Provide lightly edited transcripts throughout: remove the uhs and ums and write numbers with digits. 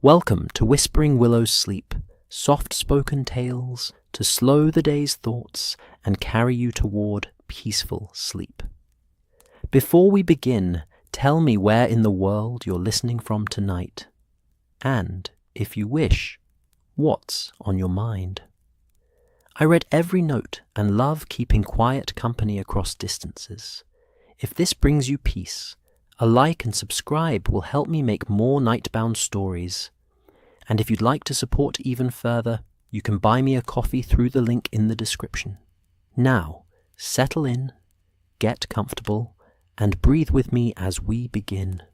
Welcome to Whispering Willow's Sleep, soft-spoken tales to slow the day's thoughts and carry you toward peaceful sleep. Before we begin, tell me where in the world you're listening from tonight, and, if you wish, what's on your mind. I read every note and love keeping quiet company across distances. If this brings you peace, a like and subscribe will help me make more nightbound stories. And if you'd like to support even further, you can buy me a coffee through the link in the description. Now, settle in, get comfortable, and breathe with me as we begin.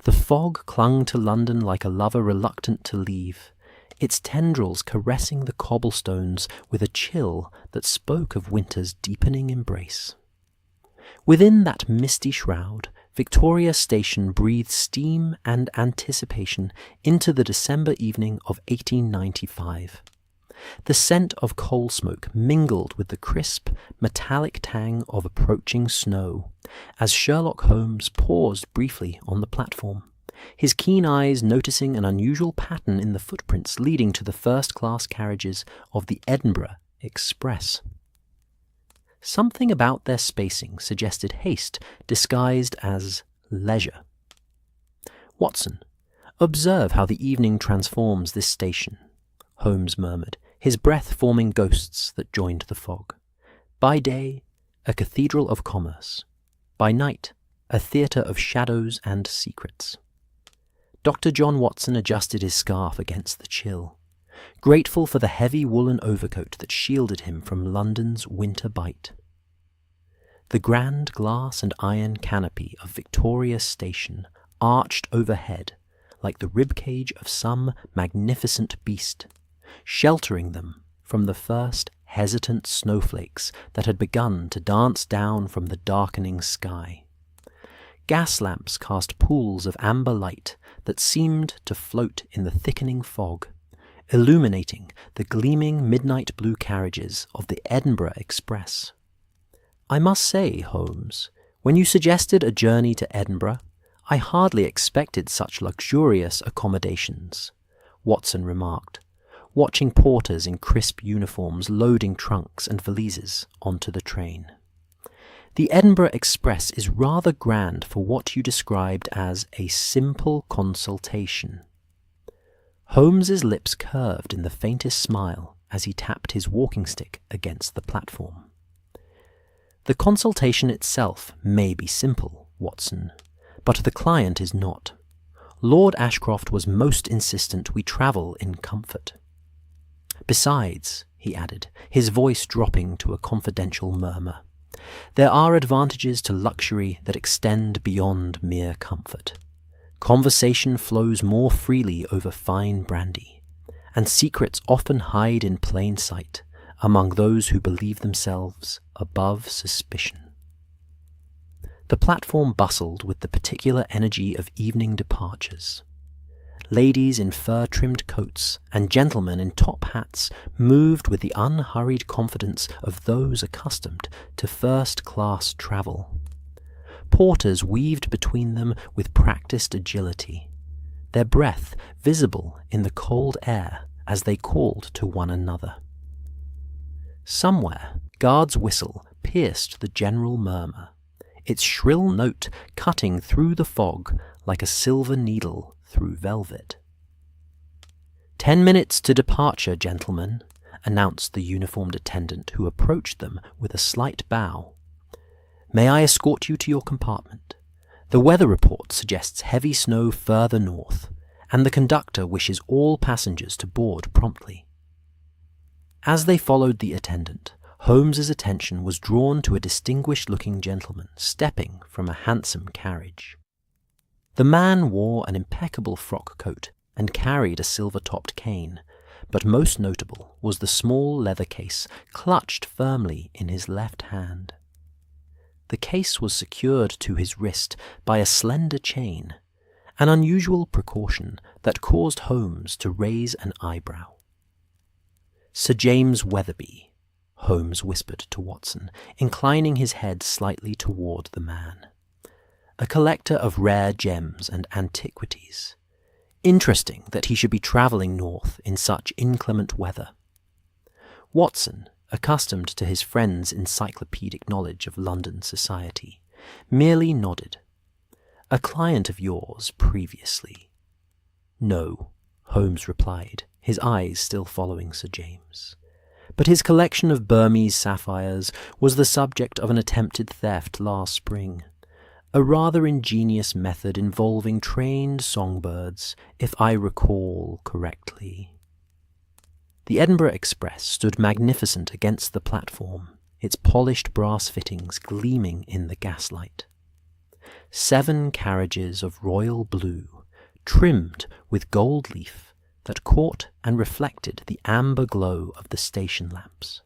The fog clung to London like a lover reluctant to leave, its tendrils caressing the cobblestones with a chill that spoke of winter's deepening embrace. Within that misty shroud, Victoria Station breathed steam and anticipation into the December evening of 1895. The scent of coal smoke mingled with the crisp, metallic tang of approaching snow, as Sherlock Holmes paused briefly on the platform, his keen eyes noticing an unusual pattern in the footprints leading to the first-class carriages of the Edinburgh Express. Something about their spacing suggested haste disguised as leisure. "Watson, observe how the evening transforms this station," Holmes murmured, his breath forming ghosts that joined the fog. By day, a cathedral of commerce. By night, a theatre of shadows and secrets. Dr. John Watson adjusted his scarf against the chill, grateful for the heavy woolen overcoat that shielded him from London's winter bite. The grand glass and iron canopy of Victoria Station arched overhead like the ribcage of some magnificent beast, sheltering them from the first hesitant snowflakes that had begun to dance down from the darkening sky. Gas lamps cast pools of amber light that seemed to float in the thickening fog, illuminating the gleaming midnight blue carriages of the Edinburgh Express. "I must say, Holmes, when you suggested a journey to Edinburgh, I hardly expected such luxurious accommodations," Watson remarked, watching porters in crisp uniforms loading trunks and valises onto the train. "The Edinburgh Express is rather grand for what you described as a simple consultation." Holmes's lips curved in the faintest smile as he tapped his walking stick against the platform. "The consultation itself may be simple, Watson, but the client is not. Lord Ashcroft was most insistent we travel in comfort. Besides," he added, his voice dropping to a confidential murmur, "there are advantages to luxury that extend beyond mere comfort. Conversation flows more freely over fine brandy, and secrets often hide in plain sight among those who believe themselves above suspicion." The platform bustled with the particular energy of evening departures. Ladies in fur-trimmed coats and gentlemen in top hats moved with the unhurried confidence of those accustomed to first-class travel. Porters weaved between them with practiced agility, their breath visible in the cold air as they called to one another. Somewhere, Guard's whistle pierced the general murmur, its shrill note cutting through the fog like a silver needle through velvet. 10 minutes to departure, gentlemen," announced the uniformed attendant who approached them with a slight bow. "May I escort you to your compartment? The weather report suggests heavy snow further north, and the conductor wishes all passengers to board promptly." As they followed the attendant, Holmes's attention was drawn to a distinguished-looking gentleman stepping from a handsome carriage. The man wore an impeccable frock coat and carried a silver-topped cane, but most notable was the small leather case clutched firmly in his left hand. The case was secured to his wrist by a slender chain, an unusual precaution that caused Holmes to raise an eyebrow. "Sir James Weatherby," Holmes whispered to Watson, inclining his head slightly toward the man. "A collector of rare gems and antiquities. Interesting that he should be travelling north in such inclement weather. Watson, accustomed to his friend's encyclopedic knowledge of London society, merely nodded. "A client of yours previously?" "No," Holmes replied, his eyes still following Sir James. "But his collection of Burmese sapphires was the subject of an attempted theft last spring. A rather ingenious method involving trained songbirds, if I recall correctly." The Edinburgh Express stood magnificent against the platform, its polished brass fittings gleaming in the gaslight. 7 carriages of royal blue, trimmed with gold leaf that caught and reflected the amber glow of the station lamps.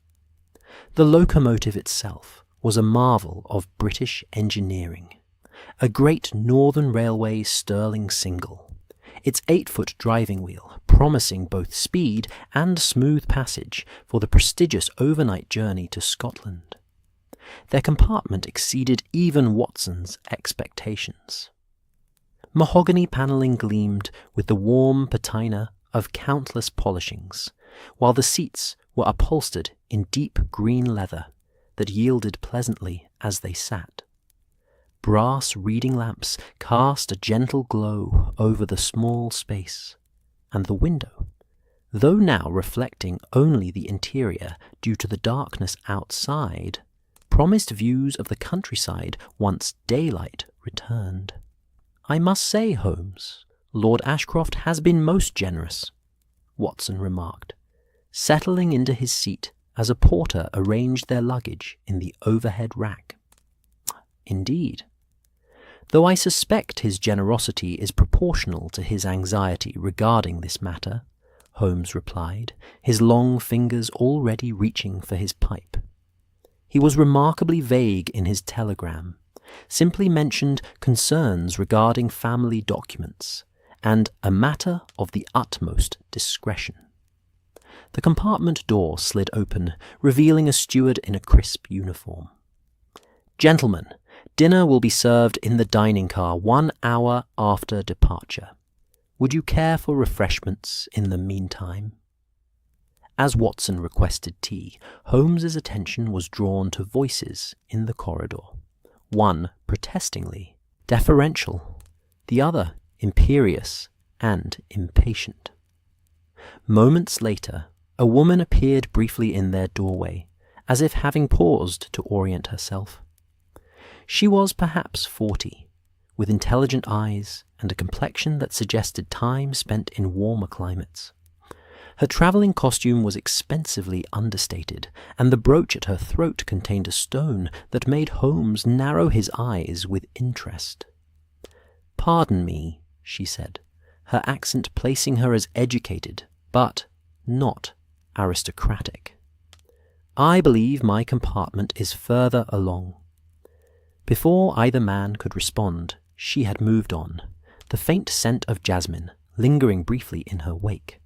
The locomotive itself was a marvel of British engineering, a Great Northern Railway Stirling single, its 8-foot driving wheel promising both speed and smooth passage for the prestigious overnight journey to Scotland. Their compartment exceeded even Watson's expectations. Mahogany panelling gleamed with the warm patina of countless polishings, while the seats were upholstered in deep green leather that yielded pleasantly as they sat. Brass reading lamps cast a gentle glow over the small space, and the window, though now reflecting only the interior due to the darkness outside, promised views of the countryside once daylight returned. "I must say, Holmes, Lord Ashcroft has been most generous," Watson remarked, settling into his seat as a porter arranged their luggage in the overhead rack. "Indeed. Though I suspect his generosity is proportional to his anxiety regarding this matter," Holmes replied, his long fingers already reaching for his pipe. He was remarkably vague in his telegram, simply mentioned concerns regarding family documents, and a matter of the utmost discretion. The compartment door slid open, revealing a steward in a crisp uniform. "Gentlemen, dinner will be served in the dining car 1 hour after departure. Would you care for refreshments in the meantime?" As Watson requested tea, Holmes's attention was drawn to voices in the corridor, one protestingly deferential, the other imperious and impatient. Moments later, a woman appeared briefly in their doorway, as if having paused to orient herself. She was perhaps 40, with intelligent eyes and a complexion that suggested time spent in warmer climates. Her travelling costume was expensively understated, and the brooch at her throat contained a stone that made Holmes narrow his eyes with interest. "Pardon me," she said, her accent placing her as educated, but not aristocratic. "I believe my compartment is further along." Before either man could respond, she had moved on, the faint scent of jasmine lingering briefly in her wake.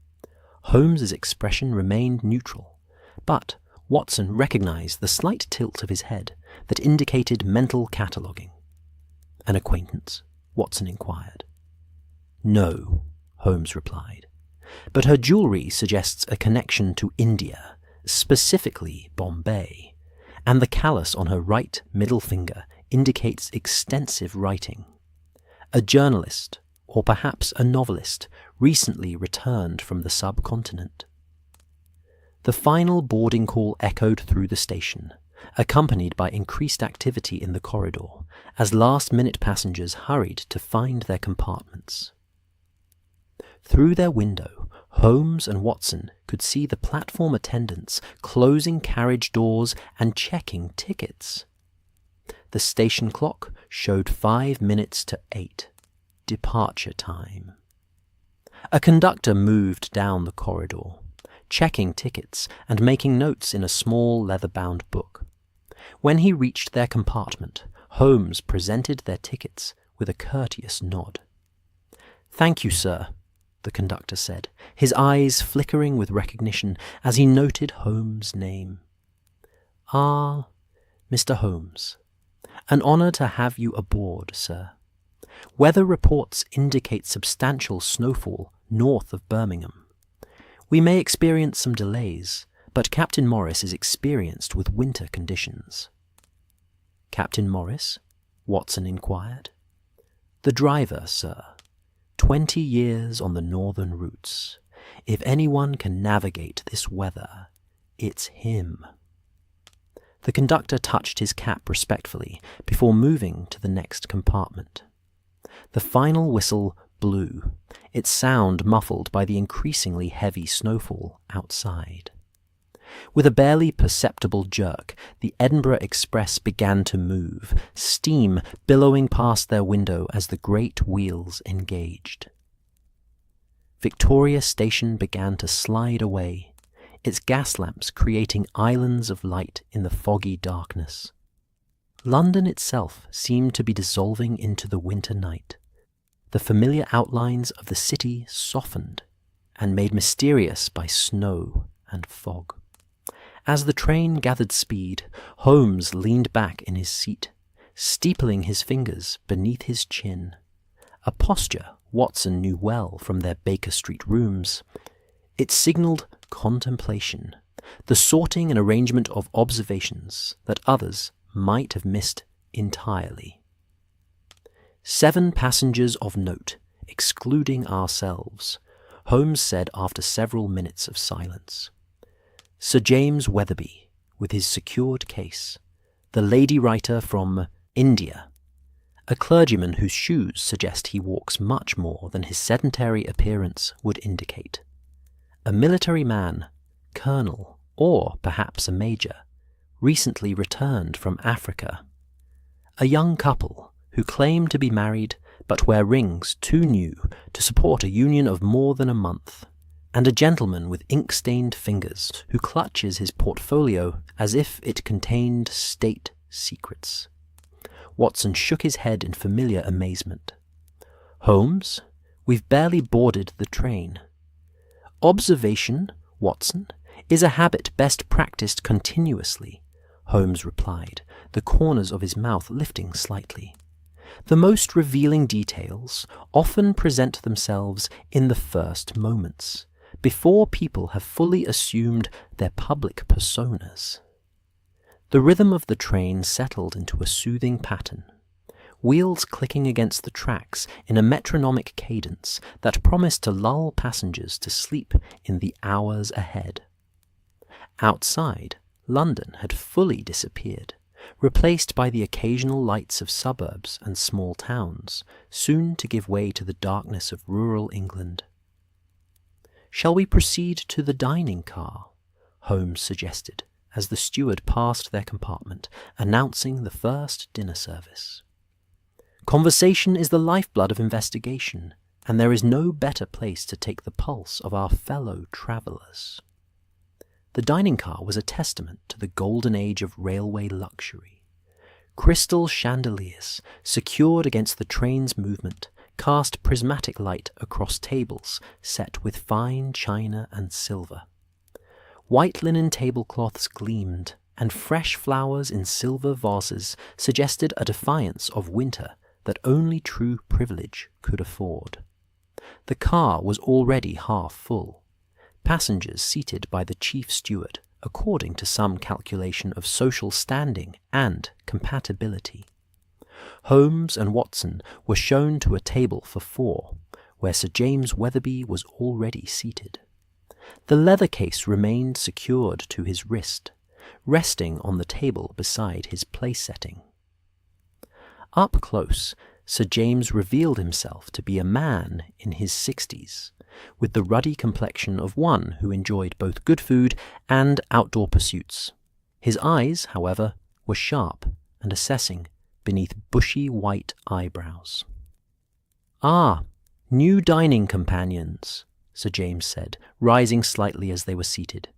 Holmes's expression remained neutral, but Watson recognized the slight tilt of his head that indicated mental cataloguing. "An acquaintance?" Watson inquired. "No," Holmes replied, "but her jewellery suggests a connection to India, specifically Bombay, and the callus on her right middle finger indicates extensive writing. A journalist, or perhaps a novelist, recently returned from the subcontinent." The final boarding call echoed through the station, accompanied by increased activity in the corridor, as last-minute passengers hurried to find their compartments. Through their window, Holmes and Watson could see the platform attendants closing carriage doors and checking tickets. The station clock showed 5 minutes to 8. Departure time. A conductor moved down the corridor, checking tickets and making notes in a small leather-bound book. When he reached their compartment, Holmes presented their tickets with a courteous nod. "Thank you, sir," the conductor said, his eyes flickering with recognition as he noted Holmes' name. "Ah, Mr. Holmes. An honour to have you aboard, sir. Weather reports indicate substantial snowfall north of Birmingham. We may experience some delays, but Captain Morris is experienced with winter conditions. Captain Morris? Watson inquired. The driver, sir. 20 years on the northern routes. If anyone can navigate this weather, it's him. The conductor touched his cap respectfully before moving to the next compartment. The final whistle blew, its sound muffled by the increasingly heavy snowfall outside. With a barely perceptible jerk, the Edinburgh Express began to move, steam billowing past their window as the great wheels engaged. Victoria Station began to slide away, its gas lamps creating islands of light in the foggy darkness. London itself seemed to be dissolving into the winter night. The familiar outlines of the city softened and made mysterious by snow and fog. As the train gathered speed, Holmes leaned back in his seat, steepling his fingers beneath his chin, a posture Watson knew well from their Baker Street rooms. It signalled contemplation, the sorting and arrangement of observations that others might have missed entirely. 7 passengers of note, excluding ourselves, Holmes said after several minutes of silence. Sir James Weatherby, with his secured case, the lady writer from India, a clergyman whose shoes suggest he walks much more than his sedentary appearance would indicate, a military man, colonel, or perhaps a major, recently returned from Africa, a young couple who claim to be married but wear rings too new to support a union of more than a month, and a gentleman with ink-stained fingers who clutches his portfolio as if it contained state secrets. Watson shook his head in familiar amazement. Holmes, we've barely boarded the train. Observation, Watson, is a habit best practiced continuously, Holmes replied, the corners of his mouth lifting slightly. The most revealing details often present themselves in the first moments, before people have fully assumed their public personas. The rhythm of the train settled into a soothing pattern, wheels clicking against the tracks in a metronomic cadence that promised to lull passengers to sleep in the hours ahead. Outside, London had fully disappeared, replaced by the occasional lights of suburbs and small towns, soon to give way to the darkness of rural England. "Shall we proceed to the dining car?" Holmes suggested, as the steward passed their compartment, announcing the first dinner service. Conversation is the lifeblood of investigation, and there is no better place to take the pulse of our fellow travellers. The dining car was a testament to the golden age of railway luxury. Crystal chandeliers, secured against the train's movement, cast prismatic light across tables set with fine china and silver. White linen tablecloths gleamed, and fresh flowers in silver vases suggested a defiance of winter that only true privilege could afford. The car was already half full, passengers seated by the chief steward according to some calculation of social standing and compatibility. Holmes and Watson were shown to a table for 4, where Sir James Weatherby was already seated. The leather case remained secured to his wrist, resting on the table beside his place-setting. Up close, Sir James revealed himself to be a man in his 60s, with the ruddy complexion of one who enjoyed both good food and outdoor pursuits. His eyes, however, were sharp and assessing beneath bushy white eyebrows. "Ah, new dining companions," Sir James said, rising slightly as they were seated.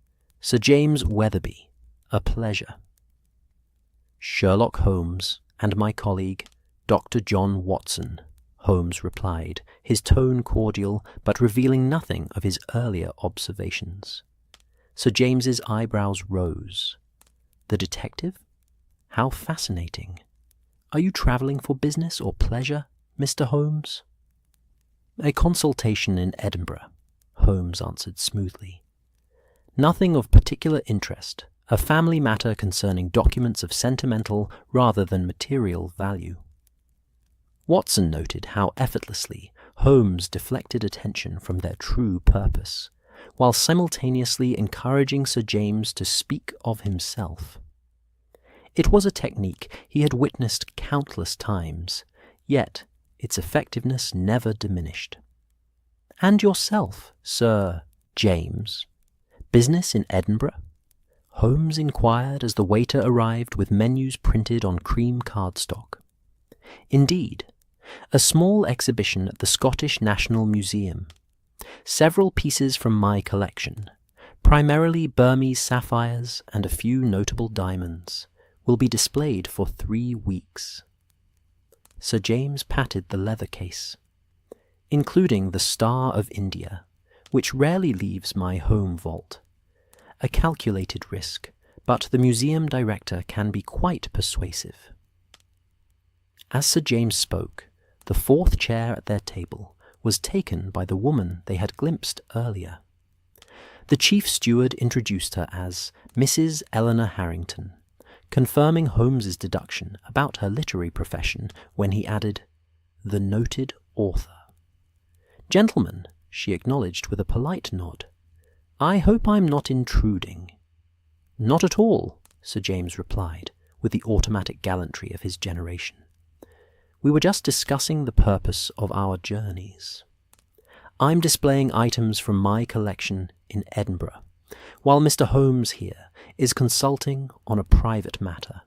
"Sir James Weatherby, a pleasure." "Sherlock Holmes and my colleague, Dr. John Watson," Holmes replied, his tone cordial but revealing nothing of his earlier observations. Sir James's eyebrows rose. "The detective? How fascinating. Are you travelling for business or pleasure, Mr. Holmes?" "A consultation in Edinburgh," Holmes answered smoothly. "Nothing of particular interest, a family matter concerning documents of sentimental rather than material value." Watson noted how effortlessly Holmes deflected attention from their true purpose, while simultaneously encouraging Sir James to speak of himself. It was a technique he had witnessed countless times, yet its effectiveness never diminished. "And yourself, Sir James? Business in Edinburgh?" Holmes inquired as the waiter arrived with menus printed on cream cardstock. "Indeed, a small exhibition at the Scottish National Museum. Several pieces from my collection, primarily Burmese sapphires and a few notable diamonds, will be displayed for 3 weeks." Sir James patted the leather case. "Including the Star of India, which rarely leaves my home vault. A calculated risk, but the museum director can be quite persuasive." As Sir James spoke, the 4th chair at their table was taken by the woman they had glimpsed earlier. The chief steward introduced her as Mrs. Eleanor Harrington, confirming Holmes's deduction about her literary profession when he added, "the noted author." "Gentlemen," she acknowledged with a polite nod, "I hope I'm not intruding." "Not at all," Sir James replied, with the automatic gallantry of his generation. "We were just discussing the purpose of our journeys. I'm displaying items from my collection in Edinburgh, while Mr. Holmes here is consulting on a private matter."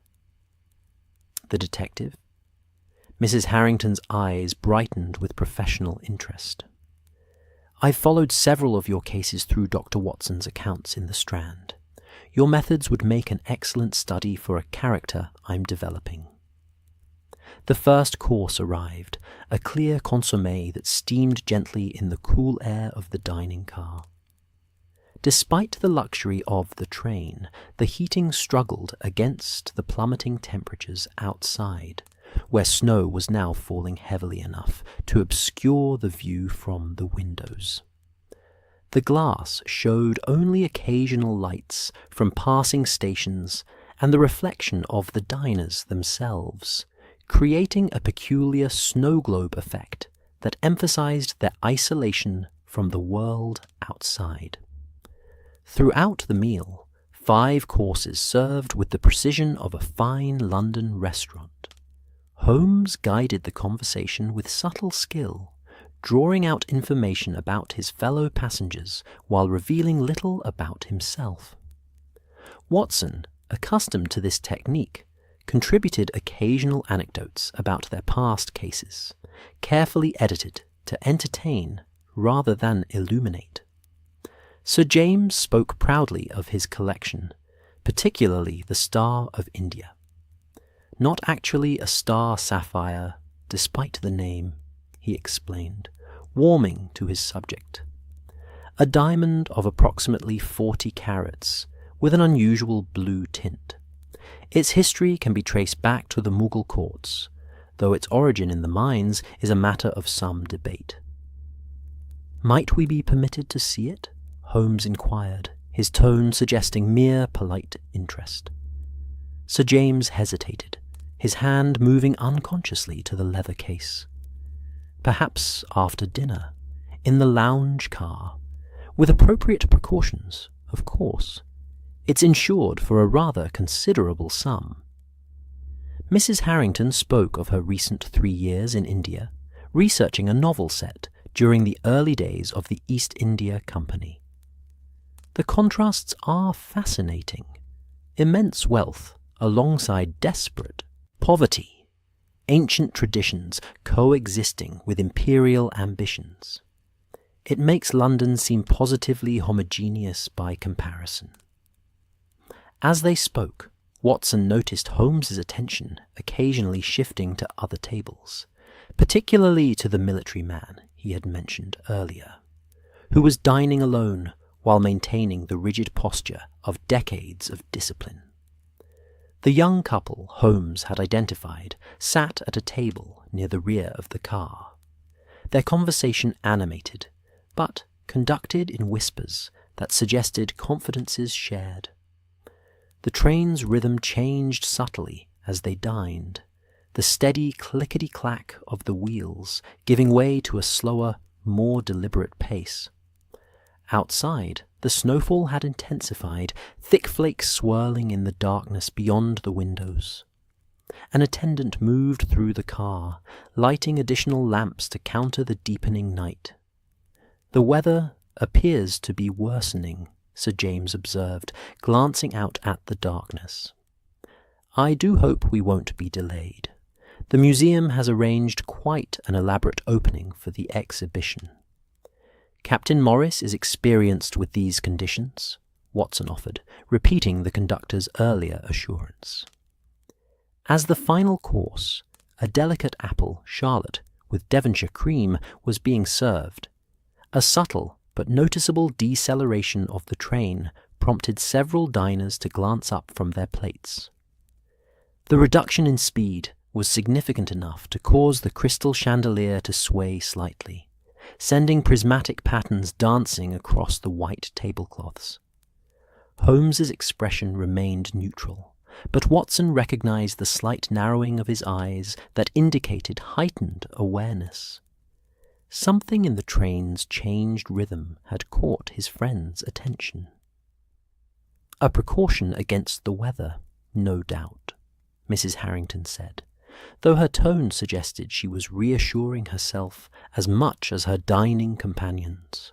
The detective? Mrs. Harrington's eyes brightened with professional interest. "I've followed several of your cases through Dr. Watson's accounts in the Strand. Your methods would make an excellent study for a character I'm developing." The first course arrived, a clear consommé that steamed gently in the cool air of the dining car. Despite the luxury of the train, the heating struggled against the plummeting temperatures outside, where snow was now falling heavily enough to obscure the view from the windows. The glass showed only occasional lights from passing stations and the reflection of the diners themselves, creating a peculiar snow globe effect that emphasized their isolation from the world outside. Throughout the meal, 5 courses served with the precision of a fine London restaurant. Holmes guided the conversation with subtle skill, drawing out information about his fellow passengers while revealing little about himself. Watson, accustomed to this technique, contributed occasional anecdotes about their past cases, carefully edited to entertain rather than illuminate. Sir James spoke proudly of his collection, particularly the Star of India. "Not actually a star sapphire, despite the name," he explained, warming to his subject. "A diamond of approximately 40 carats, with an unusual blue tint. Its history can be traced back to the Mughal courts, though its origin in the mines is a matter of some debate." "Might we be permitted to see it?" Holmes inquired, his tone suggesting mere polite interest. Sir James hesitated, his hand moving unconsciously to the leather case. "Perhaps after dinner, in the lounge car, with appropriate precautions, of course. It's insured for a rather considerable sum." Mrs. Harrington spoke of her recent 3 years in India, researching a novel set during the early days of the East India Company. "The contrasts are fascinating. Immense wealth alongside desperate poverty, ancient traditions coexisting with imperial ambitions. It makes London seem positively homogeneous by comparison." As they spoke, Watson noticed Holmes's attention occasionally shifting to other tables, particularly to the military man he had mentioned earlier, who was dining alone while maintaining the rigid posture of decades of discipline. The young couple Holmes had identified sat at a table near the rear of the car. Their conversation animated, but conducted in whispers that suggested confidences shared. The train's rhythm changed subtly as they dined, the steady clickety-clack of the wheels giving way to a slower, more deliberate pace. Outside, the snowfall had intensified, thick flakes swirling in the darkness beyond the windows. An attendant moved through the car, lighting additional lamps to counter the deepening night. "The weather appears to be worsening," Sir James observed, glancing out at the darkness. "I do hope we won't be delayed. The museum has arranged quite an elaborate opening for the exhibition." "Captain Morris is experienced with these conditions," Watson offered, repeating the conductor's earlier assurance. As the final course, a delicate apple charlotte with Devonshire cream was being served. A subtle but noticeable deceleration of the train prompted several diners to glance up from their plates. The reduction in speed was significant enough to cause the crystal chandelier to sway slightly, sending prismatic patterns dancing across the white tablecloths. Holmes's expression remained neutral, but Watson recognized the slight narrowing of his eyes that indicated heightened awareness. Something in the train's changed rhythm had caught his friend's attention. "A precaution against the weather, no doubt," Mrs. Harrington said, though her tone suggested she was reassuring herself as much as her dining companions.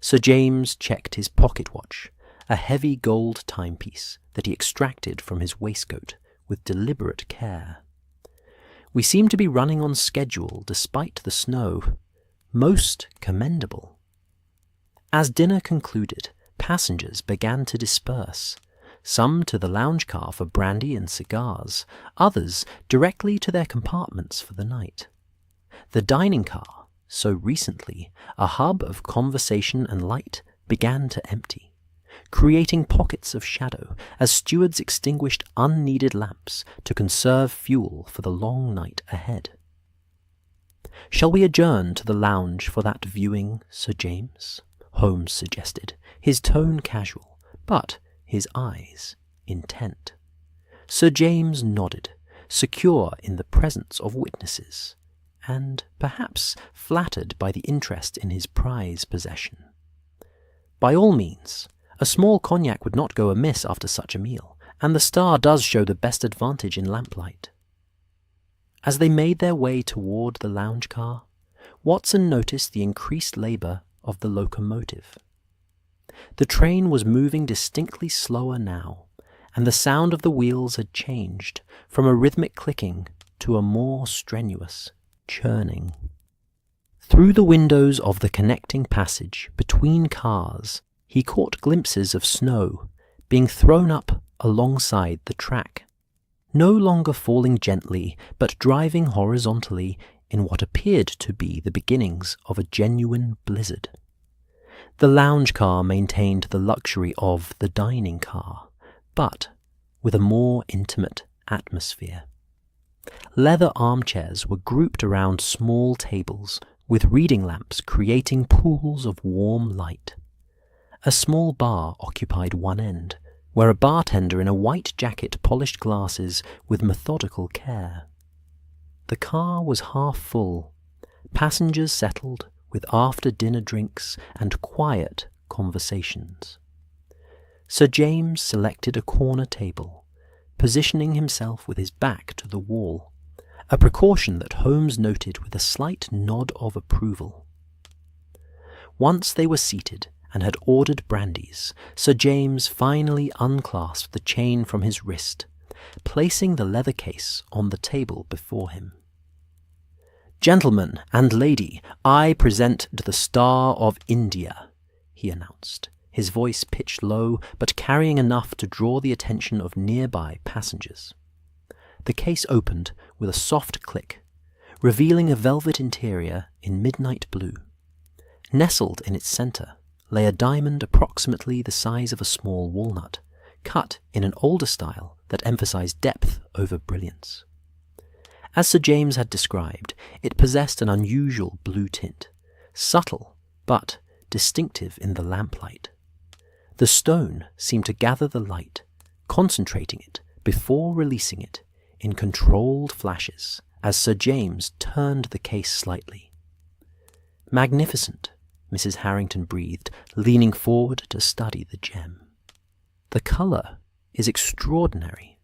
Sir James checked his pocket watch, a heavy gold timepiece that he extracted from his waistcoat with deliberate care. "We seem to be running on schedule despite the snow. Most commendable." As dinner concluded, passengers began to disperse, some to the lounge car for brandy and cigars, others directly to their compartments for the night. The dining car, so recently a hub of conversation and light, began to empty, creating pockets of shadow as stewards extinguished unneeded lamps to conserve fuel for the long night ahead. "Shall we adjourn to the lounge for that viewing, Sir James?" Holmes suggested, his tone casual, but his eyes intent. Sir James nodded, secure in the presence of witnesses, and perhaps flattered by the interest in his prize possession. "By all means. A small cognac would not go amiss after such a meal, and the star does show the best advantage in lamplight." As they made their way toward the lounge car, Watson noticed the increased labour of the locomotive. The train was moving distinctly slower now, and the sound of the wheels had changed from a rhythmic clicking to a more strenuous churning. Through the windows of the connecting passage between cars, he caught glimpses of snow being thrown up alongside the track, no longer falling gently but driving horizontally in what appeared to be the beginnings of a genuine blizzard. The lounge car maintained the luxury of the dining car, but with a more intimate atmosphere. Leather armchairs were grouped around small tables, with reading lamps creating pools of warm light. A small bar occupied one end, where a bartender in a white jacket polished glasses with methodical care. The car was half full, passengers settled with after-dinner drinks and quiet conversations. Sir James selected a corner table, positioning himself with his back to the wall, a precaution that Holmes noted with a slight nod of approval. Once they were seated and had ordered brandies, Sir James finally unclasped the chain from his wrist, placing the leather case on the table before him. "Gentlemen and lady, I present the Star of India," he announced, his voice pitched low but carrying enough to draw the attention of nearby passengers. The case opened with a soft click, revealing a velvet interior in midnight blue. Nestled in its center lay a diamond approximately the size of a small walnut, cut in an older style that emphasized depth over brilliance. As Sir James had described, it possessed an unusual blue tint, subtle but distinctive in the lamplight. The stone seemed to gather the light, concentrating it before releasing it in controlled flashes as Sir James turned the case slightly. "Magnificent," Mrs. Harrington breathed, leaning forward to study the gem. "The colour is extraordinary."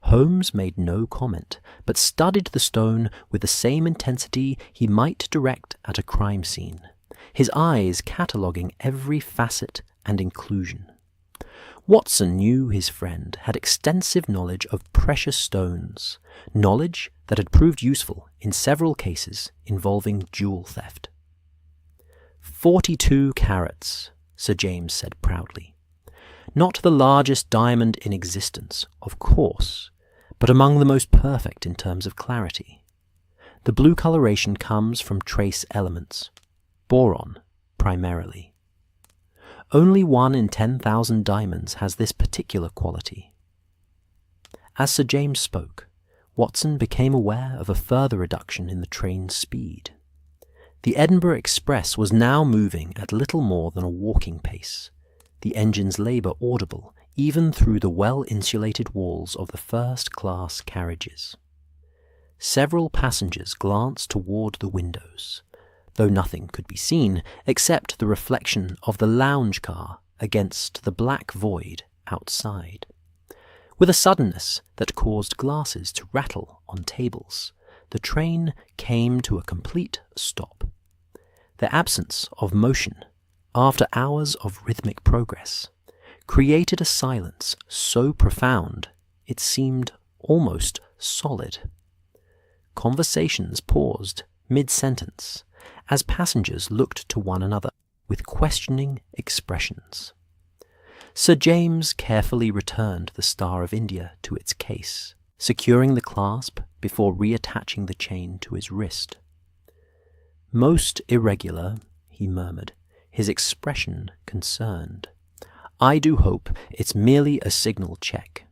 Holmes made no comment, but studied the stone with the same intensity he might direct at a crime scene, his eyes cataloguing every facet and inclusion. Watson knew his friend had extensive knowledge of precious stones, knowledge that had proved useful in several cases involving jewel theft. 42 carats, Sir James said proudly. Not the largest diamond in existence, of course, but among the most perfect in terms of clarity. The blue coloration comes from trace elements, boron primarily. Only 1 in 10,000 diamonds has this particular quality. As Sir James spoke, Watson became aware of a further reduction in the train's speed. The Edinburgh Express was now moving at little more than a walking pace, the engine's labour audible even through the well-insulated walls of the first-class carriages. Several passengers glanced toward the windows, though nothing could be seen except the reflection of the lounge car against the black void outside. With a suddenness that caused glasses to rattle on tables, the train came to a complete stop. The absence of motion, after hours of rhythmic progress, created a silence so profound it seemed almost solid. Conversations paused mid-sentence as passengers looked to one another with questioning expressions. Sir James carefully returned the Star of India to its case, securing the clasp before reattaching the chain to his wrist. "Most irregular," he murmured, his expression concerned. "I do hope it's merely a signal check."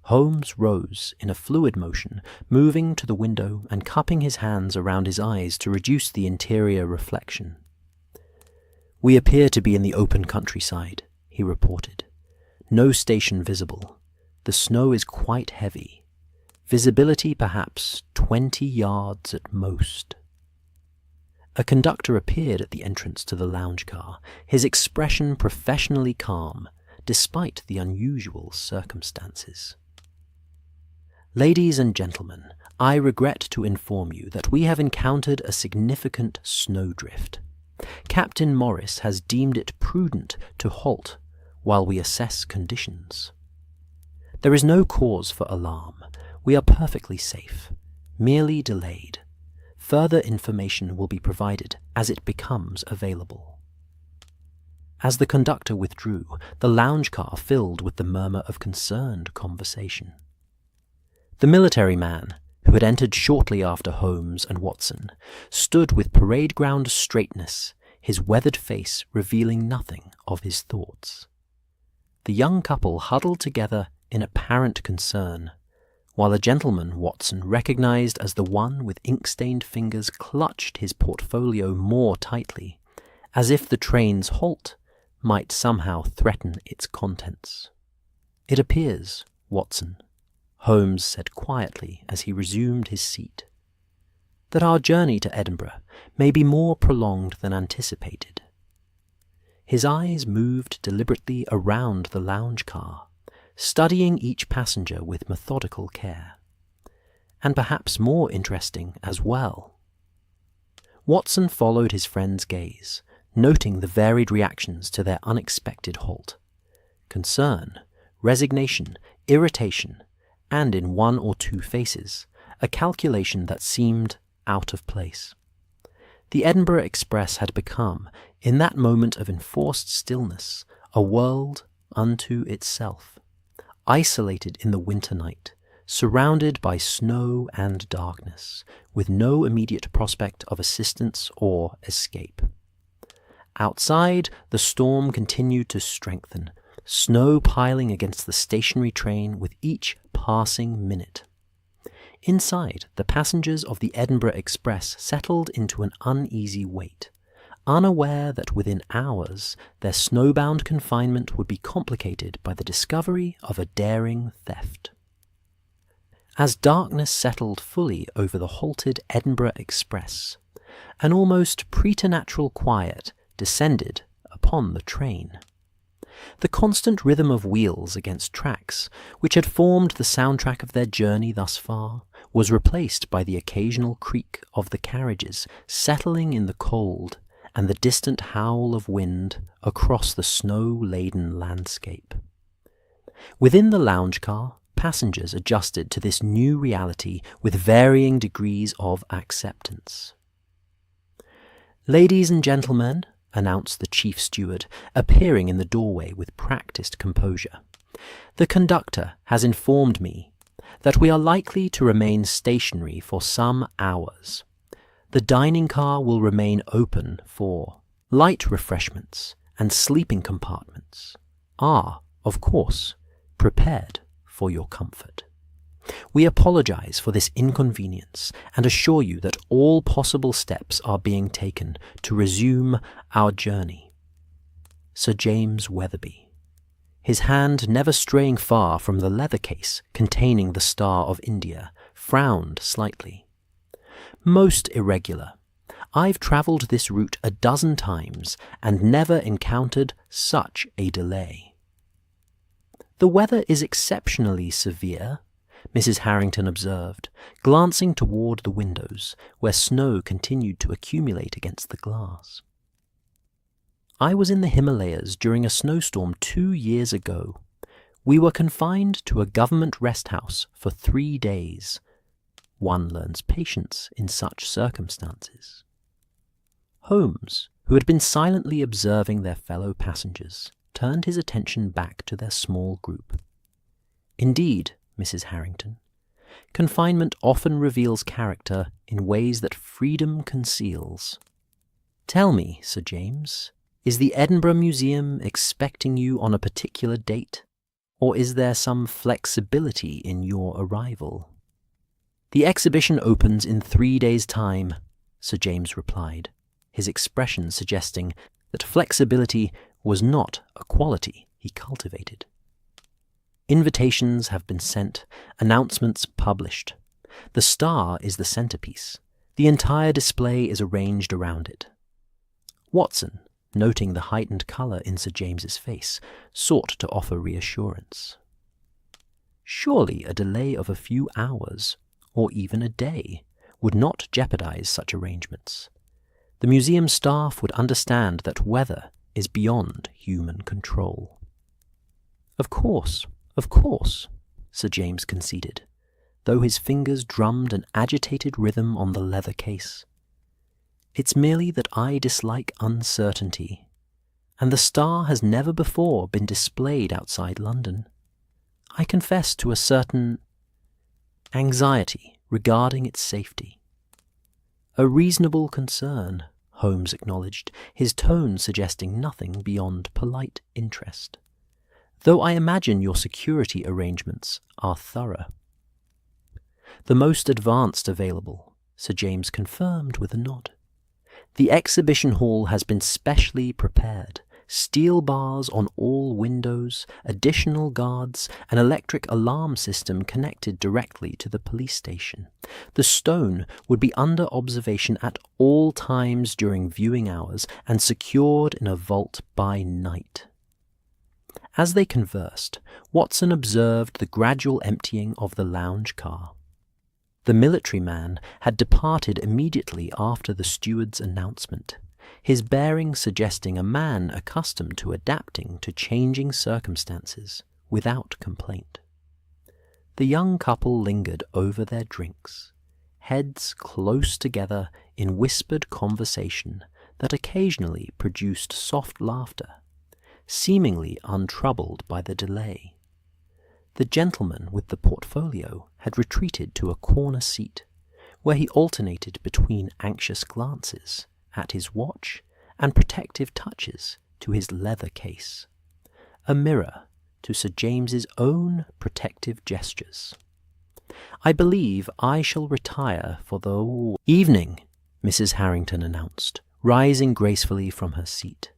Holmes rose in a fluid motion, moving to the window and cupping his hands around his eyes to reduce the interior reflection. "We appear to be in the open countryside," he reported. "No station visible. The snow is quite heavy. Visibility perhaps 20 yards at most." A conductor appeared at the entrance to the lounge car, his expression professionally calm, despite the unusual circumstances. "Ladies and gentlemen, I regret to inform you that we have encountered a significant snowdrift. Captain Morris has deemed it prudent to halt while we assess conditions. There is no cause for alarm. We are perfectly safe, merely delayed. Further information will be provided as it becomes available." As the conductor withdrew, the lounge car filled with the murmur of concerned conversation. The military man, who had entered shortly after Holmes and Watson, stood with parade ground straightness, his weathered face revealing nothing of his thoughts. The young couple huddled together in apparent concern, while the gentleman Watson recognized as the one with ink-stained fingers clutched his portfolio more tightly, as if the train's halt might somehow threaten its contents. "It appears, Watson," Holmes said quietly as he resumed his seat, "that our journey to Edinburgh may be more prolonged than anticipated." His eyes moved deliberately around the lounge car, studying each passenger with methodical care. And perhaps more interesting as well. Watson followed his friend's gaze, noting the varied reactions to their unexpected halt. Concern, resignation, irritation, and in one or two faces, a calculation that seemed out of place. The Edinburgh Express had become, in that moment of enforced stillness, a world unto itself, isolated in the winter night, surrounded by snow and darkness, with no immediate prospect of assistance or escape. Outside, the storm continued to strengthen, snow piling against the stationary train with each passing minute. Inside, the passengers of the Edinburgh Express settled into an uneasy wait, unaware that within hours their snowbound confinement would be complicated by the discovery of a daring theft. As darkness settled fully over the halted Edinburgh Express, an almost preternatural quiet descended upon the train. The constant rhythm of wheels against tracks, which had formed the soundtrack of their journey thus far, was replaced by the occasional creak of the carriages settling in the cold and the distant howl of wind across the snow-laden landscape. Within the lounge car, passengers adjusted to this new reality with varying degrees of acceptance. "Ladies and gentlemen," announced the chief steward, appearing in the doorway with practiced composure, "the conductor has informed me that we are likely to remain stationary for some hours. The dining car will remain open for light refreshments, and sleeping compartments are, of course, prepared for your comfort. We apologize for this inconvenience and assure you that all possible steps are being taken to resume our journey. Sir James Weatherby," his hand never straying far from the leather case containing the Star of India, frowned slightly. "Most irregular. I've travelled this route a dozen times and never encountered such a delay." "The weather is exceptionally severe," Mrs. Harrington observed, glancing toward the windows, where snow continued to accumulate against the glass. "I was in the Himalayas during a snowstorm 2 years ago. We were confined to a government rest house for 3 days. One learns patience in such circumstances." Holmes, who had been silently observing their fellow passengers, turned his attention back to their small group. "Indeed, Mrs. Harrington, confinement often reveals character in ways that freedom conceals. Tell me, Sir James, is the Edinburgh Museum expecting you on a particular date, or is there some flexibility in your arrival?" "The exhibition opens in 3 days' time," Sir James replied, his expression suggesting that flexibility was not a quality he cultivated. "Invitations have been sent, announcements published. The Star is the centerpiece. The entire display is arranged around it." Watson, noting the heightened color in Sir James's face, sought to offer reassurance. "Surely a delay of a few hours, or even a day, would not jeopardize such arrangements. The museum staff would understand that weather is beyond human control." Of course, Sir James conceded, though his fingers drummed an agitated rhythm on the leather case. "It's merely that I dislike uncertainty, and the Star has never before been displayed outside London. I confess to a certain anxiety regarding its safety." "A reasonable concern," Holmes acknowledged, his tone suggesting nothing beyond polite interest. "Though I imagine your security arrangements are thorough." "The most advanced available," Sir James confirmed with a nod. "The exhibition hall has been specially prepared. Steel bars on all windows, additional guards, an electric alarm system connected directly to the police station. The stone would be under observation at all times during viewing hours and secured in a vault by night." As they conversed, Watson observed the gradual emptying of the lounge car. The military man had departed immediately after the steward's announcement, his bearing suggesting a man accustomed to adapting to changing circumstances without complaint. The young couple lingered over their drinks, heads close together in whispered conversation that occasionally produced soft laughter, seemingly untroubled by the delay. The gentleman with the portfolio had retreated to a corner seat, where he alternated between anxious glances at his watch and protective touches to his leather case. a mirror to Sir James's own protective gestures. "I believe I shall retire for the evening," Mrs. Harrington announced, rising gracefully from her seat.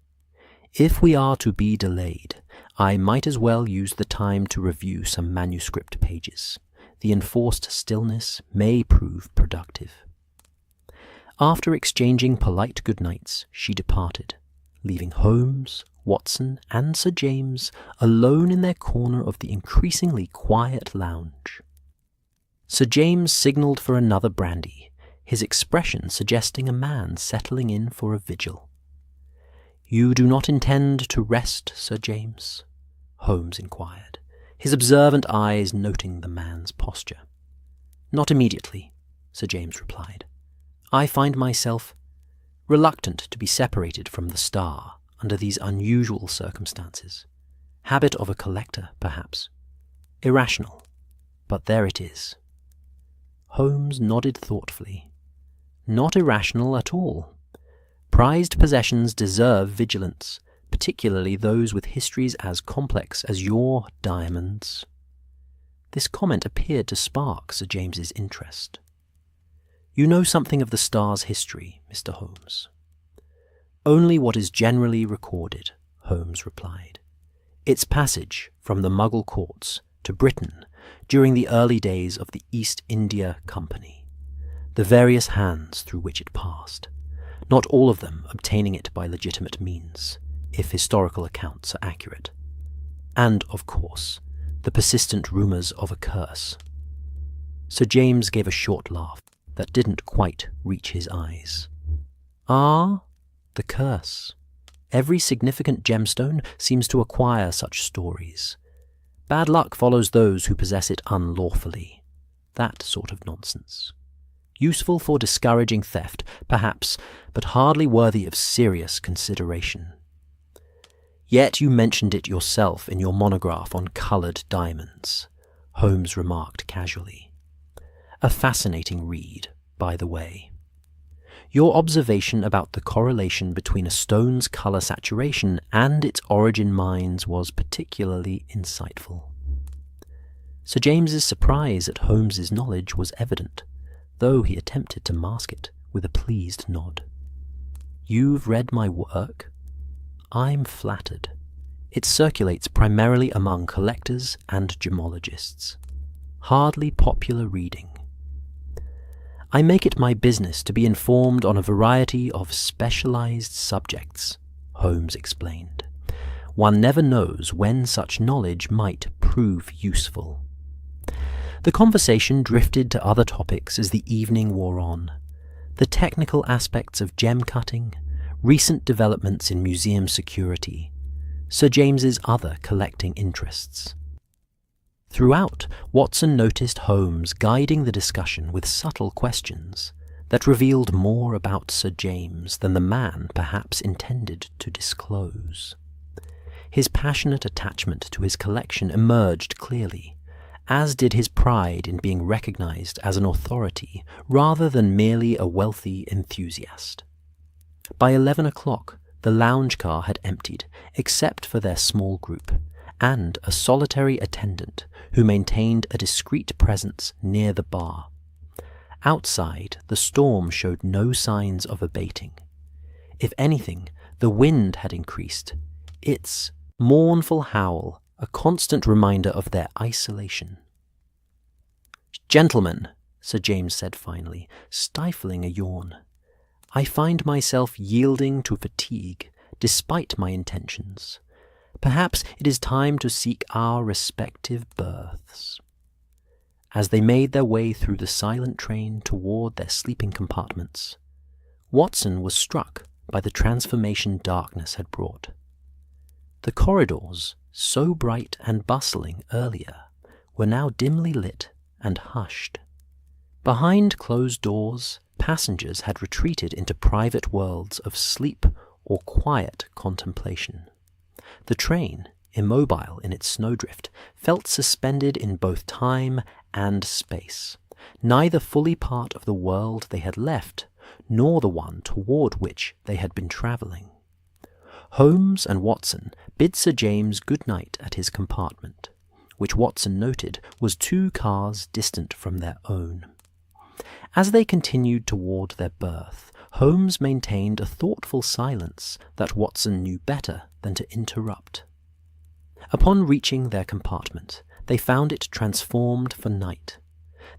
"If we are to be delayed, I might as well use the time to review some manuscript pages. The enforced stillness may prove productive." After exchanging polite goodnights, she departed, leaving Holmes, Watson, and Sir James alone in their corner of the increasingly quiet lounge. Sir James signalled for another brandy, his expression suggesting a man settling in for a vigil. "You do not intend to rest, Sir James?" Holmes inquired, his observant eyes noting the man's posture. "Not immediately," Sir James replied. "I find myself reluctant to be separated from the star under these unusual circumstances. Habit of a collector, perhaps. Irrational, but there it is." Holmes nodded thoughtfully. "Not irrational at all. Prized possessions deserve vigilance, particularly those with histories as complex as your diamonds." This comment appeared to spark Sir James's interest. "You know something of the star's history, Mr. Holmes." "Only what is generally recorded," Holmes replied. "Its passage from the Mughal courts to Britain during the early days of the East India Company, the various hands through which it passed, not all of them obtaining it by legitimate means, if historical accounts are accurate, and, of course, the persistent rumours of a curse." Sir James gave a short laugh that didn't quite reach his eyes. "Ah, the curse. Every significant gemstone seems to acquire such stories. Bad luck follows those who possess it unlawfully. That sort of nonsense. Useful for discouraging theft, perhaps, but hardly worthy of serious consideration. Yet you mentioned it yourself in your monograph on coloured diamonds," Holmes remarked casually. "A fascinating read, by the way. Your observation about the correlation between a stone's colour saturation and its origin mines was particularly insightful." Sir James's surprise at Holmes's knowledge was evident, though he attempted to mask it with a pleased nod. "You've read my work?" "I'm flattered. It circulates primarily among collectors and gemologists. Hardly popular reading. I make it my business to be informed on a variety of specialized subjects," Holmes explained. "One never knows when such knowledge might prove useful." The conversation drifted to other topics as the evening wore on. The technical aspects of gem cutting, recent developments in museum security, Sir James's other collecting interests. Throughout, Watson noticed Holmes guiding the discussion with subtle questions that revealed more about Sir James than the man perhaps intended to disclose. His passionate attachment to his collection emerged clearly, as did his pride in being recognized as an authority rather than merely a wealthy enthusiast. By 11 o'clock, the lounge car had emptied, except for their small group, and a solitary attendant who maintained a discreet presence near the bar. Outside, the storm showed no signs of abating. If anything, the wind had increased, its mournful howl a constant reminder of their isolation. "Gentlemen," Sir James said finally, stifling a yawn, "I find myself yielding to fatigue despite my intentions. Perhaps it is time to seek our respective berths." As they made their way through the silent train toward their sleeping compartments, Watson was struck by the transformation darkness had brought. The corridors, so bright and bustling earlier, were now dimly lit and hushed. Behind closed doors, passengers had retreated into private worlds of sleep or quiet contemplation. The train, immobile in its snowdrift, felt suspended in both time and space, neither fully part of the world they had left, nor the one toward which they had been travelling. Holmes and Watson bid Sir James good night at his compartment, which Watson noted was 2 cars distant from their own. As they continued toward their berth, Holmes maintained a thoughtful silence that Watson knew better than to interrupt. Upon reaching their compartment, they found it transformed for night,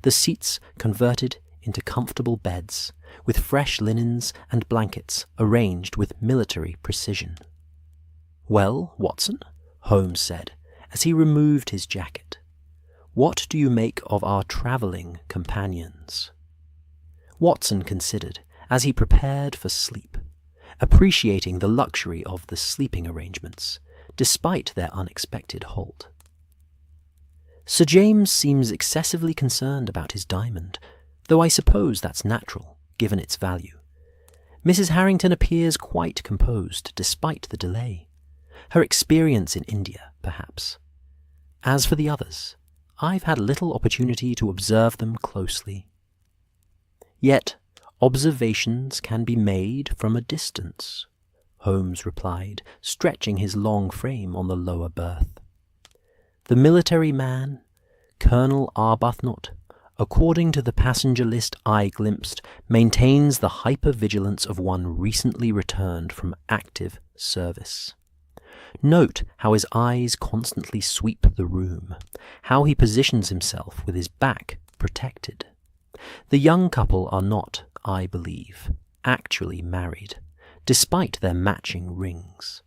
the seats converted into comfortable beds, with fresh linens and blankets arranged with military precision. "Well, Watson," Holmes said, as he removed his jacket, "what do you make of our travelling companions?" Watson considered as he prepared for sleep, appreciating the luxury of the sleeping arrangements, despite their unexpected halt. "Sir James seems excessively concerned about his diamond, though I suppose that's natural, given its value. Mrs. Harrington appears quite composed, despite the delay. Her experience in India, perhaps. As for the others, I've had little opportunity to observe them closely. Yet, observations can be made from a distance," Holmes replied, stretching his long frame on the lower berth. "The military man, Colonel Arbuthnot, according to the passenger list I glimpsed, maintains the hypervigilance of one recently returned from active service. Note how his eyes constantly sweep the room, how he positions himself with his back protected. The young couple are not, I believe, actually married, despite their matching rings.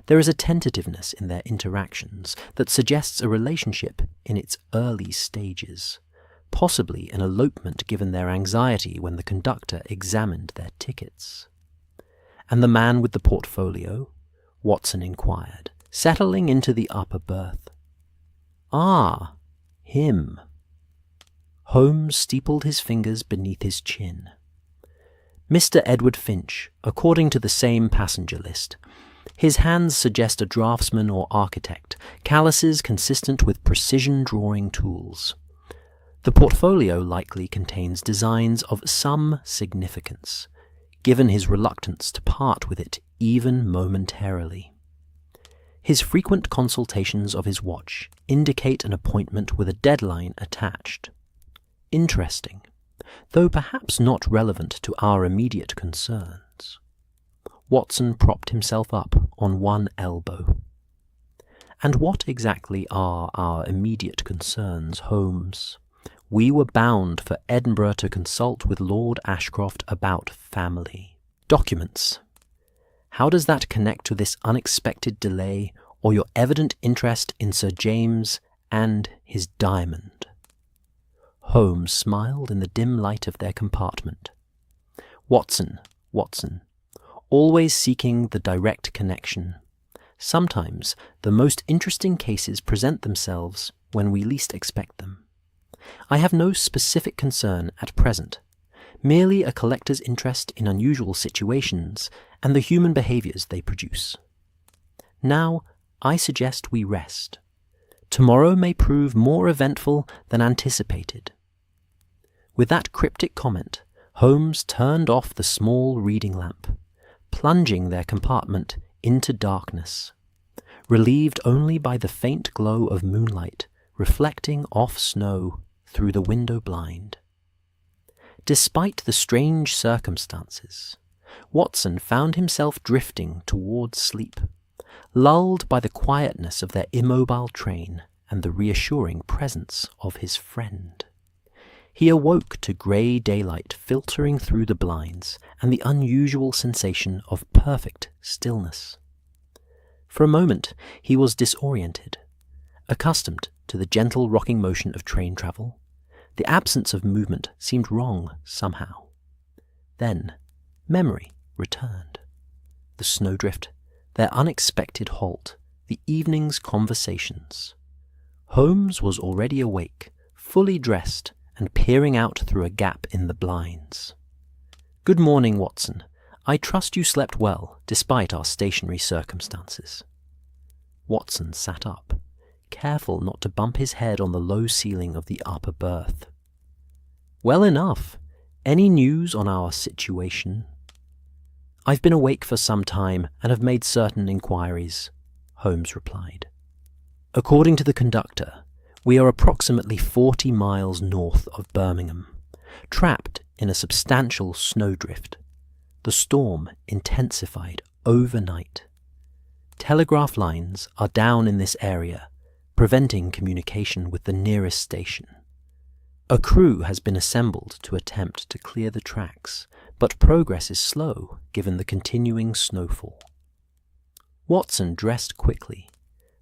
There is a tentativeness in their interactions that suggests a relationship in its early stages, possibly an elopement given their anxiety when the conductor examined their tickets." "And the man with the portfolio?" Watson inquired, settling into the upper berth. "Ah, him." Holmes steepled his fingers beneath his chin. "Mr. Edward Finch, according to the same passenger list. His hands suggest a draftsman or architect, calluses consistent with precision drawing tools. The portfolio likely contains designs of some significance, given his reluctance to part with it even momentarily. His frequent consultations of his watch indicate an appointment with a deadline attached. Interesting, though perhaps not relevant to our immediate concerns." Watson propped himself up on one elbow. "And what exactly are our immediate concerns, Holmes? We were bound for Edinburgh to consult with Lord Ashcroft about family. Documents. How does that connect to this unexpected delay or your evident interest in Sir James and his diamond?" Holmes smiled in the dim light of their compartment. Watson, always seeking the direct connection. Sometimes the most interesting cases present themselves when we least expect them. I have no specific concern at present, merely a collector's interest in unusual situations and the human behaviors they produce. Now, I suggest we rest. Tomorrow may prove more eventful than anticipated. With that cryptic comment, Holmes turned off the small reading lamp, plunging their compartment into darkness, relieved only by the faint glow of moonlight reflecting off snow through the window blind. Despite the strange circumstances, Watson found himself drifting towards sleep, lulled by the quietness of their immobile train and the reassuring presence of his friend. He awoke to grey daylight filtering through the blinds and the unusual sensation of perfect stillness. For a moment he was disoriented. Accustomed to the gentle rocking motion of train travel, the absence of movement seemed wrong somehow. Then memory returned. The snowdrift, their unexpected halt, the evening's conversations. Holmes was already awake, fully dressed, and peering out through a gap in the blinds. "Good morning, Watson. I trust you slept well, despite our stationary circumstances." Watson sat up, careful not to bump his head on the low ceiling of the upper berth. "Well enough. Any news on our situation?" "I've been awake for some time and have made certain inquiries," Holmes replied. "According to the conductor, we are approximately 40 miles north of Birmingham, trapped in a substantial snowdrift. The storm intensified overnight. Telegraph lines are down in this area, preventing communication with the nearest station. A crew has been assembled to attempt to clear the tracks, but progress is slow given the continuing snowfall." Watson dressed quickly,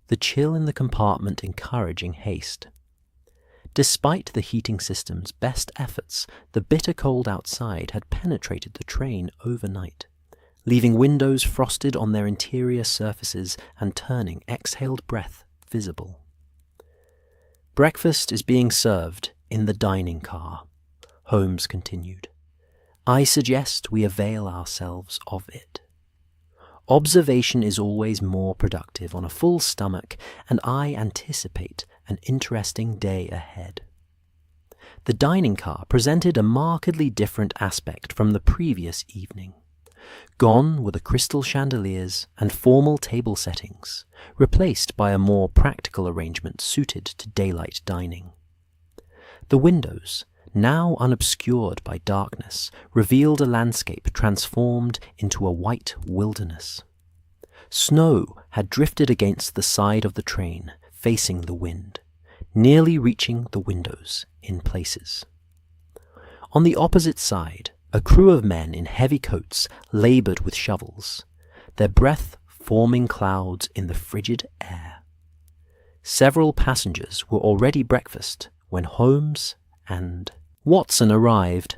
the chill in the compartment encouraging haste. Despite the heating system's best efforts, the bitter cold outside had penetrated the train overnight, leaving windows frosted on their interior surfaces and turning exhaled breath visible. "Breakfast is being served in the dining car," Holmes continued. "I suggest we avail ourselves of it. Observation is always more productive on a full stomach, and I anticipate an interesting day ahead." The dining car presented a markedly different aspect from the previous evening. Gone were the crystal chandeliers and formal table settings, replaced by a more practical arrangement suited to daylight dining. The windows, now unobscured by darkness, revealed a landscape transformed into a white wilderness. Snow had drifted against the side of the train, facing the wind, nearly reaching the windows in places. On the opposite side, a crew of men in heavy coats laboured with shovels, their breath forming clouds in the frigid air. Several passengers were already breakfast when Holmes and Watson arrived.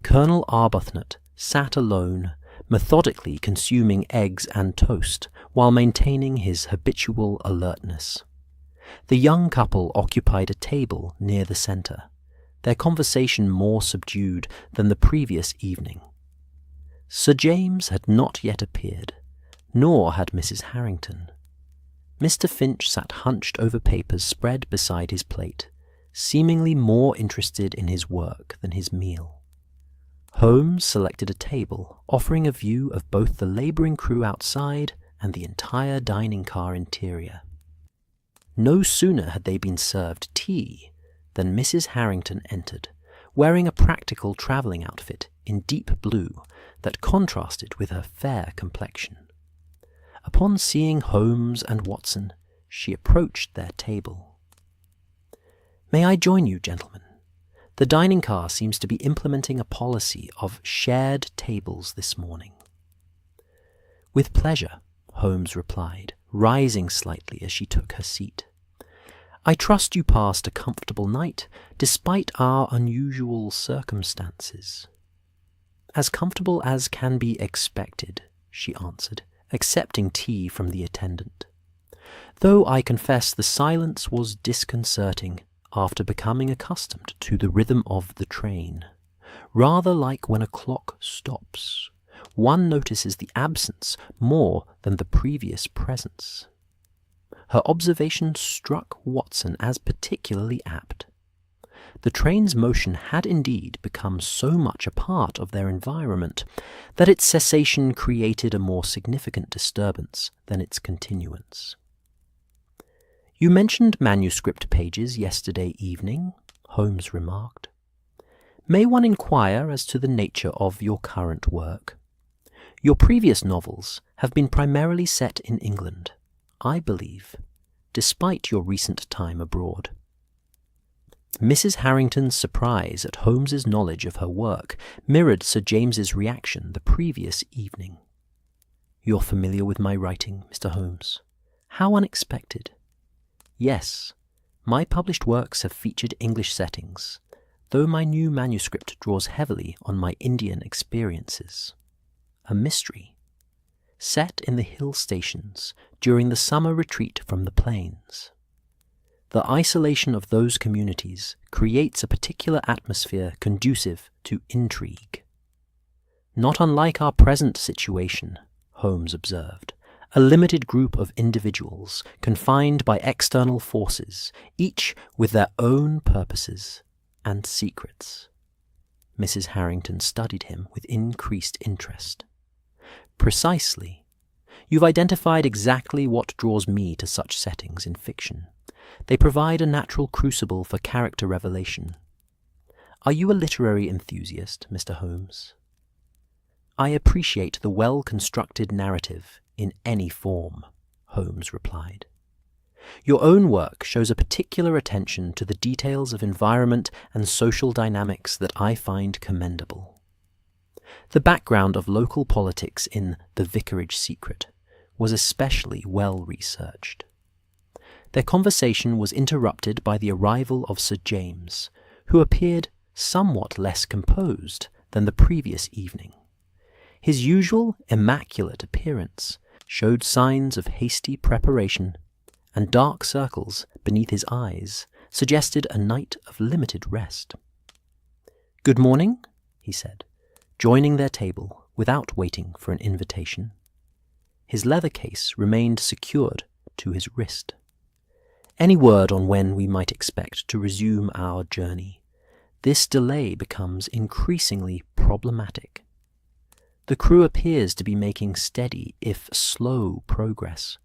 Colonel Arbuthnot sat alone, methodically consuming eggs and toast while maintaining his habitual alertness. The young couple occupied a table near the centre, their conversation more subdued than the previous evening. Sir James had not yet appeared, nor had Mrs. Harrington. Mr. Finch sat hunched over papers spread beside his plate, seemingly more interested in his work than his meal. Holmes selected a table, offering a view of both the labouring crew outside and the entire dining car interior. No sooner had they been served tea than Mrs. Harrington entered, wearing a practical travelling outfit in deep blue that contrasted with her fair complexion. Upon seeing Holmes and Watson, she approached their table. "May I join you, gentlemen? The dining car seems to be implementing a policy of shared tables this morning." "With pleasure," Holmes replied, rising slightly as she took her seat. "I trust you passed a comfortable night, despite our unusual circumstances." "As comfortable as can be expected," she answered, accepting tea from the attendant. "Though I confess the silence was disconcerting after becoming accustomed to the rhythm of the train. Rather like when a clock stops, one notices the absence more than the previous presence." Her observation struck Watson as particularly apt. The train's motion had indeed become so much a part of their environment that its cessation created a more significant disturbance than its continuance. "You mentioned manuscript pages yesterday evening," Holmes remarked. "May one inquire as to the nature of your current work? Your previous novels have been primarily set in England, I believe, despite your recent time abroad." Mrs. Harrington's surprise at Holmes's knowledge of her work mirrored Sir James's reaction the previous evening. "You're familiar with my writing, Mr. Holmes? How unexpected." "Yes, my published works have featured English settings, though my new manuscript draws heavily on my Indian experiences. A mystery, set in the hill stations during the summer retreat from the plains. The isolation of those communities creates a particular atmosphere conducive to intrigue. Not unlike our present situation," Holmes observed, "a limited group of individuals confined by external forces, each with their own purposes and secrets." Mrs. Harrington studied him with increased interest. Precisely. You've identified exactly what draws me to such settings in fiction. They provide a natural crucible for character revelation. Are you a literary enthusiast, Mr. Holmes? I appreciate the well-constructed narrative in any form, Holmes replied. Your own work shows a particular attention to the details of environment and social dynamics that I find commendable. The background of local politics in The Vicarage Secret was especially well researched. Their conversation was interrupted by the arrival of Sir James, who appeared somewhat less composed than the previous evening. His usual immaculate appearance showed signs of hasty preparation, and dark circles beneath his eyes suggested a night of limited rest. "Good morning," he said, joining their table without waiting for an invitation. His leather case remained secured to his wrist. "Any word on when we might expect to resume our journey? This delay becomes increasingly problematic. The crew appears to be making steady, if slow, progress,"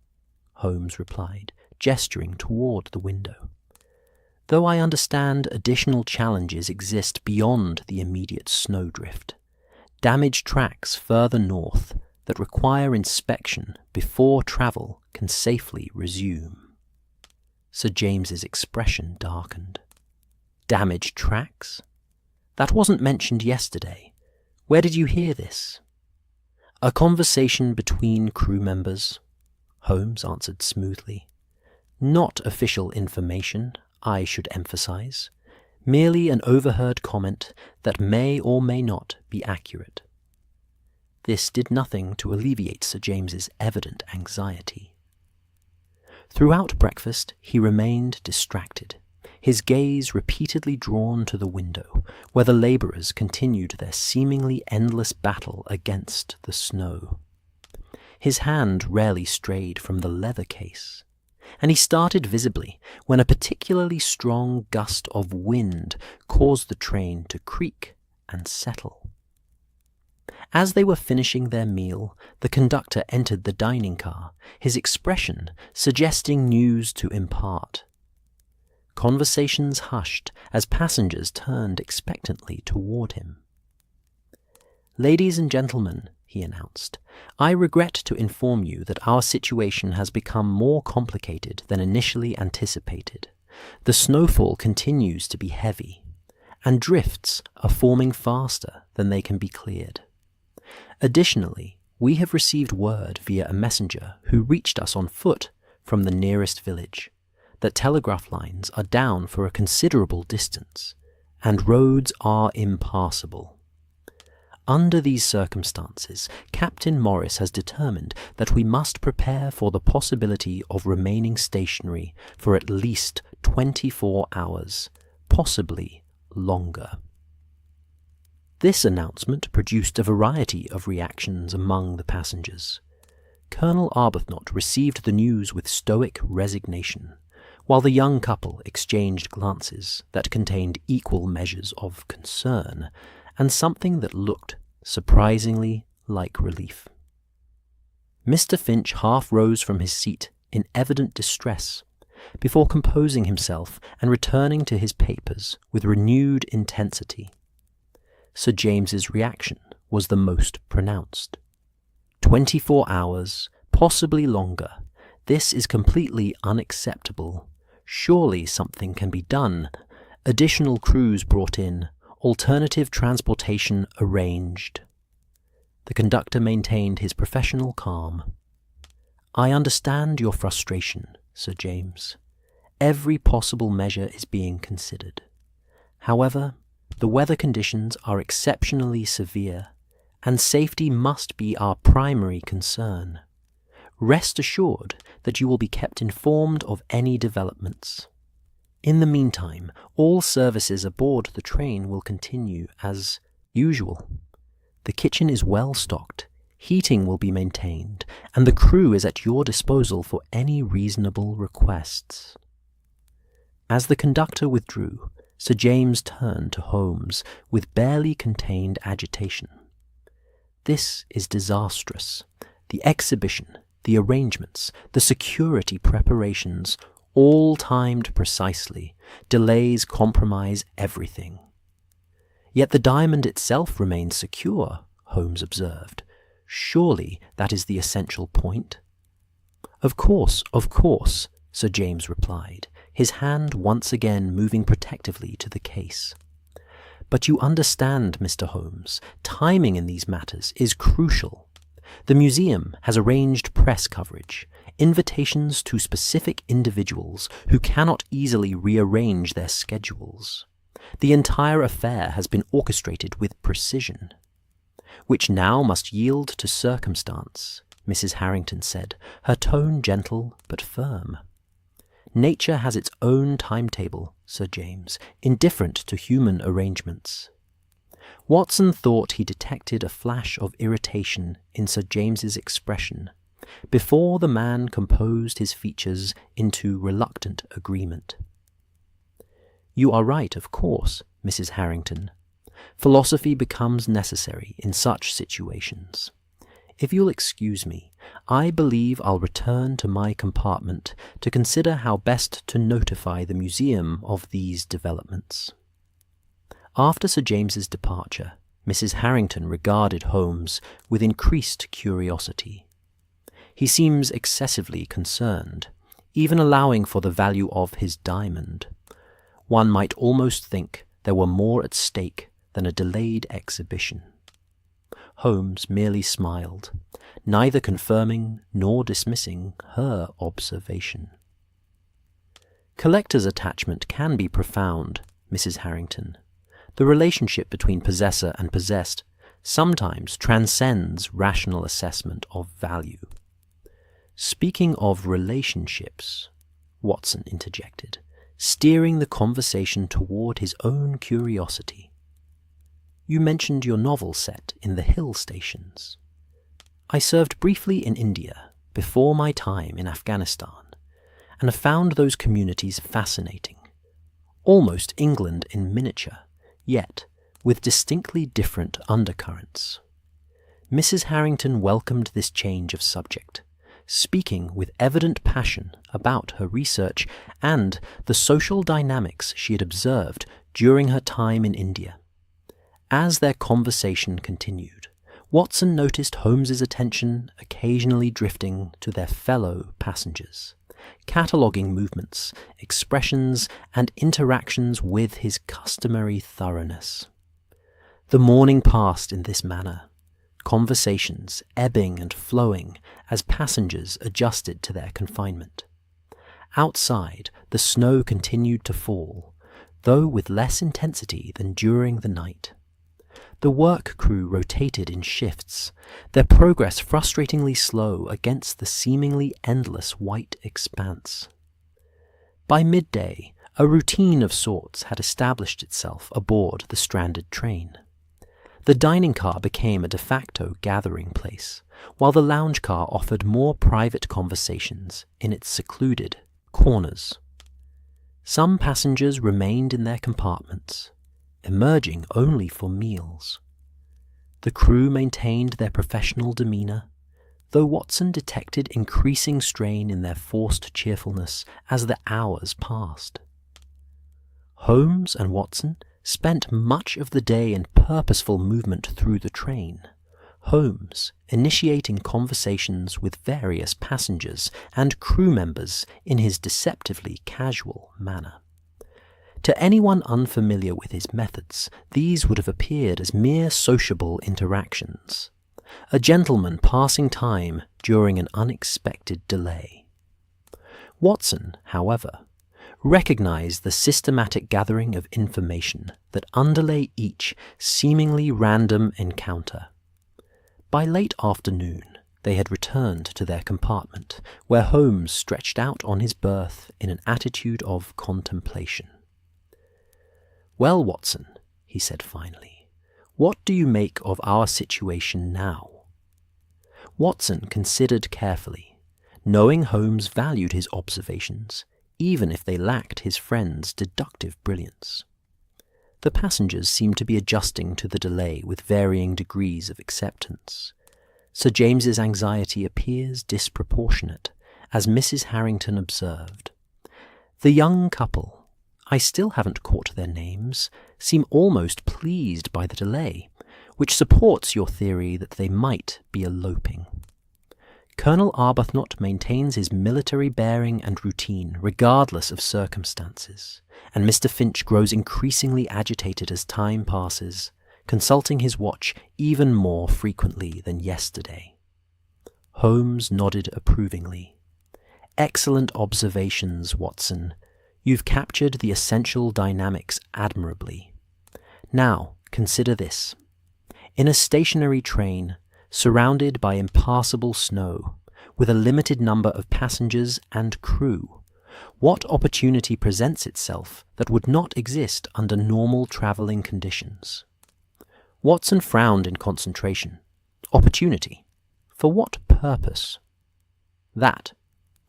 Holmes replied, gesturing toward the window. "Though I understand additional challenges exist beyond the immediate snowdrift. Damaged tracks further north that require inspection before travel can safely resume." Sir James's expression darkened. "Damaged tracks? That wasn't mentioned yesterday. Where did you hear this?" "A conversation between crew members," Holmes answered smoothly. "Not official information, I should emphasize. Merely an overheard comment that may or may not be accurate." This did nothing to alleviate Sir James's evident anxiety. Throughout breakfast he remained distracted, his gaze repeatedly drawn to the window, where the labourers continued their seemingly endless battle against the snow. His hand rarely strayed from the leather case, and he started visibly when a particularly strong gust of wind caused the train to creak and settle. As they were finishing their meal, the conductor entered the dining car, his expression suggesting news to impart. Conversations hushed as passengers turned expectantly toward him. "Ladies and gentlemen," he announced, "I regret to inform you that our situation has become more complicated than initially anticipated. The snowfall continues to be heavy, and drifts are forming faster than they can be cleared. Additionally, we have received word via a messenger who reached us on foot from the nearest village that telegraph lines are down for a considerable distance, and roads are impassable. Under these circumstances, Captain Morris has determined that we must prepare for the possibility of remaining stationary for at least 24 hours, possibly longer." This announcement produced a variety of reactions among the passengers. Colonel Arbuthnot received the news with stoic resignation, while the young couple exchanged glances that contained equal measures of concern and something that looked surprisingly like relief. Mr. Finch half rose from his seat in evident distress, before composing himself and returning to his papers with renewed intensity. Sir James's reaction was the most pronounced. 24 hours, possibly longer. This is completely unacceptable. Surely something can be done. Additional crews brought in, alternative transportation arranged. The conductor maintained his professional calm. "I understand your frustration, Sir James. Every possible measure is being considered. However, the weather conditions are exceptionally severe, and safety must be our primary concern. Rest assured that you will be kept informed of any developments. In the meantime, all services aboard the train will continue as usual. The kitchen is well stocked, heating will be maintained, and the crew is at your disposal for any reasonable requests." As the conductor withdrew, Sir James turned to Holmes with barely contained agitation. This is disastrous. The exhibition, the arrangements, the security preparations, all timed precisely, delays compromise everything. Yet the diamond itself remains secure, Holmes observed. Surely that is the essential point? Of course, Sir James replied, his hand once again moving protectively to the case. But you understand, Mr. Holmes, timing in these matters is crucial. The museum has arranged press coverage, invitations to specific individuals who cannot easily rearrange their schedules. The entire affair has been orchestrated with precision, which now must yield to circumstance, Mrs. Harrington said, her tone gentle but firm. Nature has its own timetable, Sir James, indifferent to human arrangements. Watson thought he detected a flash of irritation in Sir James's expression before the man composed his features into reluctant agreement. You are right, of course, Mrs. Harrington. Philosophy becomes necessary in such situations. If you'll excuse me, I believe I'll return to my compartment to consider how best to notify the museum of these developments. After Sir James's departure, Mrs. Harrington regarded Holmes with increased curiosity. He seems excessively concerned, even allowing for the value of his diamond. One might almost think there were more at stake than a delayed exhibition. Holmes merely smiled, neither confirming nor dismissing her observation. Collector's attachment can be profound, Mrs. Harrington. The relationship between possessor and possessed sometimes transcends rational assessment of value. Speaking of relationships, Watson interjected, steering the conversation toward his own curiosity. You mentioned your novel set in the hill stations. I served briefly in India before my time in Afghanistan, and have found those communities fascinating. Almost England in miniature, yet with distinctly different undercurrents. Mrs. Harrington welcomed this change of subject, speaking with evident passion about her research and the social dynamics she had observed during her time in India. As their conversation continued, Watson noticed Holmes's attention occasionally drifting to their fellow passengers, cataloguing movements, expressions, and interactions with his customary thoroughness. The morning passed in this manner, conversations ebbing and flowing as passengers adjusted to their confinement. Outside, the snow continued to fall, though with less intensity than during the night. The work crew rotated in shifts, their progress frustratingly slow against the seemingly endless white expanse. By midday, a routine of sorts had established itself aboard the stranded train. The dining car became a de facto gathering place, while the lounge car offered more private conversations in its secluded corners. Some passengers remained in their compartments, emerging only for meals. The crew maintained their professional demeanour, though Watson detected increasing strain in their forced cheerfulness as the hours passed. Holmes and Watson spent much of the day in purposeful movement through the train, Holmes initiating conversations with various passengers and crew members in his deceptively casual manner. To anyone unfamiliar with his methods, these would have appeared as mere sociable interactions, a gentleman passing time during an unexpected delay. Watson, however, recognized the systematic gathering of information that underlay each seemingly random encounter. By late afternoon, they had returned to their compartment, where Holmes stretched out on his berth in an attitude of contemplation. "Well, Watson," he said finally, "what do you make of our situation now?" Watson considered carefully, knowing Holmes valued his observations, even if they lacked his friend's deductive brilliance. The passengers seemed to be adjusting to the delay with varying degrees of acceptance. Sir James's anxiety appears disproportionate, as Mrs. Harrington observed. The young couple, I still haven't caught their names, seem almost pleased by the delay, which supports your theory that they might be eloping. Colonel Arbuthnot maintains his military bearing and routine regardless of circumstances, and Mr. Finch grows increasingly agitated as time passes, consulting his watch even more frequently than yesterday. Holmes nodded approvingly. Excellent observations, Watson. You've captured the essential dynamics admirably. Now, consider this. In a stationary train, surrounded by impassable snow, with a limited number of passengers and crew, what opportunity presents itself that would not exist under normal travelling conditions? Watson frowned in concentration. Opportunity? For what purpose? That,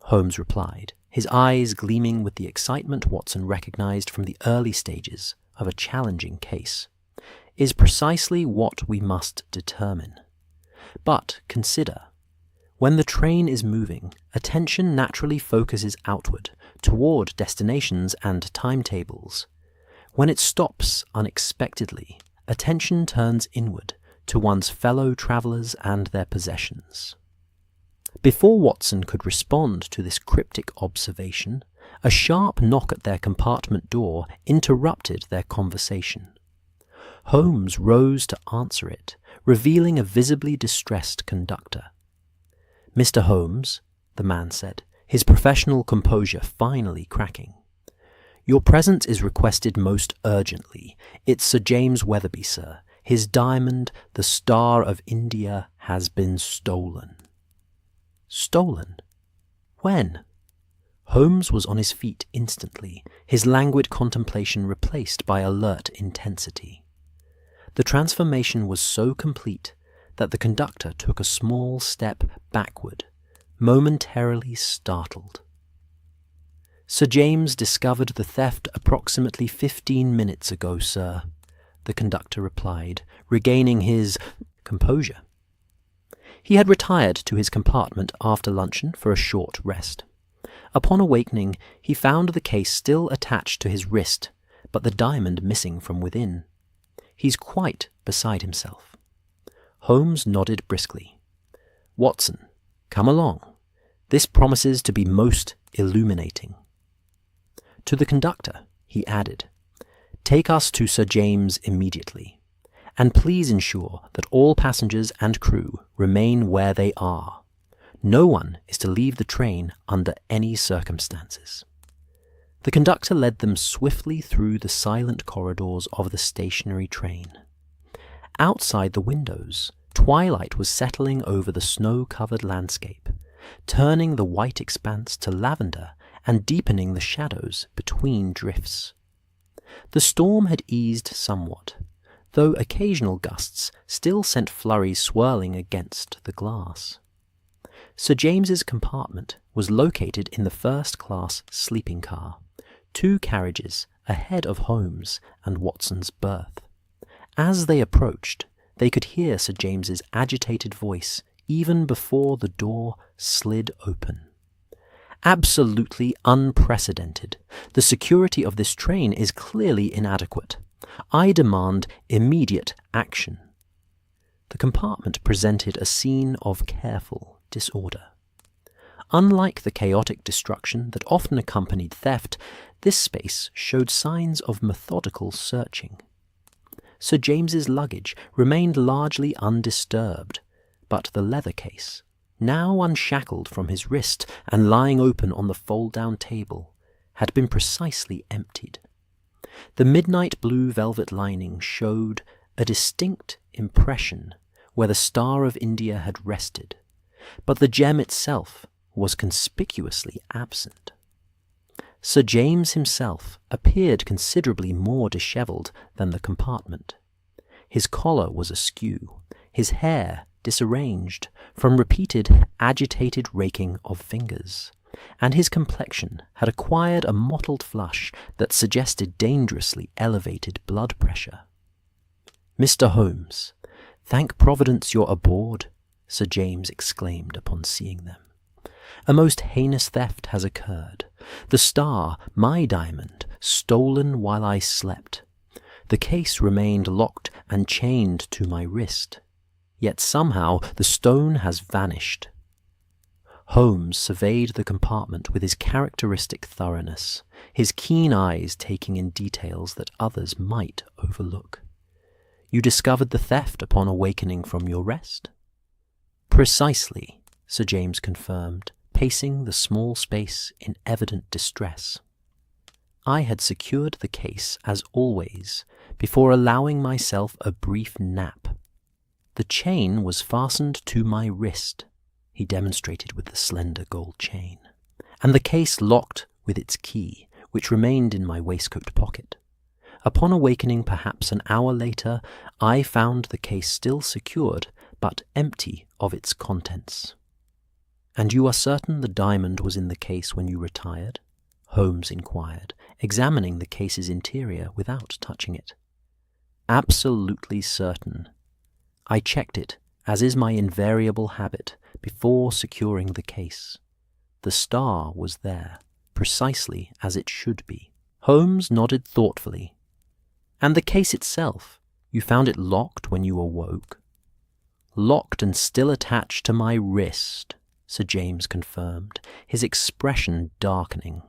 Holmes replied, his eyes gleaming with the excitement Watson recognized from the early stages of a challenging case, is precisely what we must determine. But consider, when the train is moving, attention naturally focuses outward, toward destinations and timetables. When it stops unexpectedly, attention turns inward, to one's fellow travellers and their possessions. Before Watson could respond to this cryptic observation, a sharp knock at their compartment door interrupted their conversation. Holmes rose to answer it, revealing a visibly distressed conductor. "Mr. Holmes," the man said, his professional composure finally cracking. "Your presence is requested most urgently. It's Sir James Weatherby, sir. His diamond, the Star of India, has been stolen." Stolen? When? Holmes was on his feet instantly, his languid contemplation replaced by alert intensity. The transformation was so complete that the conductor took a small step backward, momentarily startled. "Sir James discovered the theft approximately 15 minutes ago, sir," the conductor replied, regaining his composure. He had retired to his compartment after luncheon for a short rest. Upon awakening, he found the case still attached to his wrist, but the diamond missing from within. "He's quite beside himself." Holmes nodded briskly. "Watson, come along. This promises to be most illuminating." To the conductor, he added, "Take us to Sir James immediately, and please ensure that all passengers and crew remain where they are. No one is to leave the train under any circumstances." The conductor led them swiftly through the silent corridors of the stationary train. Outside the windows, twilight was settling over the snow-covered landscape, turning the white expanse to lavender and deepening the shadows between drifts. The storm had eased somewhat, though occasional gusts still sent flurries swirling against the glass. Sir James's compartment was located in the first-class sleeping car, 2 carriages ahead of Holmes and Watson's berth. As they approached, they could hear Sir James's agitated voice even before the door slid open. "Absolutely unprecedented. The security of this train is clearly inadequate. I demand immediate action." The compartment presented a scene of careful disorder. Unlike the chaotic destruction that often accompanied theft, this space showed signs of methodical searching. Sir James's luggage remained largely undisturbed, but the leather case, now unshackled from his wrist and lying open on the fold-down table, had been precisely emptied. The midnight blue velvet lining showed a distinct impression where the Star of India had rested, but the gem itself was conspicuously absent. Sir James himself appeared considerably more dishevelled than the compartment. His collar was askew, his hair disarranged from repeated agitated raking of fingers, and his complexion had acquired a mottled flush that suggested dangerously elevated blood pressure. "Mr. Holmes, thank Providence you're aboard," Sir James exclaimed upon seeing them. "A most heinous theft has occurred. The star, my diamond, stolen while I slept. The case remained locked and chained to my wrist. Yet somehow the stone has vanished." Holmes surveyed the compartment with his characteristic thoroughness, his keen eyes taking in details that others might overlook. "You discovered the theft upon awakening from your rest?" "Precisely," Sir James confirmed, pacing the small space in evident distress. "I had secured the case, as always, before allowing myself a brief nap. The chain was fastened to my wrist," he demonstrated with the slender gold chain, "and the case locked with its key, which remained in my waistcoat pocket. Upon awakening perhaps an hour later, I found the case still secured, but empty of its contents." "And you are certain the diamond was in the case when you retired?" Holmes inquired, examining the case's interior without touching it. "Absolutely certain. I checked it, as is my invariable habit, before securing the case. The star was there, precisely as it should be." Holmes nodded thoughtfully. "And the case itself, you found it locked when you awoke?" "Locked and still attached to my wrist," Sir James confirmed, his expression darkening.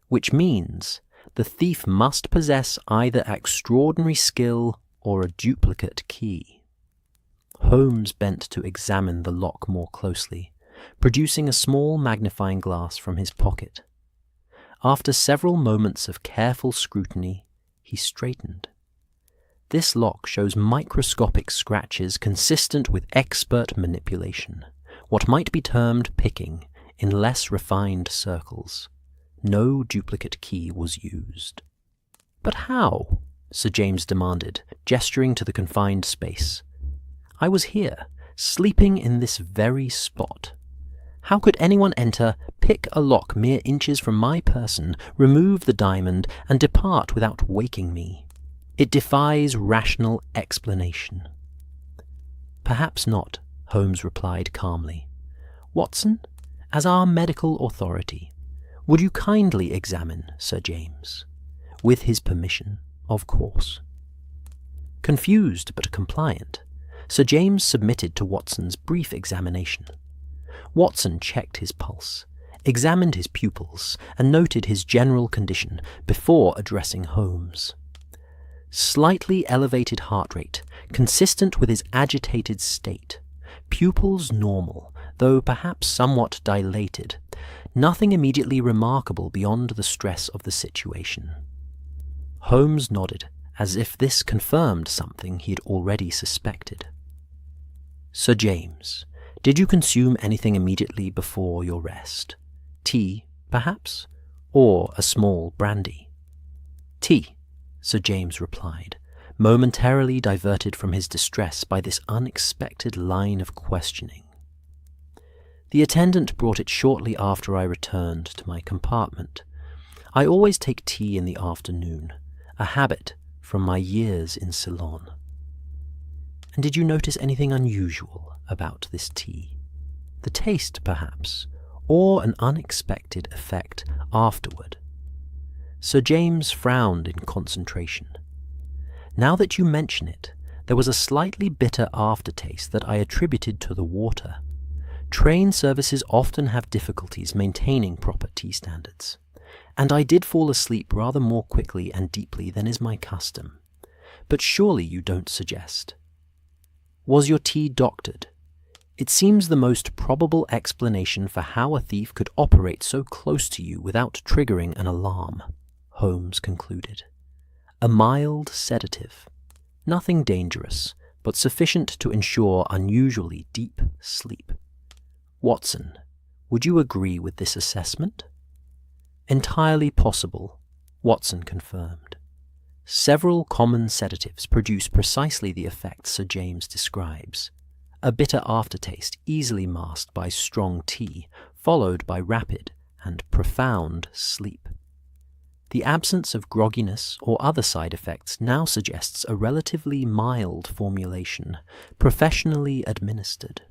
"Which means the thief must possess either extraordinary skill or a duplicate key." Holmes bent to examine the lock more closely, producing a small magnifying glass from his pocket. After several moments of careful scrutiny, he straightened. "This lock shows microscopic scratches consistent with expert manipulation, what might be termed picking in less refined circles. No duplicate key was used." "But how?" Sir James demanded, gesturing to the confined space. "I was here, sleeping in this very spot. How could anyone enter, pick a lock mere inches from my person, remove the diamond, and depart without waking me? It defies rational explanation." "Perhaps not," Holmes replied calmly. "Watson, as our medical authority, would you kindly examine Sir James? With his permission, of course." Confused but compliant, Sir James submitted to Watson's brief examination. Watson checked his pulse, examined his pupils, and noted his general condition before addressing Holmes. Slightly elevated heart rate, consistent with his agitated state. Pupils normal, though perhaps somewhat dilated. Nothing immediately remarkable beyond the stress of the situation. Holmes nodded, as if this confirmed something he had already suspected. "Sir James, did you consume anything immediately before your rest? Tea, perhaps? Or a small brandy?" "Tea," Sir James replied, momentarily diverted from his distress by this unexpected line of questioning. "The attendant brought it shortly after I returned to my compartment. I always take tea in the afternoon, a habit from my years in Ceylon." "And did you notice anything unusual about this tea? The taste, perhaps, or an unexpected effect afterward?" Sir James frowned in concentration. "Now that you mention it, there was a slightly bitter aftertaste that I attributed to the water. Train services often have difficulties maintaining proper tea standards, and I did fall asleep rather more quickly and deeply than is my custom. But surely you don't suggest. Was your tea doctored? It seems the most probable explanation for how a thief could operate so close to you without triggering an alarm," Holmes concluded. "A mild sedative. Nothing dangerous, but sufficient to ensure unusually deep sleep. Watson, would you agree with this assessment?" "Entirely possible," Watson confirmed. "Several common sedatives produce precisely the effect Sir James describes. A bitter aftertaste easily masked by strong tea, followed by rapid, and profound sleep. The absence of grogginess or other side effects now suggests a relatively mild formulation, professionally administered.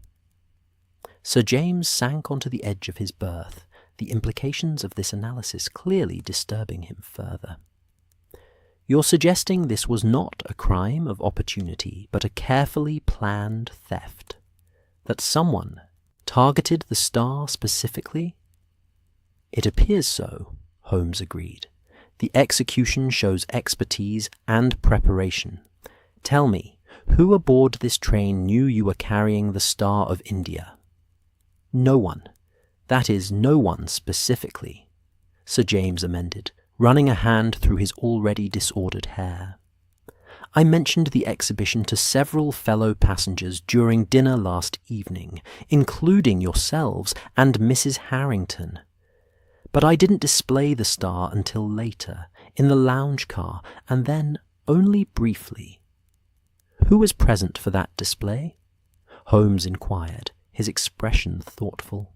Sir James sank onto the edge of his berth, the implications of this analysis clearly disturbing him further. You're suggesting this was not a crime of opportunity, but a carefully planned theft? That someone targeted the star specifically? It appears so, Holmes agreed. The execution shows expertise and preparation. Tell me, who aboard this train knew you were carrying the Star of India? No one. That is, no one specifically, Sir James amended, running a hand through his already disordered hair. I mentioned the exhibition to several fellow passengers during dinner last evening, including yourselves and Mrs. Harrington. But I didn't display the star until later, in the lounge car, and then only briefly. Who was present for that display? Holmes inquired, his expression thoughtful.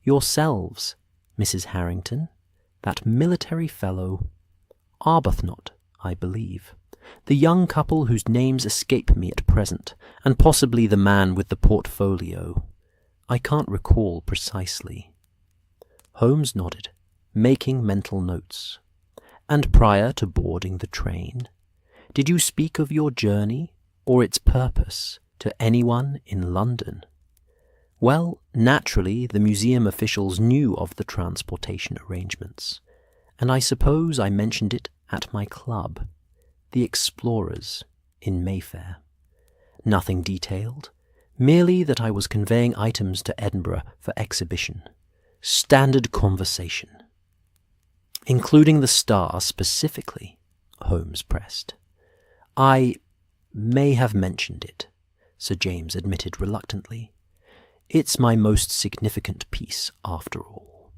Yourselves, Mrs. Harrington, that military fellow, Arbuthnot, I believe, the young couple whose names escape me at present, and possibly the man with the portfolio. I can't recall precisely. Holmes nodded, making mental notes. And prior to boarding the train, did you speak of your journey or its purpose to anyone in London? Well, naturally, the museum officials knew of the transportation arrangements, and I suppose I mentioned it at my club, the Explorers, in Mayfair. Nothing detailed, merely that I was conveying items to Edinburgh for exhibition. Standard conversation. Including the star specifically, Holmes pressed. I may have mentioned it, Sir James admitted reluctantly. It's my most significant piece, after all.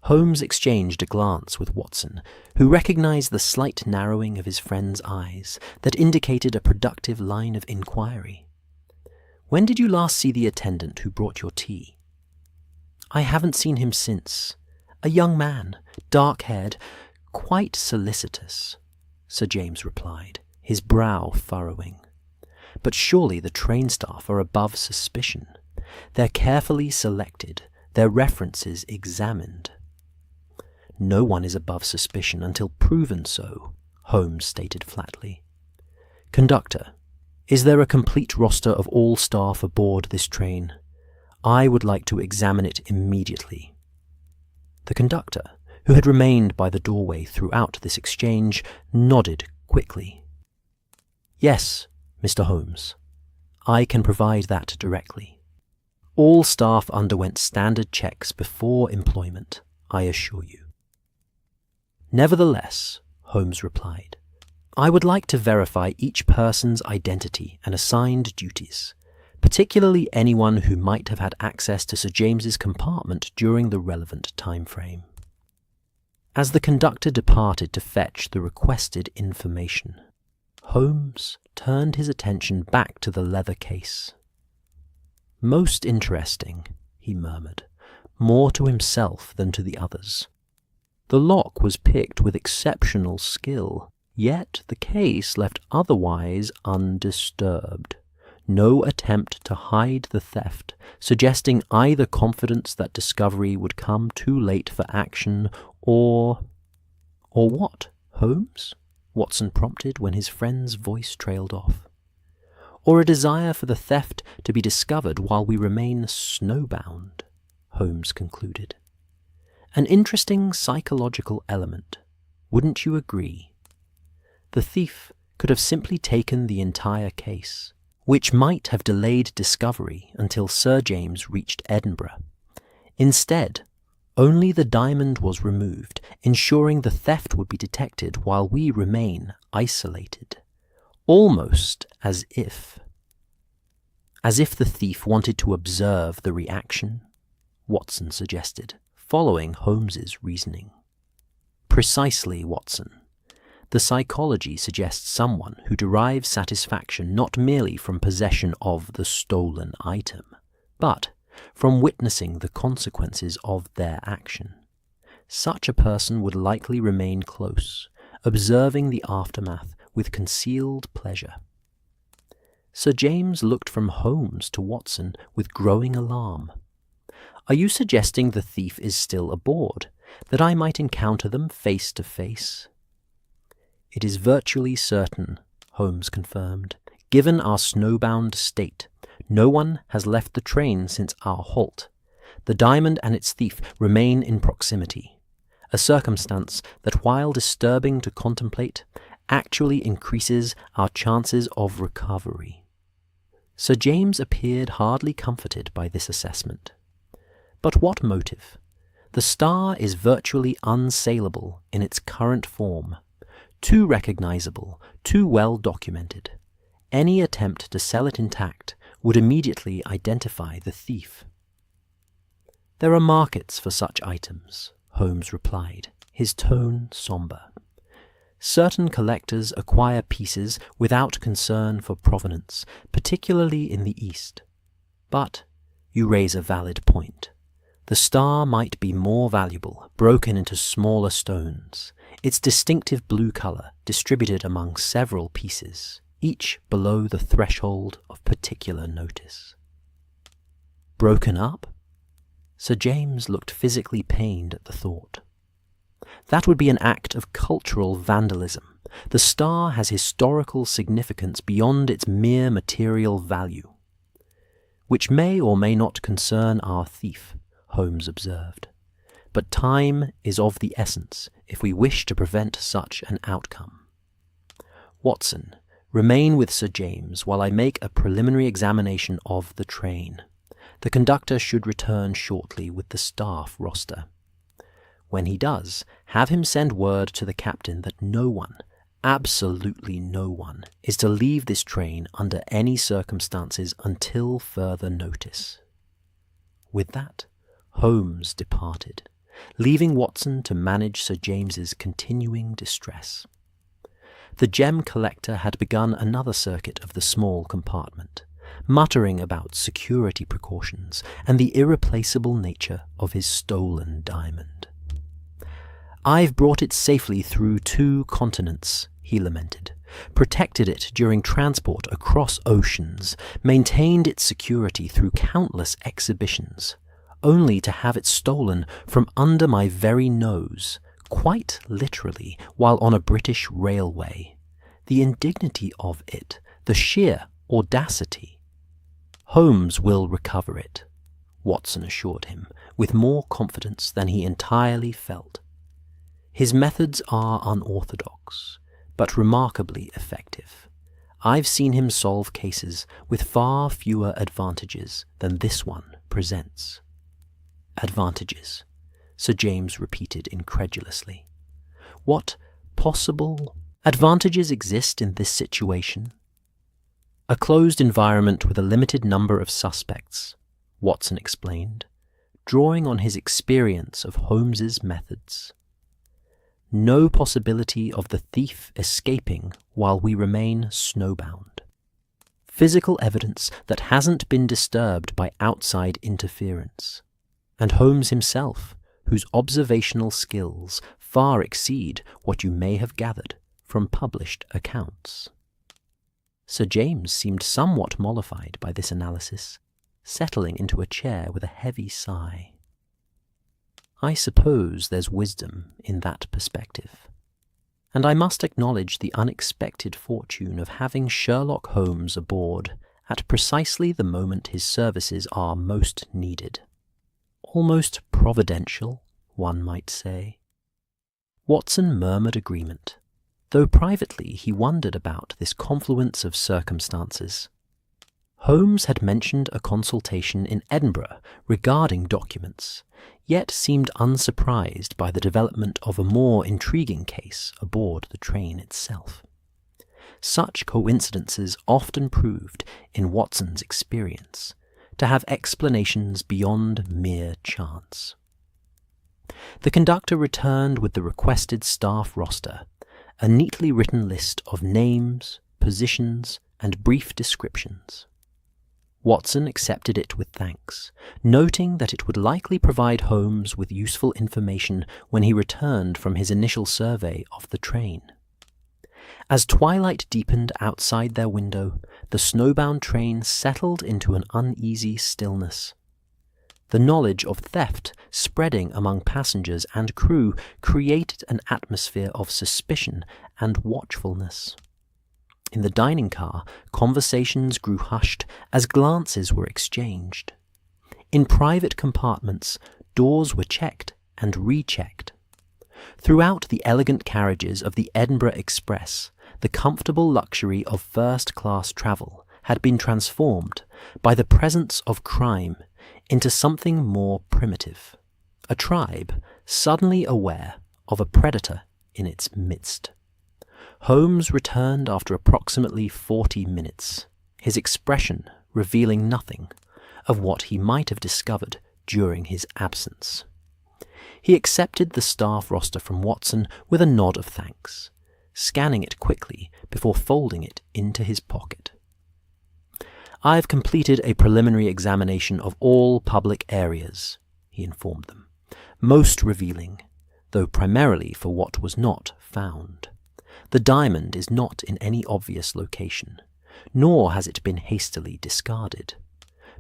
Holmes exchanged a glance with Watson, who recognized the slight narrowing of his friend's eyes that indicated a productive line of inquiry. When did you last see the attendant who brought your tea? I haven't seen him since. A young man, dark-haired, quite solicitous, Sir James replied, his brow furrowing. But surely the train staff are above suspicion. They're carefully selected, their references examined. No one is above suspicion until proven so, Holmes stated flatly. Conductor, is there a complete roster of all staff aboard this train? I would like to examine it immediately. The conductor, who had remained by the doorway throughout this exchange, nodded quickly. Yes, Mr. Holmes. I can provide that directly. All staff underwent standard checks before employment, I assure you. Nevertheless, Holmes replied, I would like to verify each person's identity and assigned duties, particularly anyone who might have had access to Sir James's compartment during the relevant time frame. As the conductor departed to fetch the requested information, Holmes turned his attention back to the leather case. Most interesting, he murmured, more to himself than to the others. The lock was picked with exceptional skill, yet the case left otherwise undisturbed. No attempt to hide the theft, suggesting either confidence that discovery would come too late for action, or what, Holmes? Watson prompted when his friend's voice trailed off. Or a desire for the theft to be discovered while we remain snowbound, Holmes concluded. An interesting psychological element, wouldn't you agree? The thief could have simply taken the entire case, which might have delayed discovery until Sir James reached Edinburgh. Instead, only the diamond was removed, ensuring the theft would be detected while we remain isolated. Almost as if the thief wanted to observe the reaction, Watson suggested, following Holmes's reasoning. Precisely, Watson. The psychology suggests someone who derives satisfaction not merely from possession of the stolen item, but from witnessing the consequences of their action. Such a person would likely remain close, observing the aftermath with concealed pleasure. Sir James looked from Holmes to Watson with growing alarm. "Are you suggesting the thief is still aboard, that I might encounter them face to face?" "It is virtually certain," Holmes confirmed. "Given our snowbound state, no one has left the train since our halt. The diamond and its thief remain in proximity, a circumstance that, while disturbing to contemplate, actually increases our chances of recovery." Sir James appeared hardly comforted by this assessment. "But what motive? The star is virtually unsaleable in its current form, too recognizable, too well documented. Any attempt to sell it intact would immediately identify the thief." "There are markets for such items," Holmes replied, his tone somber. "Certain collectors acquire pieces without concern for provenance, particularly in the East. But you raise a valid point. The star might be more valuable, broken into smaller stones, its distinctive blue color distributed among several pieces, each below the threshold of particular notice." "Broken up?" Sir James looked physically pained at the thought. "That would be an act of cultural vandalism. The star has historical significance beyond its mere material value." "Which may or may not concern our thief," Holmes observed. "But time is of the essence if we wish to prevent such an outcome. Watson, remain with Sir James while I make a preliminary examination of the train. The conductor should return shortly with the staff roster. When he does, have him send word to the captain that no one, absolutely no one, is to leave this train under any circumstances until further notice." With that, Holmes departed, leaving Watson to manage Sir James's continuing distress. The gem collector had begun another circuit of the small compartment, muttering about security precautions and the irreplaceable nature of his stolen diamond. "I've brought it safely through 2 continents," he lamented, "protected it during transport across oceans, maintained its security through countless exhibitions, only to have it stolen from under my very nose, quite literally, while on a British railway. The indignity of it, the sheer audacity." "Holmes will recover it," Watson assured him, with more confidence than he entirely felt. "His methods are unorthodox, but remarkably effective. I've seen him solve cases with far fewer advantages than this one presents." "Advantages?" Sir James repeated incredulously. "What possible advantages exist in this situation?" "A closed environment with a limited number of suspects," Watson explained, drawing on his experience of Holmes's methods. "No possibility of the thief escaping while we remain snowbound. Physical evidence that hasn't been disturbed by outside interference. And Holmes himself, whose observational skills far exceed what you may have gathered from published accounts." Sir James seemed somewhat mollified by this analysis, settling into a chair with a heavy sigh. "I suppose there's wisdom in that perspective. And I must acknowledge the unexpected fortune of having Sherlock Holmes aboard at precisely the moment his services are most needed. Almost providential, one might say." Watson murmured agreement, though privately he wondered about this confluence of circumstances. Holmes had mentioned a consultation in Edinburgh regarding documents, yet seemed unsurprised by the development of a more intriguing case aboard the train itself. Such coincidences often proved, in Watson's experience, to have explanations beyond mere chance. The conductor returned with the requested staff roster, a neatly written list of names, positions, and brief descriptions. Watson accepted it with thanks, noting that it would likely provide Holmes with useful information when he returned from his initial survey of the train. As twilight deepened outside their window, the snowbound train settled into an uneasy stillness. The knowledge of theft spreading among passengers and crew created an atmosphere of suspicion and watchfulness. In the dining car, conversations grew hushed as glances were exchanged. In private compartments, doors were checked and rechecked. Throughout the elegant carriages of the Edinburgh Express, the comfortable luxury of first-class travel had been transformed by the presence of crime into something more primitive, a tribe suddenly aware of a predator in its midst. Holmes returned after approximately 40 minutes, his expression revealing nothing of what he might have discovered during his absence. He accepted the staff roster from Watson with a nod of thanks, scanning it quickly before folding it into his pocket. "I've completed a preliminary examination of all public areas," he informed them, "most revealing, though primarily for what was not found. The diamond is not in any obvious location, nor has it been hastily discarded.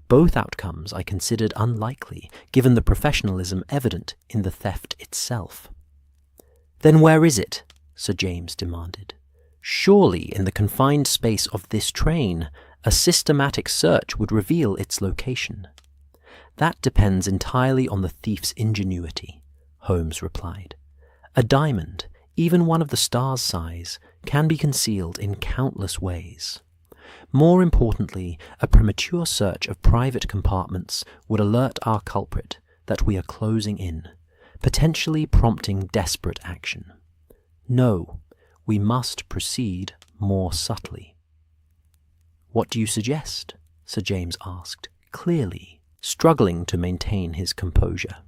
Both outcomes I considered unlikely, given the professionalism evident in the theft itself." "Then where is it?" Sir James demanded. "Surely, in the confined space of this train, a systematic search would reveal its location." "That depends entirely on the thief's ingenuity," Holmes replied. "A diamond, even one of the star's size, can be concealed in countless ways. More importantly, a premature search of private compartments would alert our culprit that we are closing in, potentially prompting desperate action. No, we must proceed more subtly." "What do you suggest?" Sir James asked, clearly struggling to maintain his composure.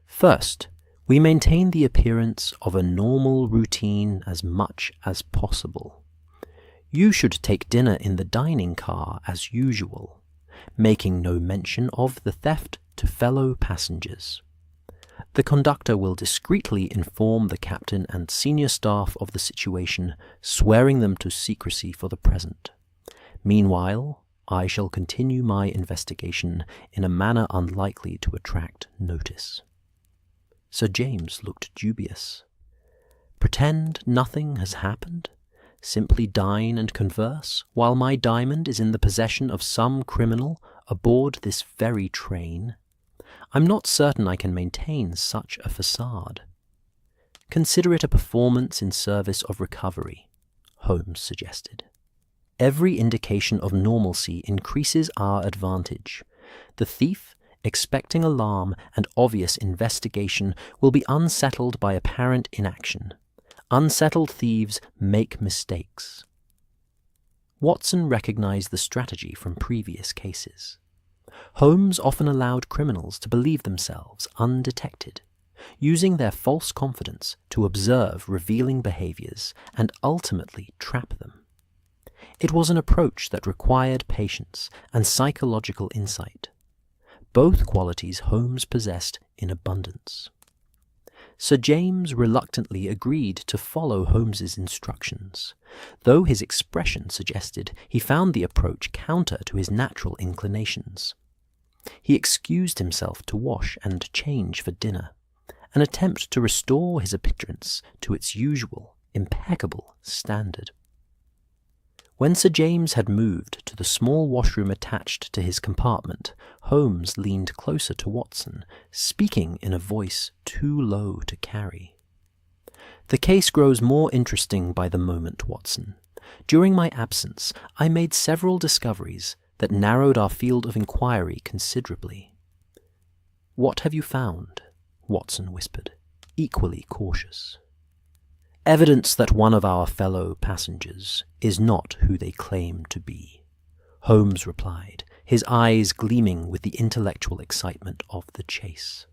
"First, we maintain the appearance of a normal routine as much as possible. You should take dinner in the dining car as usual, making no mention of the theft to fellow passengers. The conductor will discreetly inform the captain and senior staff of the situation, swearing them to secrecy for the present. Meanwhile, I shall continue my investigation in a manner unlikely to attract notice." Sir James looked dubious. "Pretend nothing has happened? Simply dine and converse, while my diamond is in the possession of some criminal aboard this very train? I'm not certain I can maintain such a facade." "Consider it a performance in service of recovery," Holmes suggested. "Every indication of normalcy increases our advantage. The thief, expecting alarm and obvious investigation, will be unsettled by apparent inaction. Unsettled thieves make mistakes." Watson recognized the strategy from previous cases. Holmes often allowed criminals to believe themselves undetected, using their false confidence to observe revealing behaviors and ultimately trap them. It was an approach that required patience and psychological insight, both qualities Holmes possessed in abundance. Sir James reluctantly agreed to follow Holmes's instructions, though his expression suggested he found the approach counter to his natural inclinations. He excused himself to wash and change for dinner, an attempt to restore his appearance to its usual, impeccable standard. When Sir James had moved to the small washroom attached to his compartment, Holmes leaned closer to Watson, speaking in a voice too low to carry. "The case grows more interesting by the moment, Watson. During my absence, I made several discoveries that narrowed our field of inquiry considerably." "What have you found?" Watson whispered, equally cautious. "Evidence that one of our fellow passengers is not who they claim to be," Holmes replied, his eyes gleaming with the intellectual excitement of the chase.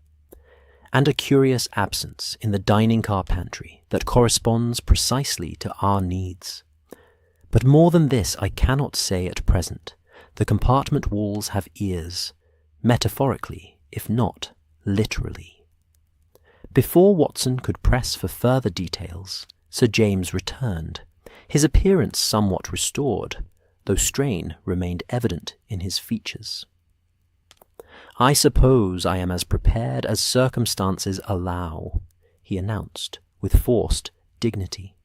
"And a curious absence in the dining car pantry that corresponds precisely to our needs. But more than this I cannot say at present. The compartment walls have ears, metaphorically, if not literally. Before Watson could press for further details, Sir James returned, his appearance somewhat restored, though strain remained evident in his features. "I suppose I am as prepared as circumstances allow," he announced, with forced dignity.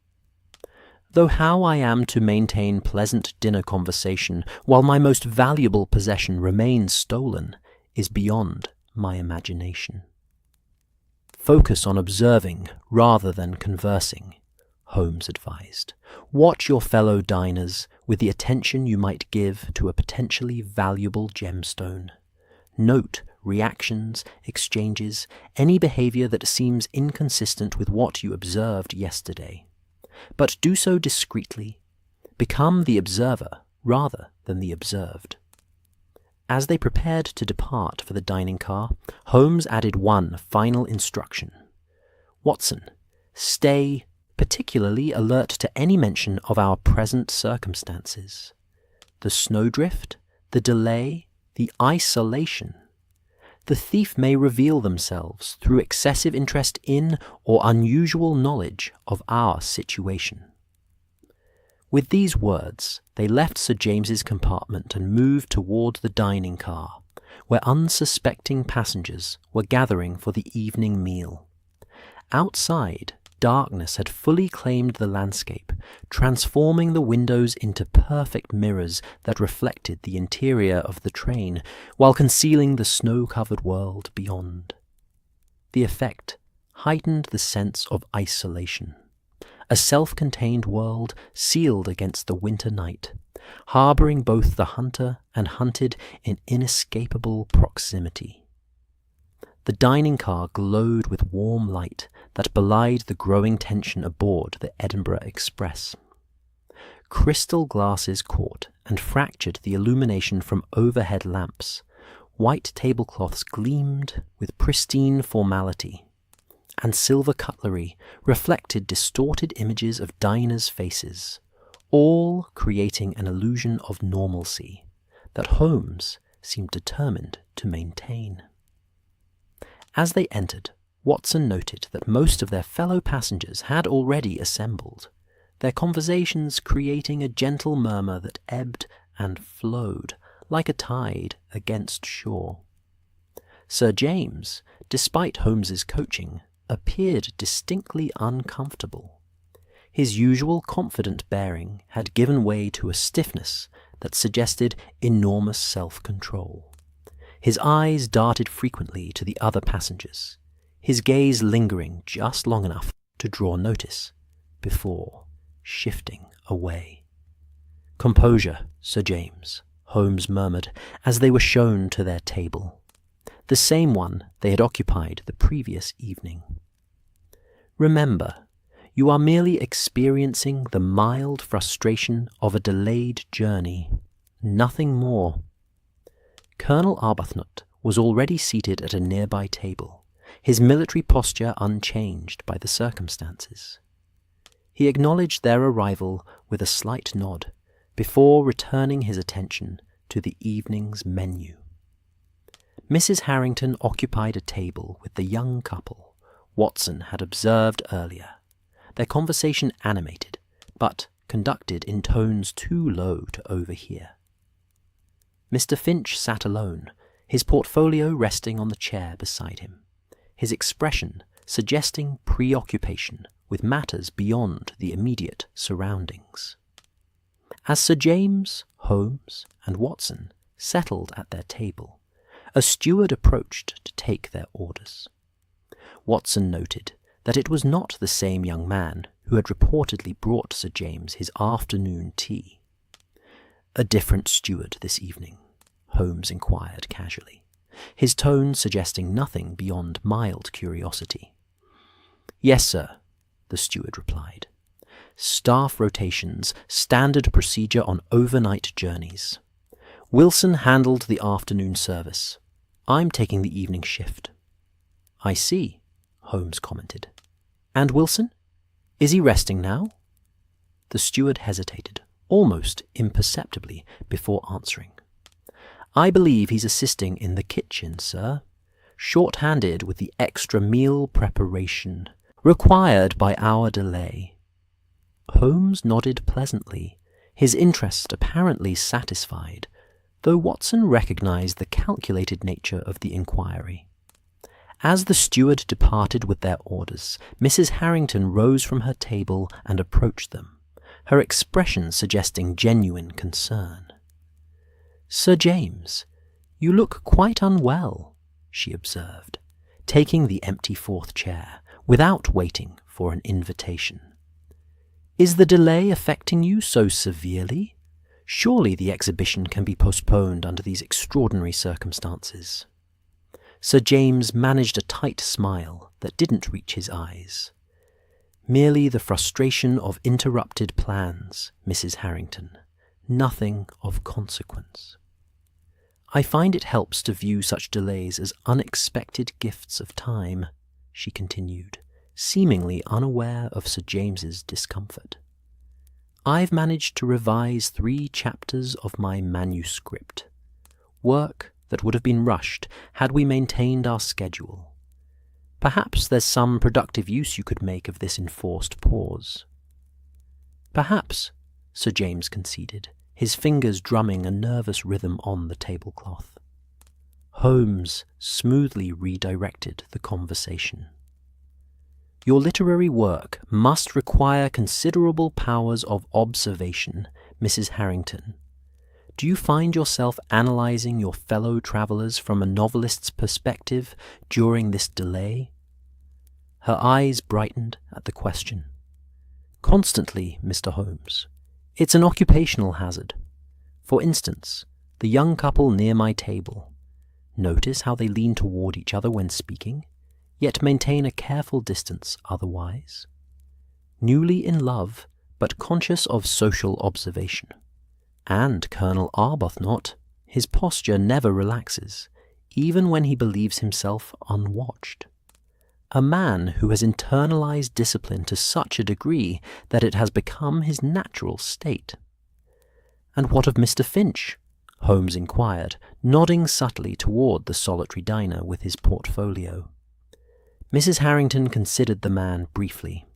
"Though how I am to maintain pleasant dinner conversation while my most valuable possession remains stolen is beyond my imagination." "Focus on observing rather than conversing," Holmes advised. "Watch your fellow diners with the attention you might give to a potentially valuable gemstone. Note reactions, exchanges, any behavior that seems inconsistent with what you observed yesterday. But do so discreetly. Become the observer rather than the observed." As they prepared to depart for the dining car, Holmes added one final instruction. "Watson, stay particularly alert to any mention of our present circumstances. The snowdrift, the delay, the isolation. The thief may reveal themselves through excessive interest in or unusual knowledge of our situation." With these words, they left Sir James's compartment and moved toward the dining car, where unsuspecting passengers were gathering for the evening meal. Outside, darkness had fully claimed the landscape, transforming the windows into perfect mirrors that reflected the interior of the train, while concealing the snow-covered world beyond. The effect heightened the sense of isolation. A self-contained world sealed against the winter night, harboring both the hunter and hunted in inescapable proximity. The dining car glowed with warm light that belied the growing tension aboard the Edinburgh Express. Crystal glasses caught and fractured the illumination from overhead lamps. White tablecloths gleamed with pristine formality, and silver cutlery reflected distorted images of diners' faces, all creating an illusion of normalcy that Holmes seemed determined to maintain. As they entered, Watson noted that most of their fellow passengers had already assembled, their conversations creating a gentle murmur that ebbed and flowed like a tide against shore. Sir James, despite Holmes's coaching, appeared distinctly uncomfortable. His usual confident bearing had given way to a stiffness that suggested enormous self-control. His eyes darted frequently to the other passengers, his gaze lingering just long enough to draw notice before shifting away. "Composure, Sir James," Holmes murmured as they were shown to their table, the same one they had occupied the previous evening. "Remember, you are merely experiencing the mild frustration of a delayed journey, nothing more." Colonel Arbuthnot was already seated at a nearby table, his military posture unchanged by the circumstances. He acknowledged their arrival with a slight nod, before returning his attention to the evening's menu. Mrs. Harrington occupied a table with the young couple Watson had observed earlier, their conversation animated, but conducted in tones too low to overhear. Mr. Finch sat alone, his portfolio resting on the chair beside him, his expression suggesting preoccupation with matters beyond the immediate surroundings. As Sir James, Holmes, and Watson settled at their table, a steward approached to take their orders. Watson noted that it was not the same young man who had reportedly brought Sir James his afternoon tea. "A different steward this evening?" Holmes inquired casually, his tone suggesting nothing beyond mild curiosity. "Yes, sir," the steward replied. "Staff rotations, standard procedure on overnight journeys. Wilson handled the afternoon service. I'm taking the evening shift." "I see," Holmes commented. "And Wilson? Is he resting now?" The steward hesitated, almost imperceptibly, before answering. I believe he's assisting in the kitchen, sir, short-handed with the extra meal preparation required by our delay." Holmes nodded pleasantly, his interest apparently satisfied, though Watson recognized the calculated nature of the inquiry. As the steward departed with their orders, Mrs. Harrington rose from her table and approached them, her expression suggesting genuine concern. "Sir James, you look quite unwell," she observed, taking the empty fourth chair, without waiting for an invitation. "Is the delay affecting you so severely? Surely the exhibition can be postponed under these extraordinary circumstances." Sir James managed a tight smile that didn't reach his eyes. "Merely the frustration of interrupted plans, Mrs. Harrington. Nothing of consequence. I find it helps to view such delays as unexpected gifts of time," she continued, seemingly unaware of Sir James's discomfort. "I've managed to revise 3 chapters of my manuscript, work that would have been rushed had we maintained our schedule. Perhaps there's some productive use you could make of this enforced pause." "Perhaps," Sir James conceded, his fingers drumming a nervous rhythm on the tablecloth. Holmes smoothly redirected the conversation. "Your literary work must require considerable powers of observation, Mrs. Harrington. Do you find yourself analyzing your fellow travelers from a novelist's perspective during this delay?" Her eyes brightened at the question. "Constantly, Mr. Holmes. It's an occupational hazard. For instance, the young couple near my table. Notice how they lean toward each other when speaking, yet maintain a careful distance otherwise. Newly in love, but conscious of social observation. And Colonel Arbuthnot, his posture never relaxes, even when he believes himself unwatched. A man who has internalized discipline to such a degree that it has become his natural state." "And what of Mr. Finch?" Holmes inquired, nodding subtly toward the solitary diner with his portfolio. Mrs. Harrington considered the man briefly.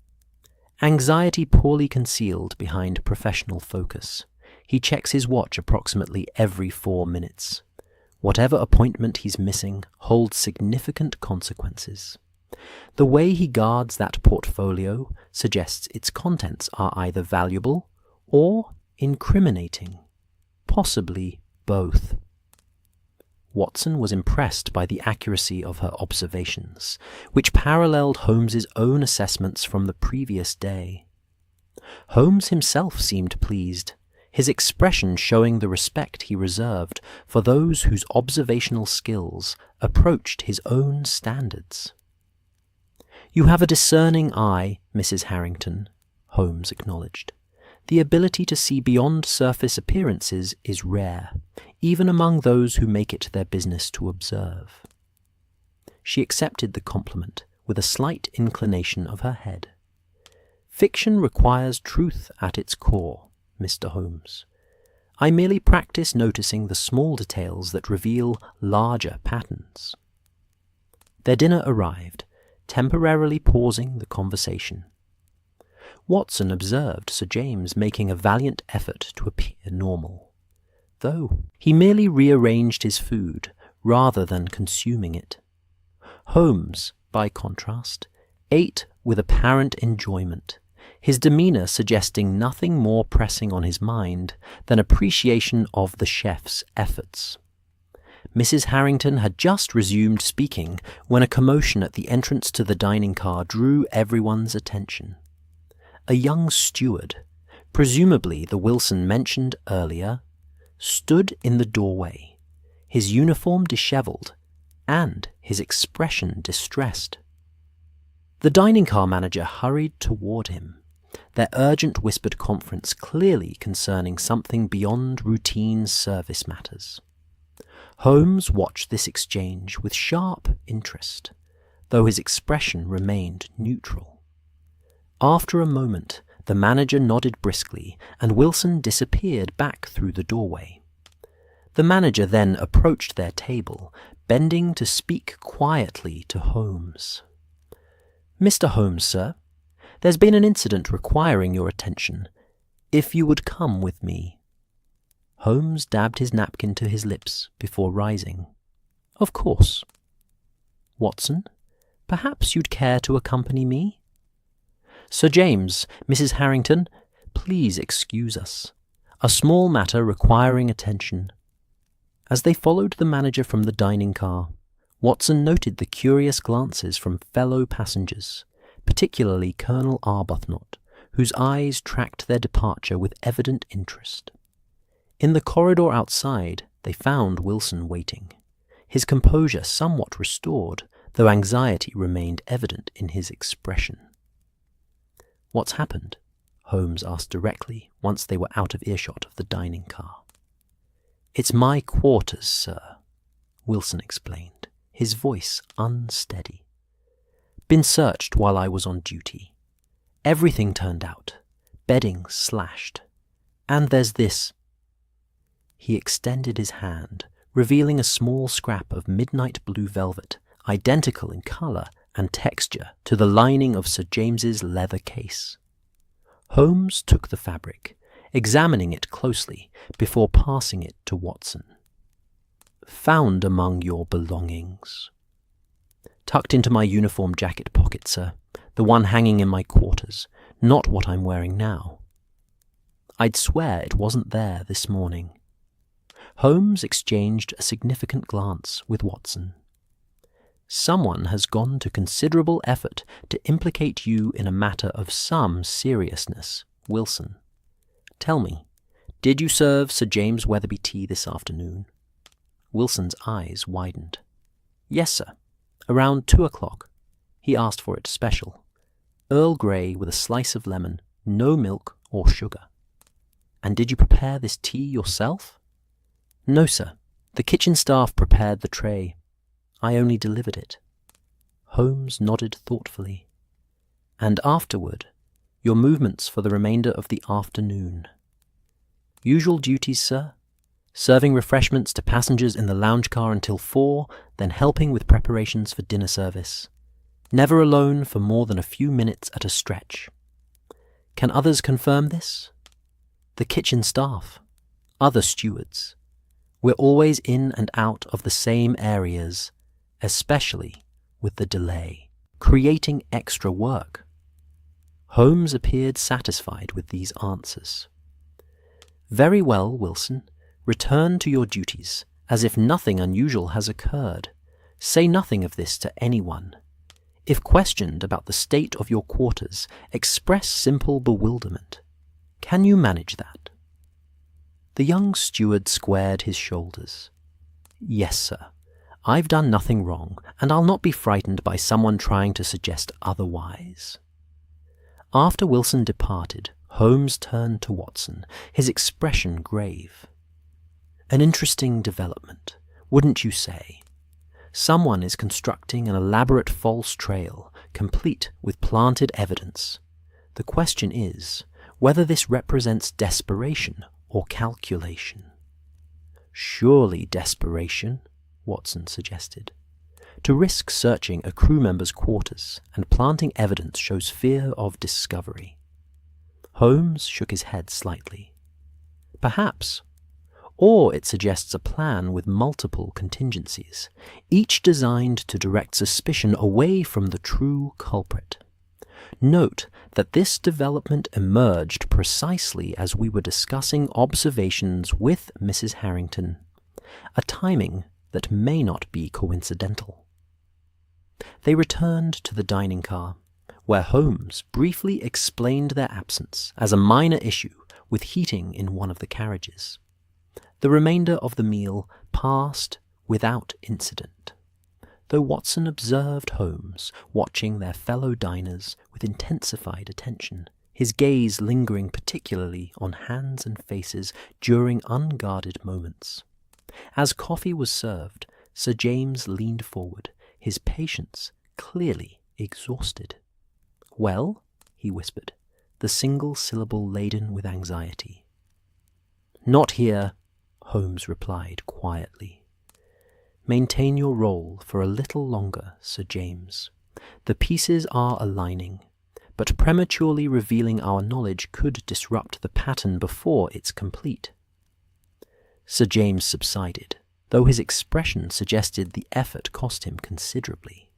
Anxiety poorly concealed behind professional focus. He checks his watch approximately every 4 minutes. Whatever appointment he's missing holds significant consequences. The way he guards that portfolio suggests its contents are either valuable or incriminating, possibly both. Watson was impressed by the accuracy of her observations, which paralleled Holmes's own assessments from the previous day. Holmes himself seemed pleased, his expression showing the respect he reserved for those whose observational skills approached his own standards. "You have a discerning eye, Mrs. Harrington," Holmes acknowledged. "The ability to see beyond surface appearances is rare, even among those who make it their business to observe." She accepted the compliment with a slight inclination of her head. "Fiction requires truth at its core, Mr. Holmes. I merely practice noticing the small details that reveal larger patterns." Their dinner arrived, temporarily pausing the conversation. Watson observed Sir James making a valiant effort to appear normal, though he merely rearranged his food rather than consuming it. Holmes, by contrast, ate with apparent enjoyment, his demeanor suggesting nothing more pressing on his mind than appreciation of the chef's efforts. Mrs. Harrington had just resumed speaking when a commotion at the entrance to the dining car drew everyone's attention. A young steward, presumably the Wilson mentioned earlier, stood in the doorway, his uniform disheveled and his expression distressed. The dining car manager hurried toward him, their urgent whispered conference clearly concerning something beyond routine service matters. Holmes watched this exchange with sharp interest, though his expression remained neutral. After a moment, the manager nodded briskly, and Wilson disappeared back through the doorway. The manager then approached their table, bending to speak quietly to Holmes. "Mr. Holmes, sir, there's been an incident requiring your attention. If you would come with me." Holmes dabbed his napkin to his lips before rising. "Of course." "Watson, perhaps you'd care to accompany me?" "Sir James, Mrs. Harrington, please excuse us. A small matter requiring attention." As they followed the manager from the dining car, Watson noted the curious glances from fellow passengers, particularly Colonel Arbuthnot, whose eyes tracked their departure with evident interest. In the corridor outside, they found Wilson waiting, his composure somewhat restored, though anxiety remained evident in his expression. "What's happened?" Holmes asked directly once they were out of earshot of the dining car. "It's my quarters, sir," Wilson explained, his voice unsteady. "Been searched while I was on duty. Everything turned out. Bedding slashed. And there's this." He extended his hand, revealing a small scrap of midnight blue velvet, identical in colour and texture to the lining of Sir James's leather case. Holmes took the fabric, examining it closely before passing it to Watson. "Found among your belongings." "Tucked into my uniform jacket pocket, sir. The one hanging in my quarters, not what I'm wearing now." "I'd swear it wasn't there this morning." Holmes exchanged a significant glance with Watson. "Someone has gone to considerable effort to implicate you in a matter of some seriousness, Wilson. Tell me, did you serve Sir James Weatherby tea this afternoon?" Wilson's eyes widened. "Yes, sir. Around 2 o'clock. He asked for it special. Earl Grey with a slice of lemon, no milk or sugar." "And did you prepare this tea yourself?" "No, sir. The kitchen staff prepared the tray. I only delivered it." Holmes nodded thoughtfully. "And afterward, your movements for the remainder of the afternoon?" "Usual duties, sir. Serving refreshments to passengers in the lounge car until 4, then helping with preparations for dinner service. Never alone for more than a few minutes at a stretch." "Can others confirm this?" "The kitchen staff. Other stewards. We're always in and out of the same areas, especially with the delay, creating extra work." Holmes appeared satisfied with these answers. "Very well, Wilson. Return to your duties, as if nothing unusual has occurred. Say nothing of this to anyone. If questioned about the state of your quarters, express simple bewilderment. Can you manage that?" The young steward squared his shoulders. "Yes, sir. I've done nothing wrong, and I'll not be frightened by someone trying to suggest otherwise." After Wilson departed, Holmes turned to Watson, his expression grave. "An interesting development, wouldn't you say? Someone is constructing an elaborate false trail, complete with planted evidence. The question is whether this represents desperation or calculation." "Surely desperation," Watson suggested. "To risk searching a crew member's quarters and planting evidence shows fear of discovery." Holmes shook his head slightly. "Perhaps. Or it suggests a plan with multiple contingencies, each designed to direct suspicion away from the true culprit. Note that this development emerged precisely as we were discussing observations with Mrs. Harrington, a timing that may not be coincidental." They returned to the dining car, where Holmes briefly explained their absence as a minor issue with heating in one of the carriages. The remainder of the meal passed without incident, though Watson observed Holmes watching their fellow diners with intensified attention, his gaze lingering particularly on hands and faces during unguarded moments. As coffee was served, Sir James leaned forward, his patience clearly exhausted. "Well?" he whispered, the single syllable laden with anxiety. "Not here," Holmes replied quietly. "Maintain your role for a little longer, Sir James. The pieces are aligning, but prematurely revealing our knowledge could disrupt the pattern before it's complete." Sir James subsided, though his expression suggested the effort cost him considerably.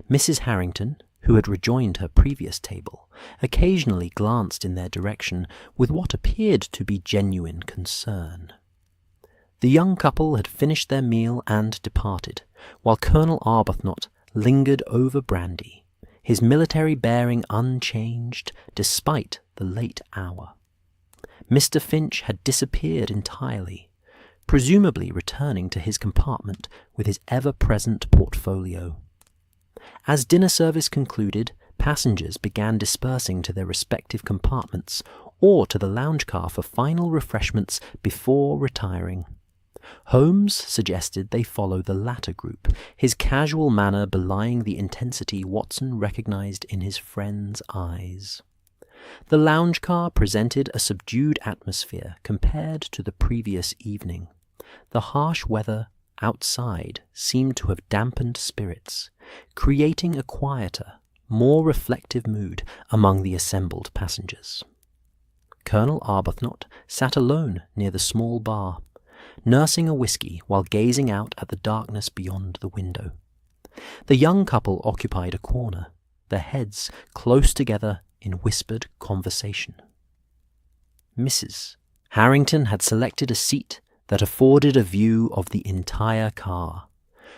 Mrs. Harrington, who had rejoined her previous table, occasionally glanced in their direction with what appeared to be genuine concern. The young couple had finished their meal and departed, while Colonel Arbuthnot lingered over brandy, his military bearing unchanged despite the late hour. Mr. Finch had disappeared entirely, presumably returning to his compartment with his ever-present portfolio. As dinner service concluded, passengers began dispersing to their respective compartments or to the lounge car for final refreshments before retiring. Holmes suggested they follow the latter group, his casual manner belying the intensity Watson recognized in his friend's eyes. The lounge car presented a subdued atmosphere compared to the previous evening. The harsh weather outside seemed to have dampened spirits, creating a quieter, more reflective mood among the assembled passengers. Colonel Arbuthnot sat alone near the small bar, nursing a whiskey while gazing out at the darkness beyond the window. The young couple occupied a corner, their heads close together in whispered conversation. Mrs. Harrington had selected a seat that afforded a view of the entire car,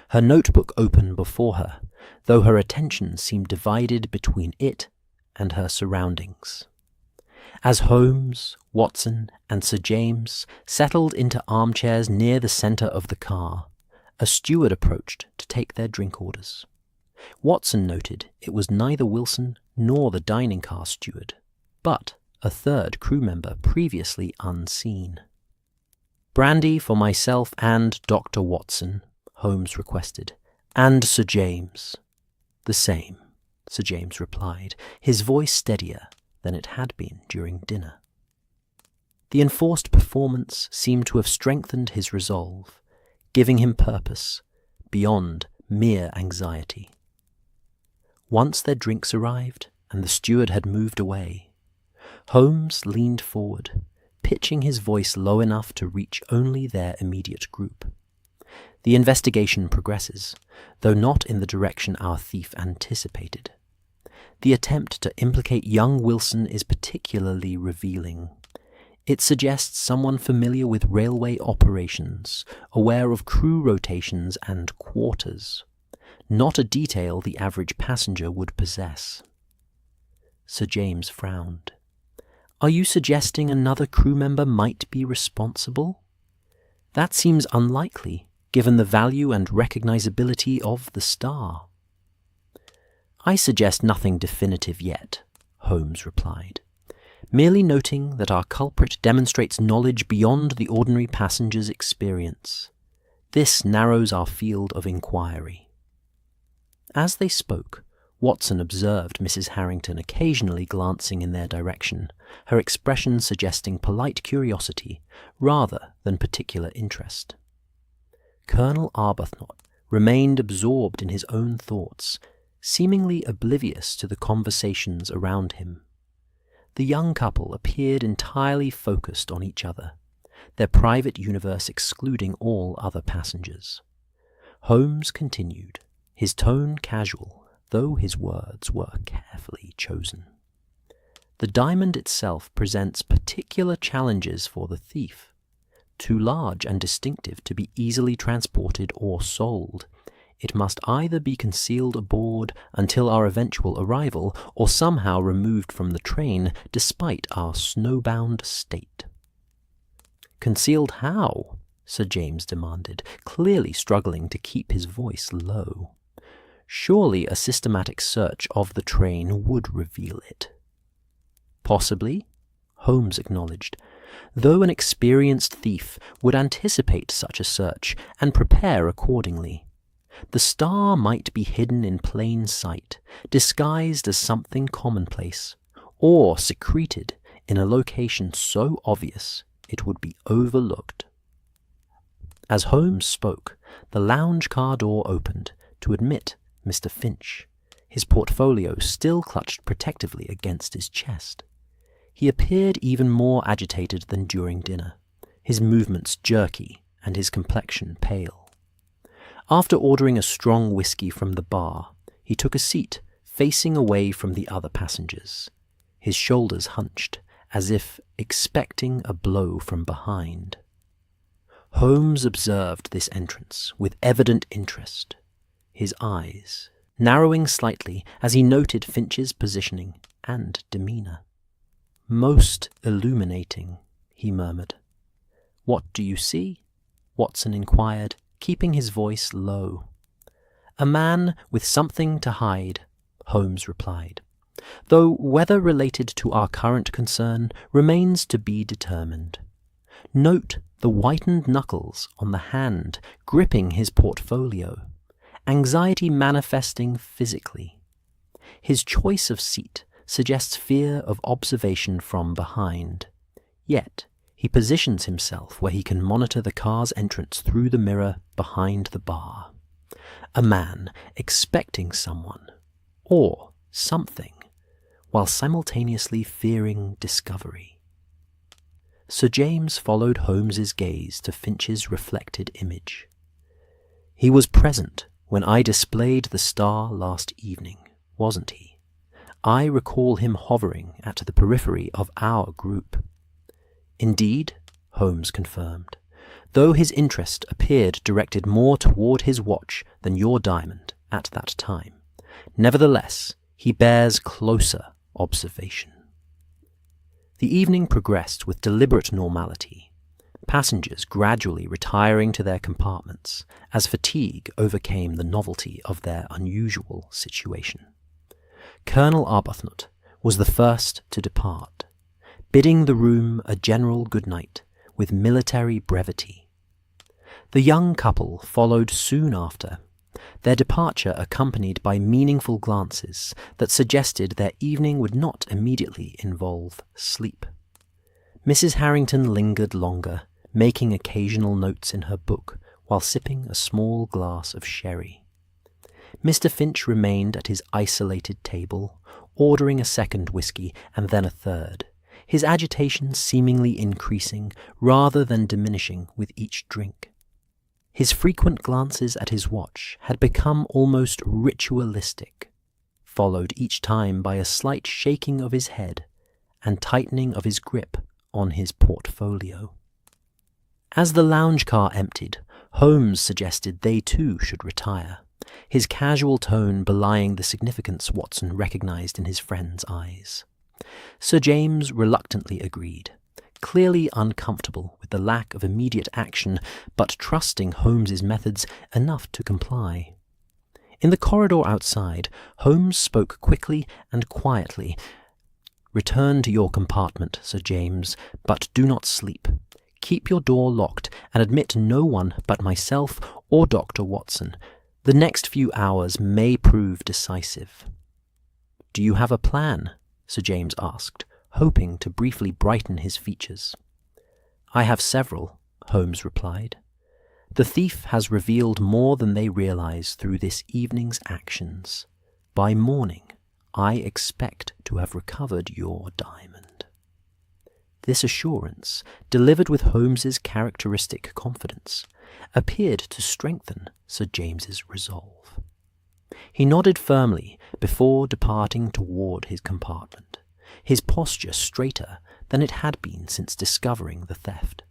her notebook open before her, though her attention seemed divided between it and her surroundings. As Holmes, Watson, and Sir James settled into armchairs near the centre of the car, a steward approached to take their drink orders. Watson noted it was neither Wilson nor the dining car steward, but a third crew member previously unseen. "Brandy for myself and Dr. Watson," Holmes requested, "and Sir James." "The same," Sir James replied, his voice steadier than it had been during dinner. The enforced performance seemed to have strengthened his resolve, giving him purpose beyond mere anxiety. Once their drinks arrived and the steward had moved away, Holmes leaned forward, pitching his voice low enough to reach only their immediate group. "The investigation progresses, though not in the direction our thief anticipated. The attempt to implicate young Wilson is particularly revealing. It suggests someone familiar with railway operations, aware of crew rotations and quarters, not a detail the average passenger would possess." Sir James frowned. "Are you suggesting another crew member might be responsible? That seems unlikely, given the value and recognizability of the star." "I suggest nothing definitive yet," Holmes replied, "merely noting that our culprit demonstrates knowledge beyond the ordinary passenger's experience. This narrows our field of inquiry." As they spoke, Watson observed Mrs. Harrington occasionally glancing in their direction, her expression suggesting polite curiosity rather than particular interest. Colonel Arbuthnot remained absorbed in his own thoughts, seemingly oblivious to the conversations around him. The young couple appeared entirely focused on each other, their private universe excluding all other passengers. Holmes continued, his tone casual, though his words were carefully chosen. "The diamond itself presents particular challenges for the thief. Too large and distinctive to be easily transported or sold, it must either be concealed aboard until our eventual arrival or somehow removed from the train despite our snowbound state." "Concealed how?" Sir James demanded, clearly struggling to keep his voice low. "Surely a systematic search of the train would reveal it." "Possibly," Holmes acknowledged, though an experienced thief would anticipate such a search and prepare accordingly. The star might be hidden in plain sight, disguised as something commonplace, or secreted in a location so obvious it would be overlooked. As Holmes spoke, the lounge car door opened to admit Mr. Finch, his portfolio still clutched protectively against his chest. He appeared even more agitated than during dinner, his movements jerky and his complexion pale. After ordering a strong whiskey from the bar, he took a seat facing away from the other passengers, his shoulders hunched, as if expecting a blow from behind. Holmes observed this entrance with evident interest, his eyes narrowing slightly as he noted Finch's positioning and demeanour. "Most illuminating," he murmured. "What do you see?" Watson inquired, keeping his voice low. "A man with something to hide," Holmes replied, "though whether related to our current concern remains to be determined. Note the whitened knuckles on the hand gripping his portfolio, anxiety manifesting physically. His choice of seat suggests fear of observation from behind, yet he positions himself where he can monitor the car's entrance through the mirror behind the bar. A man expecting someone, or something, while simultaneously fearing discovery." Sir James followed Holmes's gaze to Finch's reflected image. "He was present when I displayed the star last evening, wasn't he? I recall him hovering at the periphery of our group." "Indeed," Holmes confirmed, though his interest appeared directed more toward his watch than your diamond at that time. "Nevertheless, he bears closer observation." The evening progressed with deliberate normality, passengers gradually retiring to their compartments as fatigue overcame the novelty of their unusual situation. Colonel Arbuthnot was the first to depart, bidding the room a general good night with military brevity. The young couple followed soon after, their departure accompanied by meaningful glances that suggested their evening would not immediately involve sleep. Mrs. Harrington lingered longer, making occasional notes in her book while sipping a small glass of sherry. Mr. Finch remained at his isolated table, ordering a second whiskey and then a third, his agitation seemingly increasing rather than diminishing with each drink. His frequent glances at his watch had become almost ritualistic, followed each time by a slight shaking of his head and tightening of his grip on his portfolio. As the lounge car emptied, Holmes suggested they too should retire, his casual tone belying the significance Watson recognized in his friend's eyes. Sir James reluctantly agreed, clearly uncomfortable with the lack of immediate action, but trusting Holmes's methods enough to comply. In the corridor outside, Holmes spoke quickly and quietly. "Return to your compartment, Sir James, but do not sleep. Keep your door locked and admit no one but myself or Dr. Watson. The next few hours may prove decisive." "Do you have a plan?" Sir James asked, hoping to briefly brighten his features. "I have several," Holmes replied. "The thief has revealed more than they realize through this evening's actions. By morning, I expect to have recovered your diamond." This assurance, delivered with Holmes's characteristic confidence, appeared to strengthen Sir James's resolve. He nodded firmly before departing toward his compartment, his posture straighter than it had been since discovering the theft.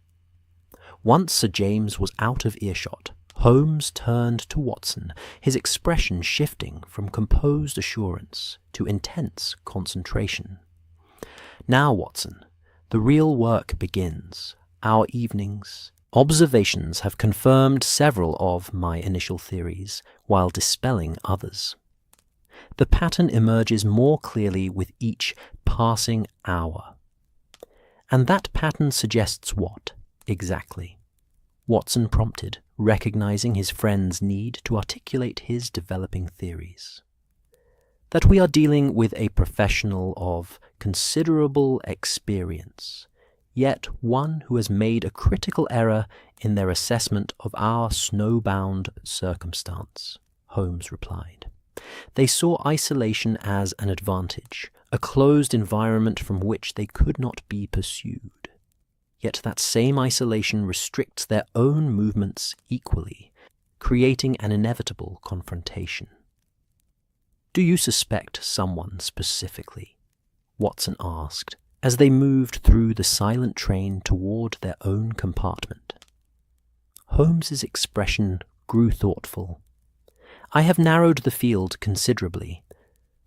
Once Sir James was out of earshot, Holmes turned to Watson, his expression shifting from composed assurance to intense concentration. "Now, Watson, the real work begins. Our evening's observations have confirmed several of my initial theories, while dispelling others. The pattern emerges more clearly with each passing hour. And that pattern suggests what, exactly?" Watson prompted, recognizing his friend's need to articulate his developing theories. "That we are dealing with a professional of considerable experience, yet one who has made a critical error in their assessment of our snowbound circumstance," Holmes replied. "They saw isolation as an advantage, a closed environment from which they could not be pursued. Yet that same isolation restricts their own movements equally, creating an inevitable confrontation." "Do you suspect someone specifically?" Watson asked, as they moved through the silent train toward their own compartment. Holmes's expression grew thoughtful. "I have narrowed the field considerably.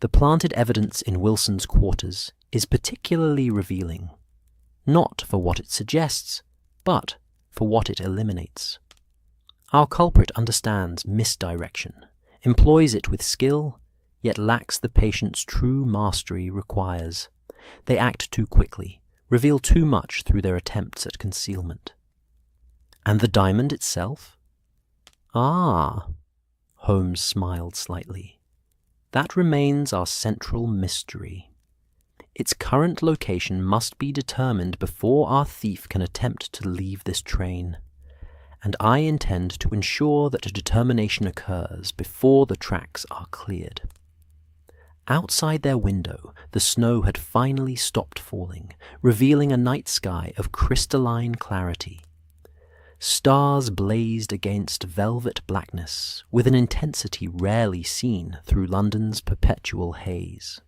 The planted evidence in Wilson's quarters is particularly revealing, not for what it suggests, but for what it eliminates. Our culprit understands misdirection, employs it with skill, yet lacks the patience true mastery requires. They act too quickly, reveal too much through their attempts at concealment." "And the diamond itself?" "Ah," Holmes smiled slightly. "That remains our central mystery. Its current location must be determined before our thief can attempt to leave this train, and I intend to ensure that a determination occurs before the tracks are cleared." Outside their window, the snow had finally stopped falling, revealing a night sky of crystalline clarity. Stars blazed against velvet blackness with an intensity rarely seen through London's perpetual haze.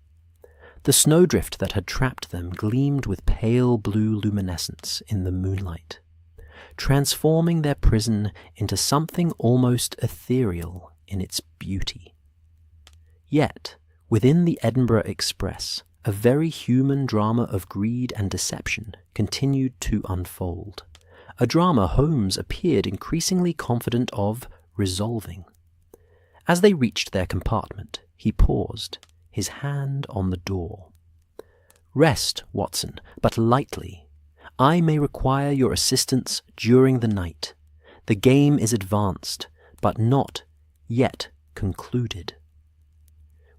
The snowdrift that had trapped them gleamed with pale blue luminescence in the moonlight, transforming their prison into something almost ethereal in its beauty. Yet, within the Edinburgh Express, a very human drama of greed and deception continued to unfold, a drama Holmes appeared increasingly confident of resolving. As they reached their compartment, he paused, his hand on the door. "Rest, Watson, but lightly. I may require your assistance during the night. The game is advanced, but not yet concluded."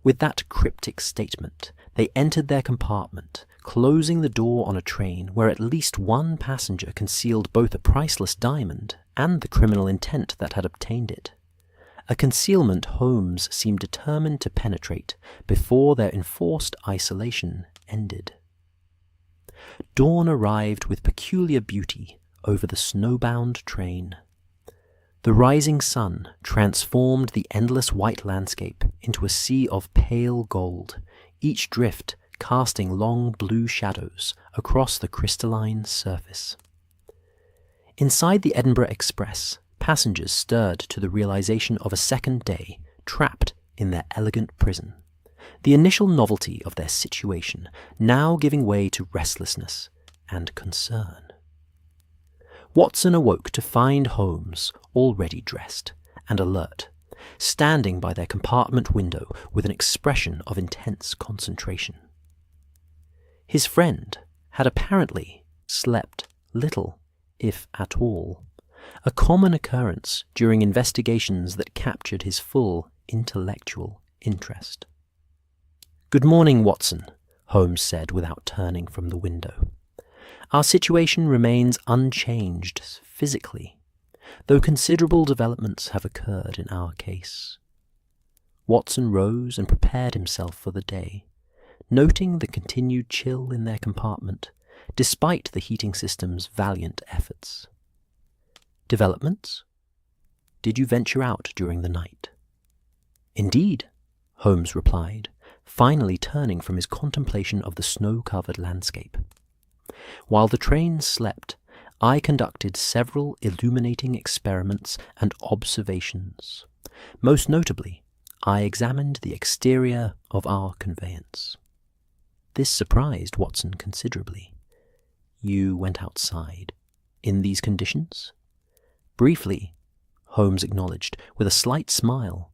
With that cryptic statement, they entered their compartment, closing the door on a train where at least one passenger concealed both a priceless diamond and the criminal intent that had obtained it. A concealment Holmes seemed determined to penetrate before their enforced isolation ended. Dawn arrived with peculiar beauty over the snowbound train. The rising sun transformed the endless white landscape into a sea of pale gold, each drift casting long blue shadows across the crystalline surface. Inside the Edinburgh Express, passengers stirred to the realization of a second day trapped in their elegant prison, the initial novelty of their situation now giving way to restlessness and concern. Watson awoke to find Holmes already dressed and alert, standing by their compartment window with an expression of intense concentration. His friend had apparently slept little, if at all, a common occurrence during investigations that captured his full intellectual interest. "Good morning, Watson," Holmes said without turning from the window. "Our situation remains unchanged physically, though considerable developments have occurred in our case." Watson rose and prepared himself for the day, noting the continued chill in their compartment, despite the heating system's valiant efforts. "Developments? Did you venture out during the night?" "Indeed," Holmes replied, finally turning from his contemplation of the snow-covered landscape. "While the train slept, I conducted several illuminating experiments and observations. Most notably, I examined the exterior of our conveyance." This surprised Watson considerably. "You went outside in these conditions?" "Briefly," Holmes acknowledged, with a slight smile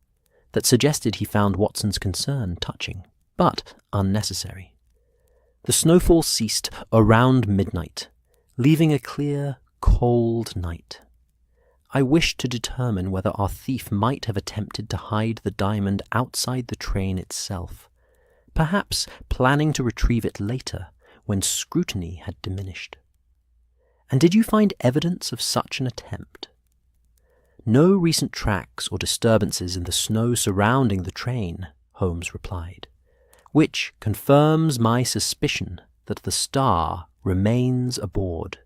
that suggested he found Watson's concern touching, but unnecessary. The snowfall ceased around midnight, leaving a clear, cold night. I wished to determine whether our thief might have attempted to hide the diamond outside the train itself, perhaps planning to retrieve it later when scrutiny had diminished. And did you find evidence of such an attempt? No recent tracks or disturbances in the snow surrounding the train, Holmes replied, which confirms my suspicion that the star remains aboard,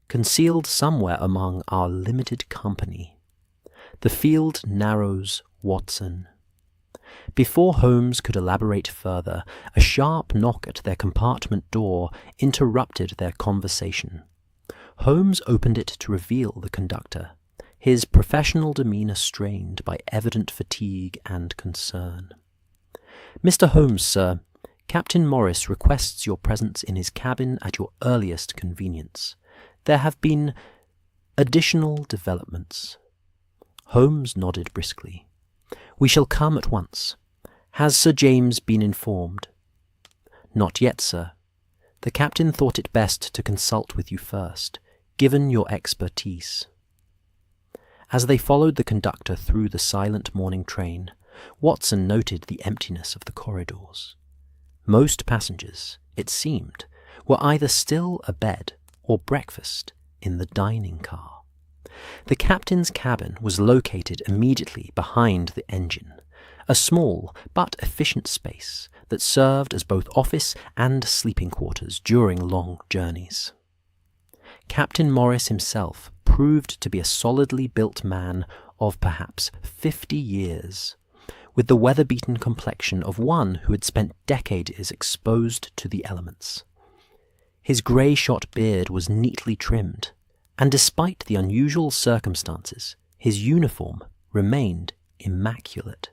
concealed somewhere among our limited company. The field narrows, Watson. Before Holmes could elaborate further, a sharp knock at their compartment door interrupted their conversation. Holmes opened it to reveal the conductor, his professional demeanour strained by evident fatigue and concern. "Mr. Holmes, sir, Captain Morris requests your presence in his cabin at your earliest convenience. There have been additional developments." Holmes nodded briskly. "We shall come at once. Has Sir James been informed?" "Not yet, sir. The captain thought it best to consult with you first, given your expertise." As they followed the conductor through the silent morning train, Watson noted the emptiness of the corridors. Most passengers, it seemed, were either still abed or breakfast in the dining car. The captain's cabin was located immediately behind the engine, a small but efficient space that served as both office and sleeping quarters during long journeys. Captain Morris himself proved to be a solidly built man of perhaps 50 years, with the weather-beaten complexion of one who had spent decades exposed to the elements. His grey-shot beard was neatly trimmed, and despite the unusual circumstances, his uniform remained immaculate.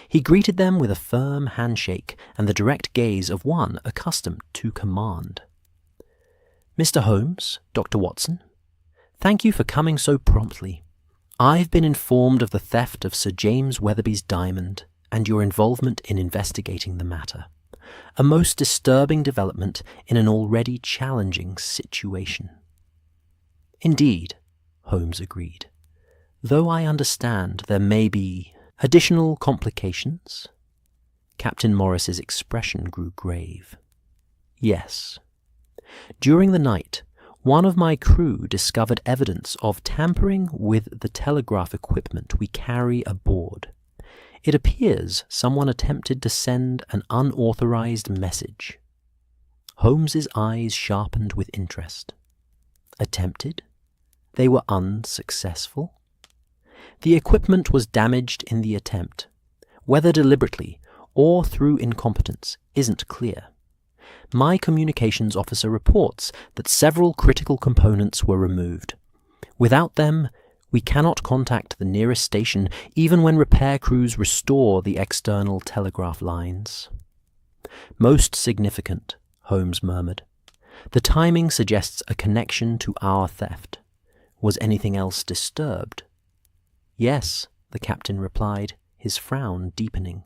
He greeted them with a firm handshake and the direct gaze of one accustomed to command. "Mr. Holmes, Dr. Watson, thank you for coming so promptly. I've been informed of the theft of Sir James Weatherby's diamond and your involvement in investigating the matter. A most disturbing development in an already challenging situation." "Indeed," Holmes agreed, "though I understand there may be additional complications." Captain Morris's expression grew grave. "Yes. During the night, one of my crew discovered evidence of tampering with the telegraph equipment we carry aboard. It appears someone attempted to send an unauthorized message." Holmes's eyes sharpened with interest. "Attempted? They were unsuccessful?" "The equipment was damaged in the attempt. Whether deliberately or through incompetence isn't clear. My communications officer reports that several critical components were removed. Without them, we cannot contact the nearest station even when repair crews restore the external telegraph lines." "Most significant," Holmes murmured. "The timing suggests a connection to our theft. Was anything else disturbed?" "Yes," the captain replied, his frown deepening.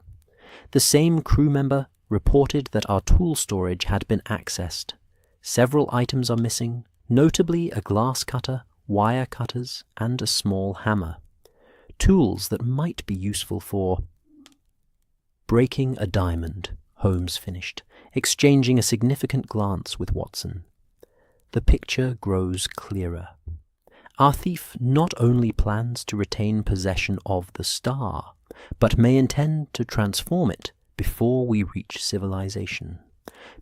"The same crew member reported that our tool storage had been accessed. Several items are missing, notably a glass cutter, wire cutters, and a small hammer. Tools that might be useful for breaking a diamond," Holmes finished, exchanging a significant glance with Watson. "The picture grows clearer. Our thief not only plans to retain possession of the star, but may intend to transform it before we reach civilization,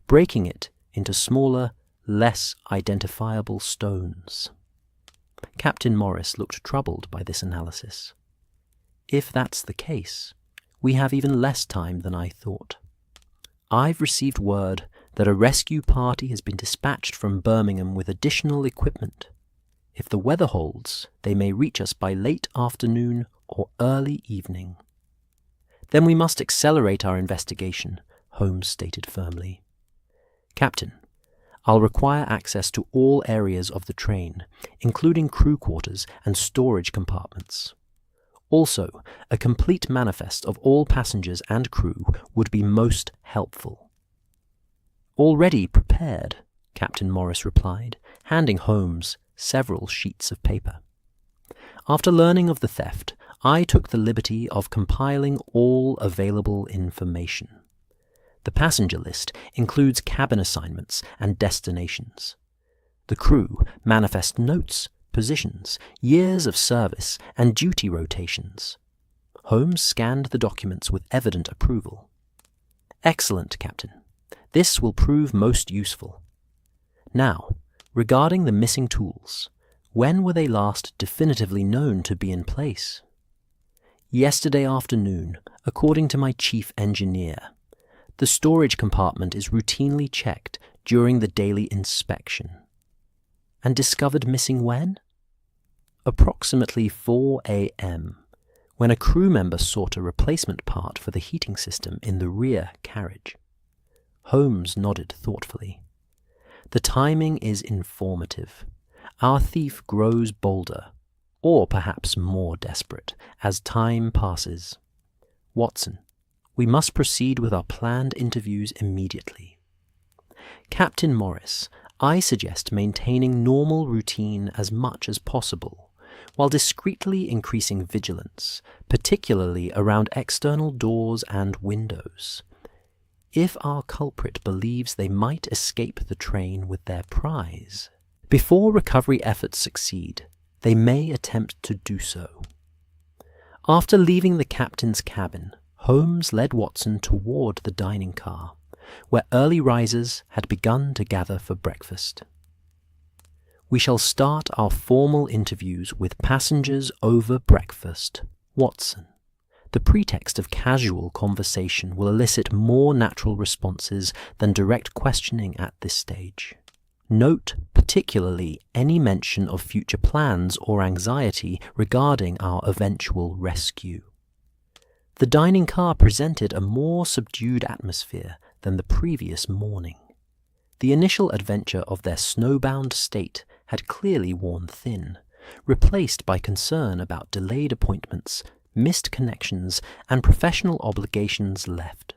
breaking it into smaller, less identifiable stones." Captain Morris looked troubled by this analysis. "If that's the case, we have even less time than I thought. I've received word that a rescue party has been dispatched from Birmingham with additional equipment. If the weather holds, they may reach us by late afternoon or early evening." "Then we must accelerate our investigation," Holmes stated firmly. "Captain, I'll require access to all areas of the train, including crew quarters and storage compartments. Also, a complete manifest of all passengers and crew would be most helpful." "Already prepared," Captain Morris replied, handing Holmes several sheets of paper. "After learning of the theft, I took the liberty of compiling all available information. The passenger list includes cabin assignments and destinations. The crew manifest notes, positions, years of service, and duty rotations. Holmes scanned the documents with evident approval. "Excellent, Captain. This will prove most useful. Now, regarding the missing tools, when were they last definitively known to be in place?" "Yesterday afternoon, according to my chief engineer. The storage compartment is routinely checked during the daily inspection." "And discovered missing when?" "Approximately 4 a.m., when a crew member sought a replacement part for the heating system in the rear carriage." Holmes nodded thoughtfully. "The timing is informative. Our thief grows bolder, or perhaps more desperate, as time passes. Watson, we must proceed with our planned interviews immediately. Captain Morris, I suggest maintaining normal routine as much as possible, while discreetly increasing vigilance, particularly around external doors and windows. If our culprit believes they might escape the train with their prize, before recovery efforts succeed, they may attempt to do so." After leaving the captain's cabin, Holmes led Watson toward the dining car, where early risers had begun to gather for breakfast. "We shall start our formal interviews with passengers over breakfast, Watson. The pretext of casual conversation will elicit more natural responses than direct questioning at this stage. Note particularly any mention of future plans or anxiety regarding our eventual rescue." The dining car presented a more subdued atmosphere than the previous morning. The initial adventure of their snowbound state had clearly worn thin, replaced by concern about delayed appointments, missed connections, and professional obligations left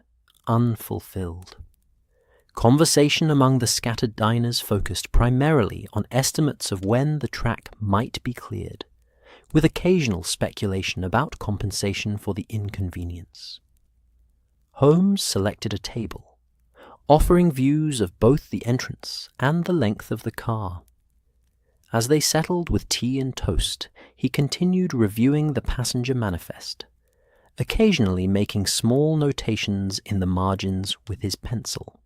unfulfilled. Conversation among the scattered diners focused primarily on estimates of when the track might be cleared, with occasional speculation about compensation for the inconvenience. Holmes selected a table, offering views of both the entrance and the length of the car. As they settled with tea and toast, he continued reviewing the passenger manifest, occasionally making small notations in the margins with his pencil.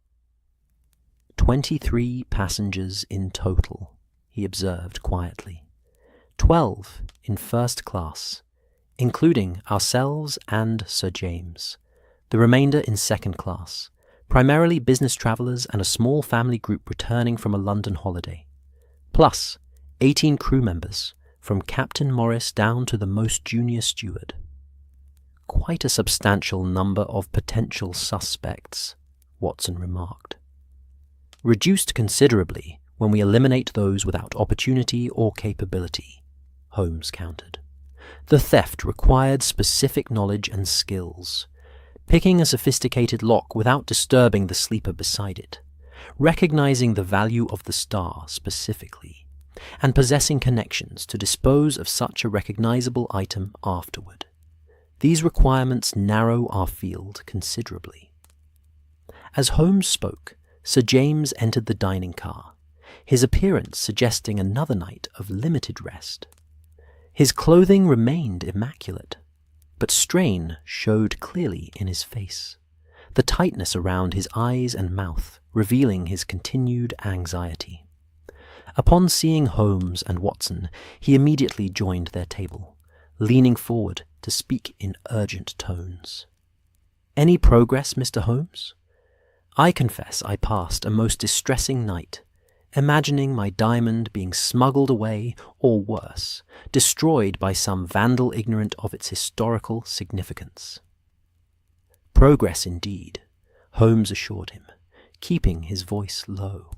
23 passengers in total, he observed quietly. 12 in first class, including ourselves and Sir James. The remainder in second class, primarily business travellers and a small family group returning from a London holiday. Plus 18 crew members, from Captain Morris down to the most junior steward. "Quite a substantial number of potential suspects," Watson remarked. "Reduced considerably when we eliminate those without opportunity or capability," Holmes countered. "The theft required specific knowledge and skills. Picking a sophisticated lock without disturbing the sleeper beside it, recognizing the value of the star specifically, and possessing connections to dispose of such a recognizable item afterward. These requirements narrow our field considerably." As Holmes spoke, Sir James entered the dining car, his appearance suggesting another night of limited rest. His clothing remained immaculate, but strain showed clearly in his face, the tightness around his eyes and mouth revealing his continued anxiety. Upon seeing Holmes and Watson, he immediately joined their table, leaning forward to speak in urgent tones. "Any progress, Mr. Holmes? I confess I passed a most distressing night, imagining my diamond being smuggled away, or worse, destroyed by some vandal ignorant of its historical significance." "Progress indeed," Holmes assured him, keeping his voice low,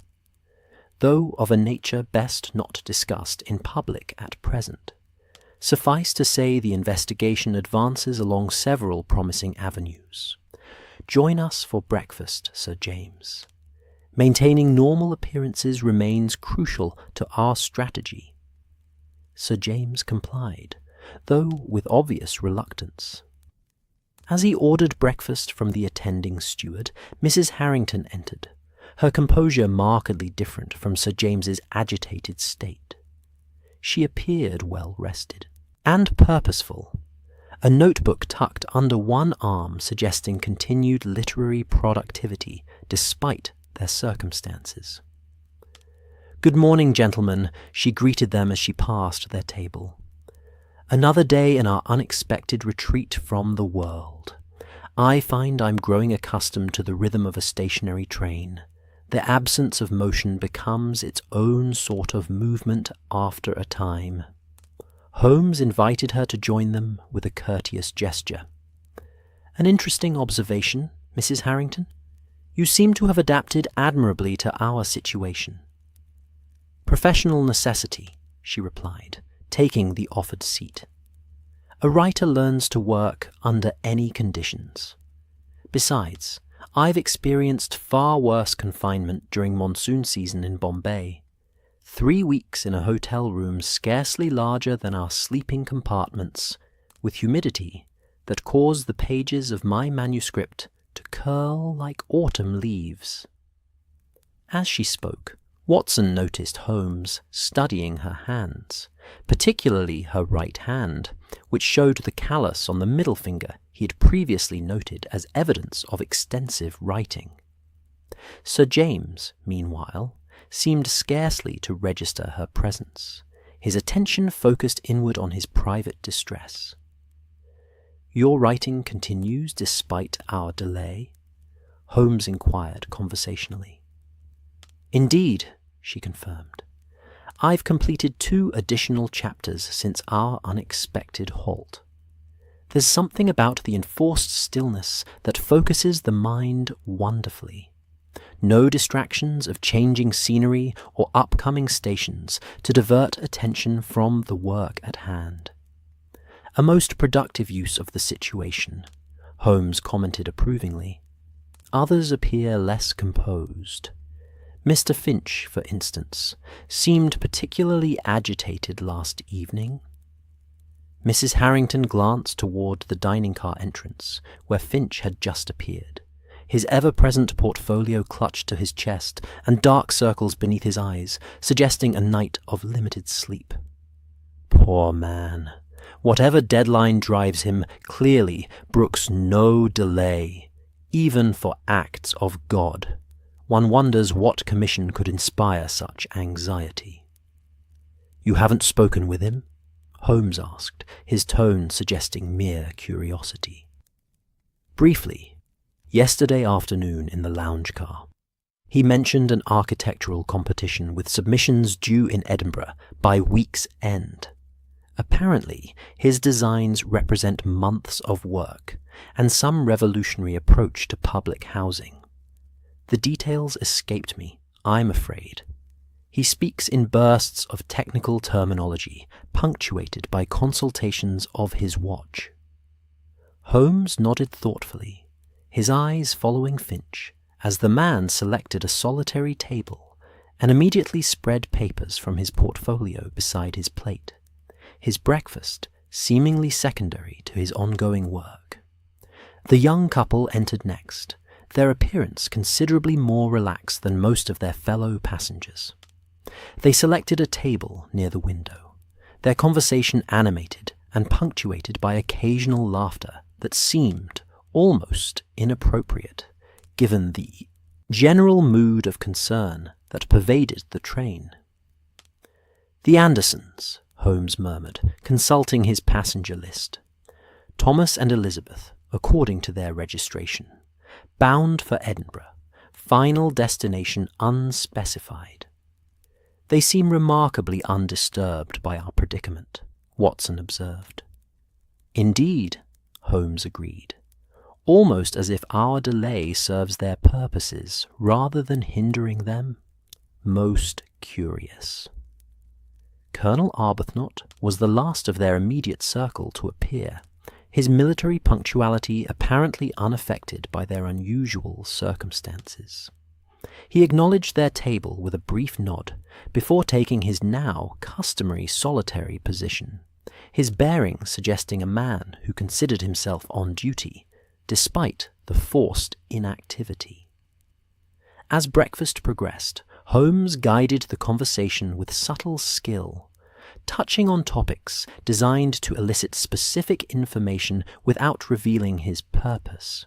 "though of a nature best not discussed in public at present. Suffice to say the investigation advances along several promising avenues. Join us for breakfast, Sir James. Maintaining normal appearances remains crucial to our strategy." Sir James complied, though with obvious reluctance. As he ordered breakfast from the attending steward, Mrs. Harrington entered, her composure markedly different from Sir James's agitated state. She appeared well rested and purposeful, a notebook tucked under one arm suggesting continued literary productivity despite their circumstances. "Good morning, gentlemen," she greeted them as she passed their table. "Another day in our unexpected retreat from the world. I find I'm growing accustomed to the rhythm of a stationary train. The absence of motion becomes its own sort of movement after a time." Holmes invited her to join them with a courteous gesture. "An interesting observation, Mrs. Harrington. You seem to have adapted admirably to our situation." "Professional necessity," she replied, taking the offered seat. "A writer learns to work under any conditions. Besides, I've experienced far worse confinement during monsoon season in Bombay. 3 weeks in a hotel room scarcely larger than our sleeping compartments, with humidity that caused the pages of my manuscript to curl like autumn leaves." As she spoke, Watson noticed Holmes studying her hands, particularly her right hand, which showed the callus on the middle finger he had previously noted as evidence of extensive writing. Sir James, meanwhile, seemed scarcely to register her presence, his attention focused inward on his private distress. "Your writing continues despite our delay?" Holmes inquired conversationally. "Indeed," she confirmed. "I've completed 2 additional chapters since our unexpected halt. There's something about the enforced stillness that focuses the mind wonderfully. No distractions of changing scenery or upcoming stations to divert attention from the work at hand. A most productive use of the situation," Holmes commented approvingly. "Others appear less composed. Mr. Finch, for instance, seemed particularly agitated last evening." Mrs. Harrington glanced toward the dining car entrance, where Finch had just appeared, his ever-present portfolio clutched to his chest and dark circles beneath his eyes, suggesting a night of limited sleep. Poor man. Whatever deadline drives him clearly brooks no delay, even for acts of God. One wonders what commission could inspire such anxiety. "You haven't spoken with him?" Holmes asked, his tone suggesting mere curiosity. "Briefly, yesterday afternoon in the lounge car. He mentioned an architectural competition with submissions due in Edinburgh by week's end. Apparently, his designs represent months of work and some revolutionary approach to public housing. The details escaped me, I'm afraid. He speaks in bursts of technical terminology, punctuated by consultations of his watch." Holmes nodded thoughtfully, his eyes following Finch, as the man selected a solitary table and immediately spread papers from his portfolio beside his plate, his breakfast seemingly secondary to his ongoing work. The young couple entered next, their appearance considerably more relaxed than most of their fellow passengers. They selected a table near the window, their conversation animated and punctuated by occasional laughter that seemed almost inappropriate, given the general mood of concern that pervaded the train. "The Andersons," Holmes murmured, consulting his passenger list. "Thomas and Elizabeth, according to their registration. Bound for Edinburgh. Final destination unspecified." "They seem remarkably undisturbed by our predicament," Watson observed. "Indeed," Holmes agreed, "almost as if our delay serves their purposes rather than hindering them. Most curious." Colonel Arbuthnot was the last of their immediate circle to appear, his military punctuality apparently unaffected by their unusual circumstances. He acknowledged their table with a brief nod before taking his now customary solitary position, his bearing suggesting a man who considered himself on duty, despite the forced inactivity. As breakfast progressed, Holmes guided the conversation with subtle skill, touching on topics designed to elicit specific information without revealing his purpose.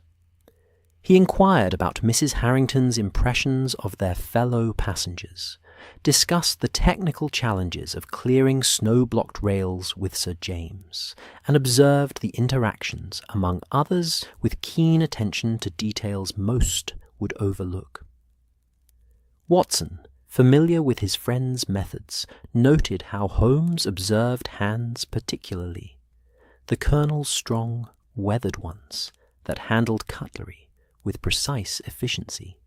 He inquired about Mrs. Harrington's impressions of their fellow passengers, discussed the technical challenges of clearing snow-blocked rails with Sir James, and observed the interactions among others with keen attention to details most would overlook. Watson, familiar with his friend's methods, noted how Holmes observed hands particularly, the Colonel's strong, weathered ones that handled cutlery with precise efficiency.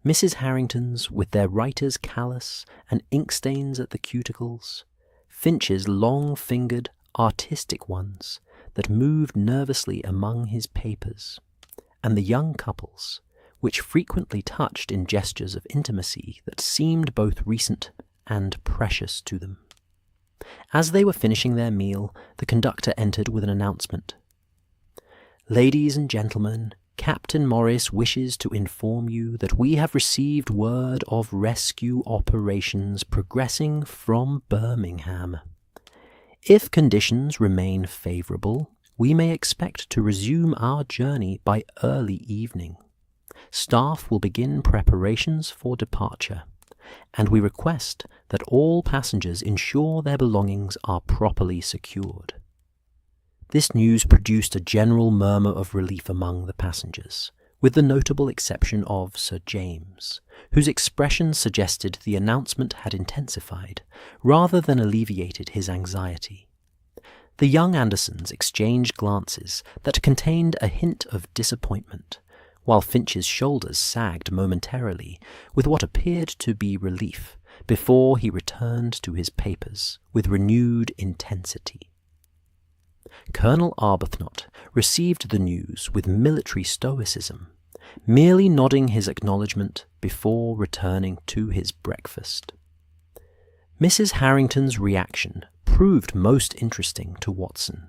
Mrs. Harrington's with their writer's callus and ink stains at the cuticles, Finch's long-fingered, artistic ones that moved nervously among his papers, and the young couple's, which frequently touched in gestures of intimacy that seemed both recent and precious to them. As they were finishing their meal, the conductor entered with an announcement. "Ladies and gentlemen, Captain Morris wishes to inform you that we have received word of rescue operations progressing from Birmingham. If conditions remain favourable, we may expect to resume our journey by early evening. Staff will begin preparations for departure, and we request that all passengers ensure their belongings are properly secured." This news produced a general murmur of relief among the passengers, with the notable exception of Sir James, whose expression suggested the announcement had intensified, rather than alleviated his anxiety. The young Andersons exchanged glances that contained a hint of disappointment, while Finch's shoulders sagged momentarily with what appeared to be relief, before he returned to his papers with renewed intensity. Colonel Arbuthnot received the news with military stoicism, merely nodding his acknowledgment before returning to his breakfast. Mrs. Harrington's reaction proved most interesting to Watson.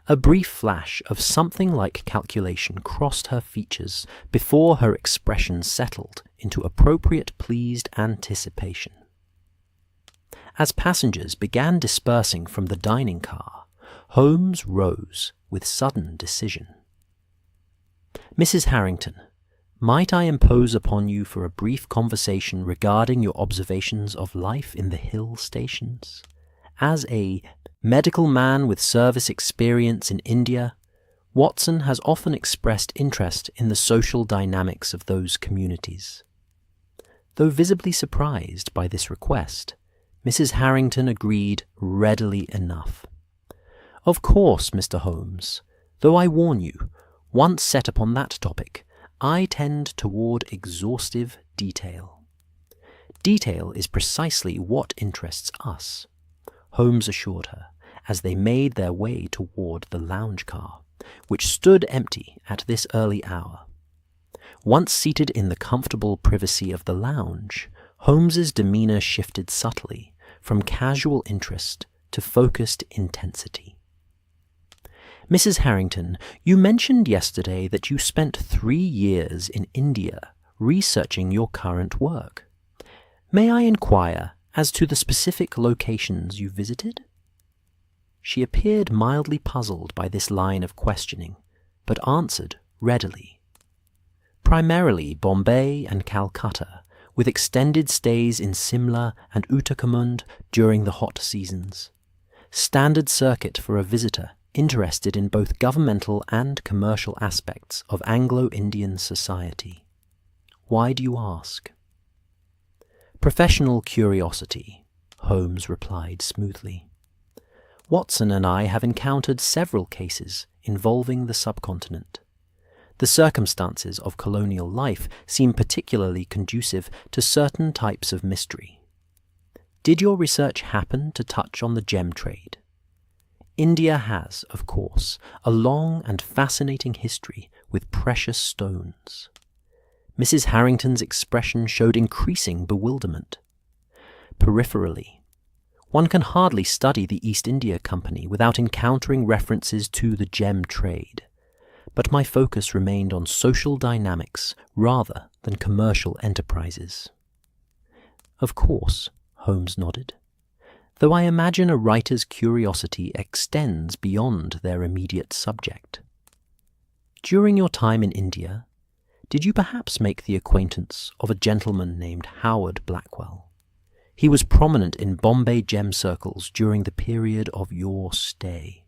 A brief flash of something like calculation crossed her features before her expression settled into appropriate pleased anticipation. As passengers began dispersing from the dining car, Holmes rose with sudden decision. "Mrs. Harrington, might I impose upon you for a brief conversation regarding your observations of life in the hill stations? As a medical man with service experience in India, Watson has often expressed interest in the social dynamics of those communities." Though visibly surprised by this request, Mrs. Harrington agreed readily enough. "Of course, Mr. Holmes, though I warn you, once set upon that topic, I tend toward exhaustive detail. Detail is precisely what interests us," Holmes assured her, as they made their way toward the lounge car, which stood empty at this early hour. Once seated in the comfortable privacy of the lounge, Holmes's demeanour shifted subtly from casual interest to focused intensity. "Mrs. Harrington, you mentioned yesterday that you spent 3 years in India researching your current work. May I inquire as to the specific locations you visited?" She appeared mildly puzzled by this line of questioning, but answered readily. "Primarily Bombay and Calcutta, with extended stays in Simla and Uttarakhand during the hot seasons. Standard circuit for a visitor interested in both governmental and commercial aspects of Anglo-Indian society. Why do you ask?" "Professional curiosity," Holmes replied smoothly. "Watson and I have encountered several cases involving the subcontinent. The circumstances of colonial life seem particularly conducive to certain types of mystery. Did your research happen to touch on the gem trade? India has, of course, a long and fascinating history with precious stones." Mrs. Harrington's expression showed increasing bewilderment. "Peripherally, one can hardly study the East India Company without encountering references to the gem trade. but my focus remained on social dynamics rather than commercial enterprises. Of course, Holmes nodded, though I imagine a writer's curiosity extends beyond their immediate subject. During your time in India, did you perhaps make the acquaintance of a gentleman named Howard Blackwell? He was prominent in Bombay gem circles during the period of your stay.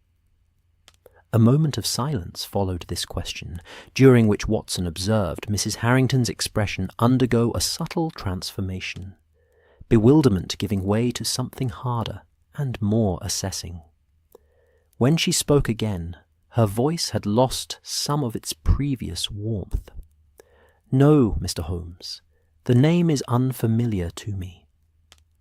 A moment of silence followed this question, during which Watson observed Mrs. Harrington's expression undergo a subtle transformation, bewilderment giving way to something harder and more assessing. When she spoke again, her voice had lost some of its previous warmth. "No, Mr. Holmes, the name is unfamiliar to me.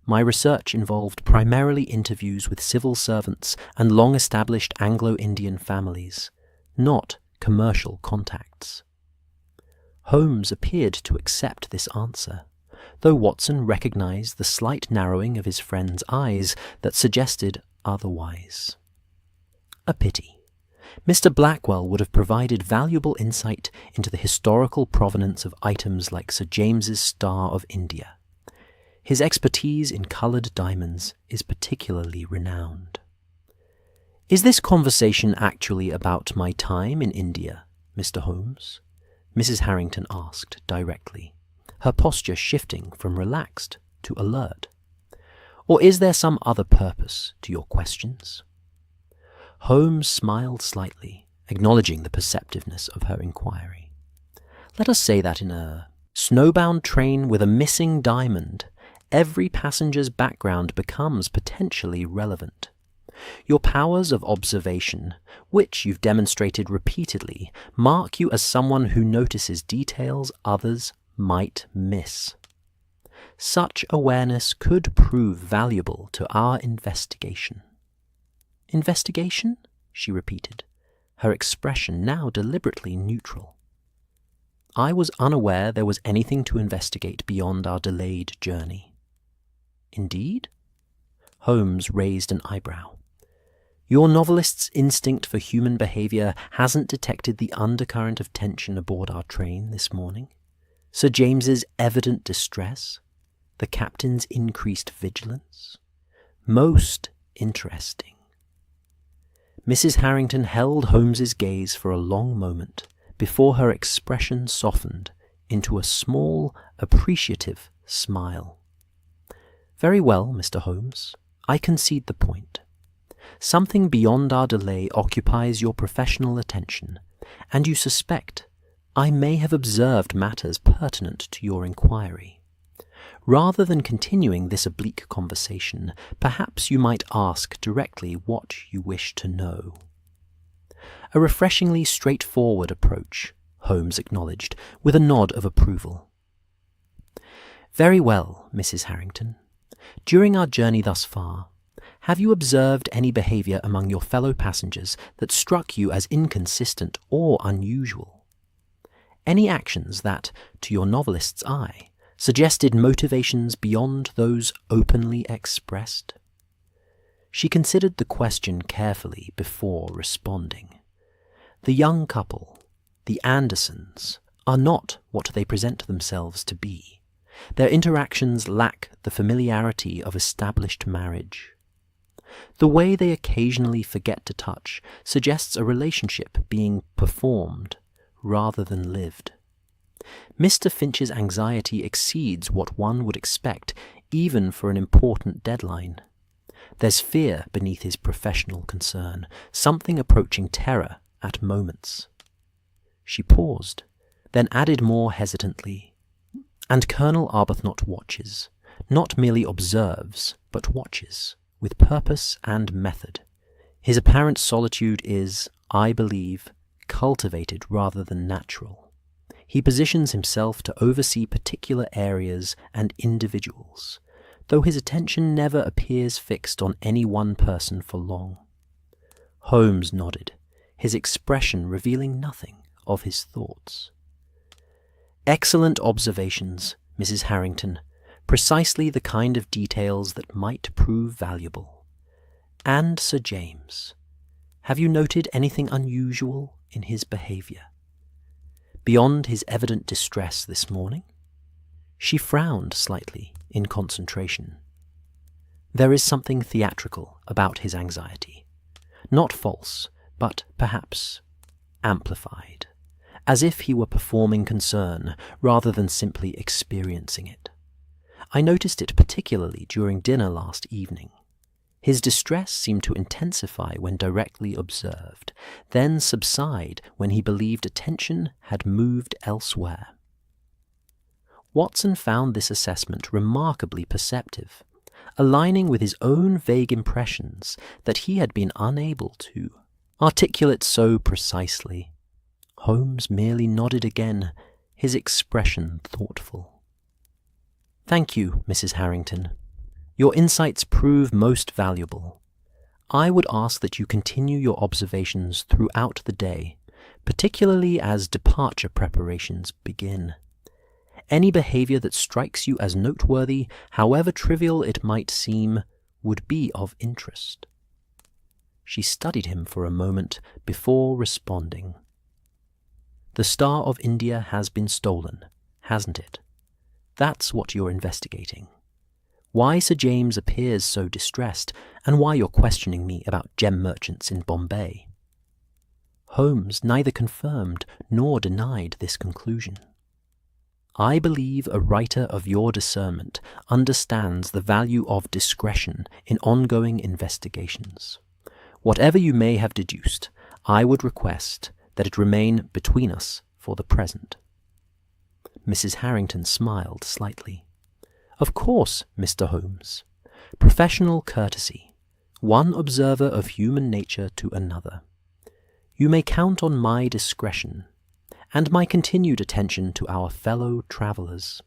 My research involved primarily interviews with civil servants and long-established Anglo-Indian families, not commercial contacts." Holmes appeared to accept this answer, though Watson recognized the slight narrowing of his friend's eyes that suggested otherwise. A pity. Mr. Blackwell would have provided valuable insight into the historical provenance of items like Sir James's Star of India. His expertise in coloured diamonds is particularly renowned. "Is this conversation actually about my time in India, Mr. Holmes?" Mrs. Harrington asked directly, her posture shifting from relaxed to alert. "Or is there some other purpose to your questions?" Holmes smiled slightly, acknowledging the perceptiveness of her inquiry. "Let us say that in a snowbound train with a missing diamond, every passenger's background becomes potentially relevant. Your powers of observation, which you've demonstrated repeatedly, mark you as someone who notices details others might miss. Such awareness could prove valuable to our investigation." "Investigation?" she repeated, her expression now deliberately neutral. "I was unaware there was anything to investigate beyond our delayed journey." "Indeed?" Holmes raised an eyebrow. "Your novelist's instinct for human behaviour hasn't detected the undercurrent of tension aboard our train this morning? Sir James's evident distress? The captain's increased vigilance? Most interesting." Mrs. Harrington held Holmes's gaze for a long moment before her expression softened into a small, appreciative smile. "Very well, Mr. Holmes, I concede the point. Something beyond our delay occupies your professional attention, and you suspect I may have observed matters pertinent to your inquiry. Rather than continuing this oblique conversation, perhaps you might ask directly what you wish to know." "A refreshingly straightforward approach," Holmes acknowledged, with a nod of approval. "Very well, Mrs. Harrington. During our journey thus far, have you observed any behaviour among your fellow passengers that struck you as inconsistent or unusual? Any actions that, to your novelist's eye, suggested motivations beyond those openly expressed?" She considered the question carefully before responding. The young couple, the Andersons, are not what they present themselves to be. Their interactions lack the familiarity of established marriage. The way they occasionally forget to touch suggests a relationship being performed rather than lived. Mr. Finch's anxiety exceeds what one would expect even for an important deadline. There's fear beneath his professional concern, something approaching terror at moments. She paused, then added more hesitantly, "And Colonel Arbuthnot watches, not merely observes, but watches, with purpose and method. His apparent solitude is, I believe, cultivated rather than natural. He positions himself to oversee particular areas and individuals, though his attention never appears fixed on any one person for long." Holmes nodded, his expression revealing nothing of his thoughts. "Excellent observations, Mrs. Harrington, precisely the kind of details that might prove valuable. And Sir James, have you noted anything unusual in his behaviour. Beyond his evident distress this morning, she frowned slightly in concentration. There is something theatrical about his anxiety, not false, but perhaps amplified, as if he were performing concern rather than simply experiencing it. I noticed it particularly during dinner last evening. His distress seemed to intensify when directly observed, then subside when he believed attention had moved elsewhere. Watson found this assessment remarkably perceptive, aligning with his own vague impressions that he had been unable to articulate so precisely. Holmes merely nodded again, his expression thoughtful. "Thank you, Mrs. Harrington. Your insights prove most valuable. I would ask that you continue your observations throughout the day, particularly as departure preparations begin. Any behavior that strikes you as noteworthy, however trivial it might seem, would be of interest." She studied him for a moment before responding. "The Star of India has been stolen, hasn't it? That's what you're investigating. Why Sir James appears so distressed, and why you're questioning me about gem merchants in Bombay." Holmes neither confirmed nor denied this conclusion. "I believe a writer of your discernment understands the value of discretion in ongoing investigations. Whatever you may have deduced, I would request that it remain between us for the present." Mrs. Harrington smiled slightly. "Of course, Mr. Holmes. Professional courtesy, one observer of human nature to another. You may count on my discretion and my continued attention to our fellow travellers."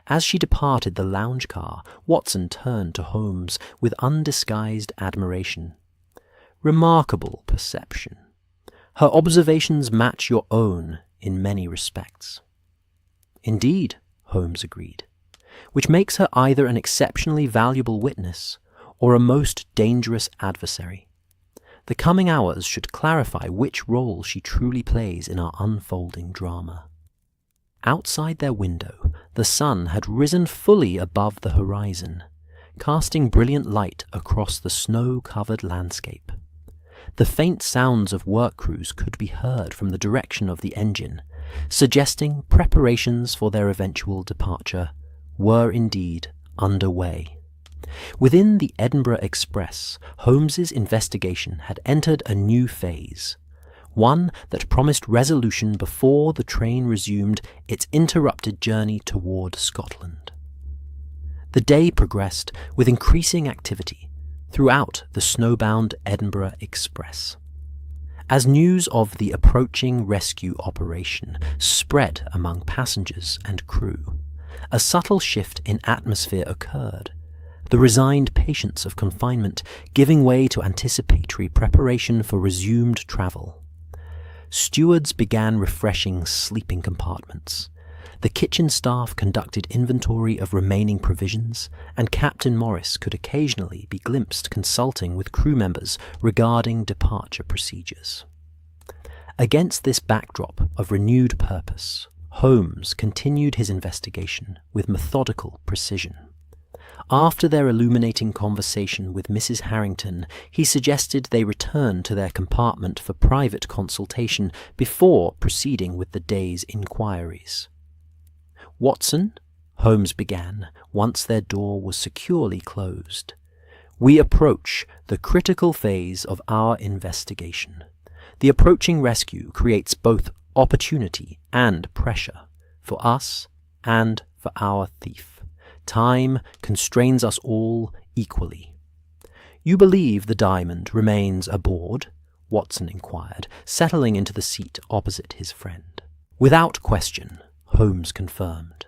As she departed the lounge car, Watson turned to Holmes with undisguised admiration. "Remarkable perception. Her observations match your own in many respects." "Indeed," Holmes agreed, "which makes her either an exceptionally valuable witness or a most dangerous adversary. The coming hours should clarify which role she truly plays in our unfolding drama." Outside their window, the sun had risen fully above the horizon, casting brilliant light across the snow-covered landscape. The faint sounds of work crews could be heard from the direction of the engine, suggesting preparations for their eventual departure were indeed underway. Within the Edinburgh Express, Holmes's investigation had entered a new phase, one that promised resolution before the train resumed its interrupted journey toward Scotland. The day progressed with increasing activity throughout the snowbound Edinburgh Express. As news of the approaching rescue operation spread among passengers and crew, a subtle shift in atmosphere occurred, the resigned patience of confinement giving way to anticipatory preparation for resumed travel. Stewards began refreshing sleeping compartments. The kitchen staff conducted inventory of remaining provisions, and Captain Morris could occasionally be glimpsed consulting with crew members regarding departure procedures. Against this backdrop of renewed purpose, Holmes continued his investigation with methodical precision. After their illuminating conversation with Mrs. Harrington, he suggested they return to their compartment for private consultation before proceeding with the day's inquiries. "Watson," Holmes began, once their door was securely closed, "we approach the critical phase of our investigation. The approaching rescue creates both opportunity and pressure for us and for our thief. Time constrains us all equally." "You believe the diamond remains aboard?" Watson inquired, settling into the seat opposite his friend. "Without question," Holmes confirmed.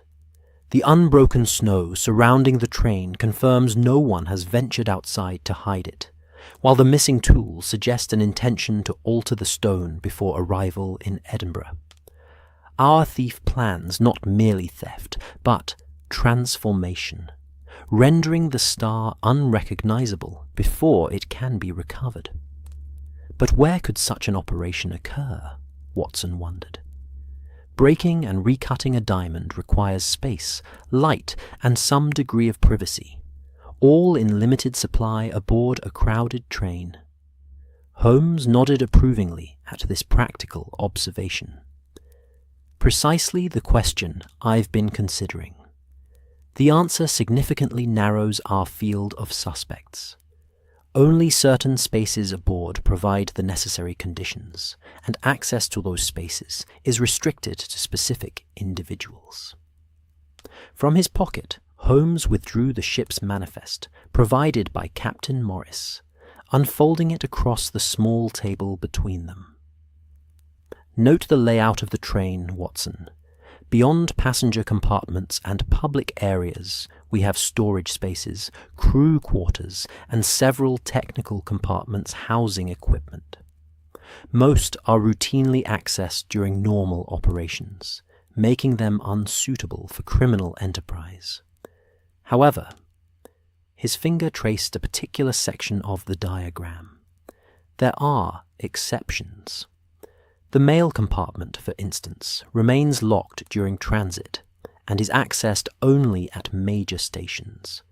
"The unbroken snow surrounding the train confirms no one has ventured outside to hide it, while the missing tools suggest an intention to alter the stone before arrival in Edinburgh. Our thief plans not merely theft, but transformation, rendering the star unrecognizable before it can be recovered. But where could such an operation occur? Watson wondered. Breaking and recutting a diamond requires space, light, and some degree of privacy, all in limited supply aboard a crowded train. Holmes nodded approvingly at this practical observation. Precisely the question I've been considering. The answer significantly narrows our field of suspects. Only certain spaces aboard provide the necessary conditions, and access to those spaces is restricted to specific individuals. From his pocket, Holmes withdrew the ship's manifest, provided by Captain Morris, unfolding it across the small table between them. Note the layout of the train, Watson. Beyond passenger compartments and public areas, we have storage spaces, crew quarters, and several technical compartments housing equipment. Most are routinely accessed during normal operations, making them unsuitable for criminal enterprise. However, his finger traced a particular section of the diagram. There are exceptions. The mail compartment, for instance, remains locked during transit and is accessed only at major stations.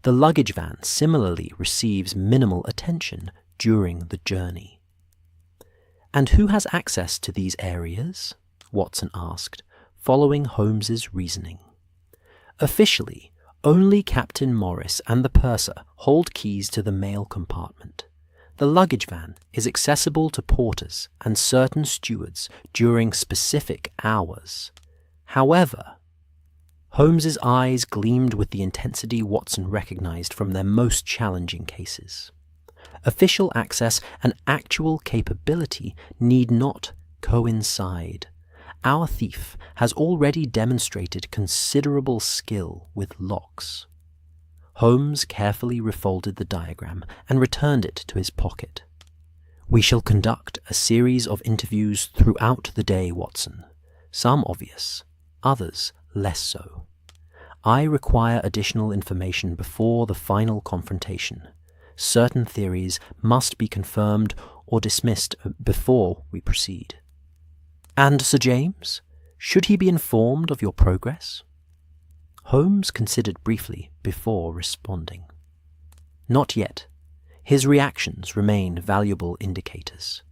The luggage van similarly receives minimal attention during the journey. And who has access to these areas? Watson asked, following Holmes's reasoning. Officially, only Captain Morris and the purser hold keys to the mail compartment. The luggage van is accessible to porters and certain stewards during specific hours. However, Holmes's eyes gleamed with the intensity Watson recognized from their most challenging cases. Official access and actual capability need not coincide. Our thief has already demonstrated considerable skill with locks. Holmes carefully refolded the diagram and returned it to his pocket. We shall conduct a series of interviews throughout the day, Watson. Some obvious, others less so. I require additional information before the final confrontation. Certain theories must be confirmed or dismissed before we proceed. And Sir James? Should he be informed of your progress? Holmes considered briefly before responding. Not yet. His reactions remain valuable indicators.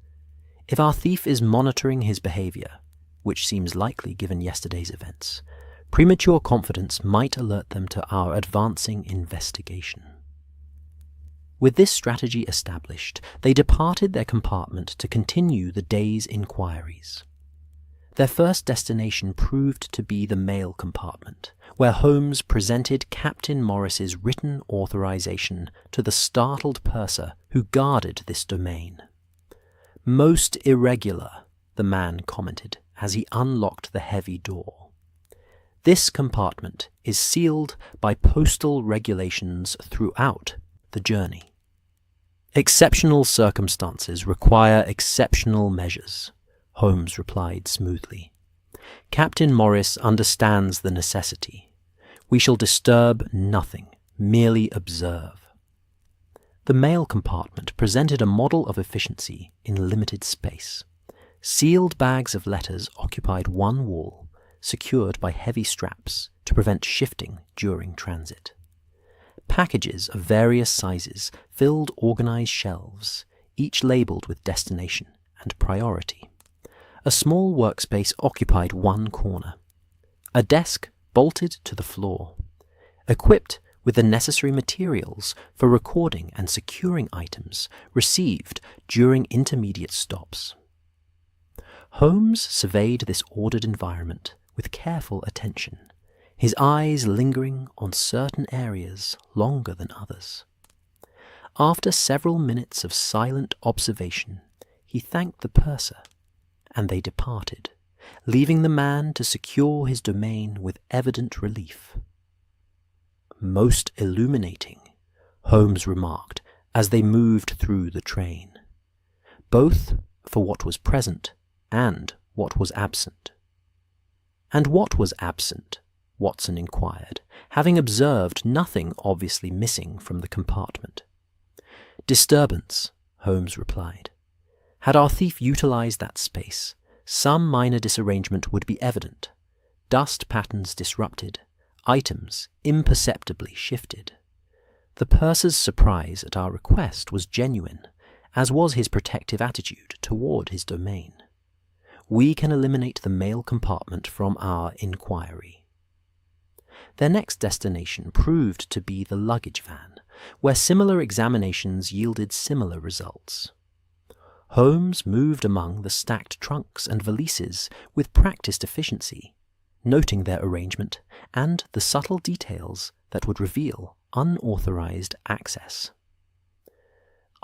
If our thief is monitoring his behavior, which seems likely given yesterday's events, premature confidence might alert them to our advancing investigation. With this strategy established, they departed their compartment to continue the day's inquiries. Their first destination proved to be the mail compartment, where Holmes presented Captain Morris's written authorization to the startled purser who guarded this domain. Most irregular, the man commented as he unlocked the heavy door. This compartment is sealed by postal regulations throughout the journey. Exceptional circumstances require exceptional measures, Holmes replied smoothly. Captain Morris understands the necessity. We shall disturb nothing, merely observe. The mail compartment presented a model of efficiency in limited space. Sealed bags of letters occupied one wall, secured by heavy straps to prevent shifting during transit. Packages of various sizes filled organized shelves, each labeled with destination and priority. A small workspace occupied one corner. A desk bolted to the floor, equipped with the necessary materials for recording and securing items received during intermediate stops. Holmes surveyed this ordered environment with careful attention, his eyes lingering on certain areas longer than others. After several minutes of silent observation, he thanked the purser, and they departed, leaving the man to secure his domain with evident relief. Most illuminating, Holmes remarked as they moved through the train, both for what was present and what was absent. And what was absent? Watson inquired, having observed nothing obviously missing from the compartment. Disturbance, Holmes replied. Had our thief utilized that space, some minor disarrangement would be evident. Dust patterns disrupted, items imperceptibly shifted. The purser's surprise at our request was genuine, as was his protective attitude toward his domain. We can eliminate the mail compartment from our inquiry. Their next destination proved to be the luggage van, where similar examinations yielded similar results. Holmes moved among the stacked trunks and valises with practiced efficiency, noting their arrangement and the subtle details that would reveal unauthorized access.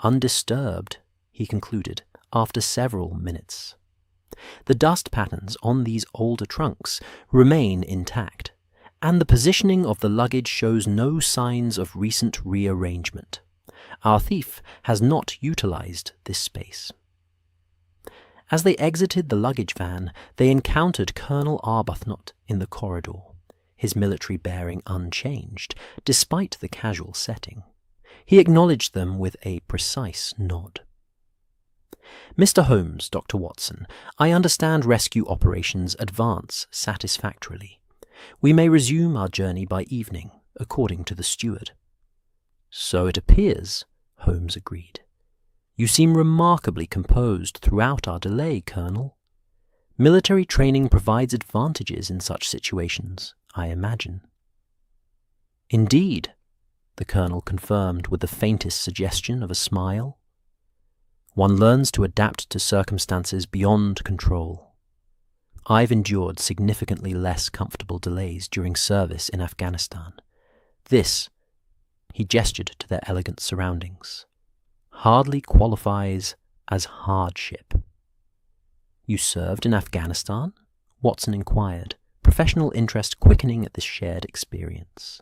Undisturbed, he concluded after several minutes. The dust patterns on these older trunks remain intact, and the positioning of the luggage shows no signs of recent rearrangement. Our thief has not utilized this space. As they exited the luggage van, they encountered Colonel Arbuthnot in the corridor, his military bearing unchanged, despite the casual setting. He acknowledged them with a precise nod. "Mr. Holmes, Dr. Watson, I understand rescue operations advance satisfactorily. We may resume our journey by evening, according to the steward." "So it appears," Holmes agreed. "You seem remarkably composed throughout our delay, Colonel. Military training provides advantages in such situations, I imagine." "Indeed," the Colonel confirmed with the faintest suggestion of a smile. "One learns to adapt to circumstances beyond control. I've endured significantly less comfortable delays during service in Afghanistan. This," he gestured to their elegant surroundings, "hardly qualifies as hardship." "You served in Afghanistan?" Watson inquired, professional interest quickening at this shared experience.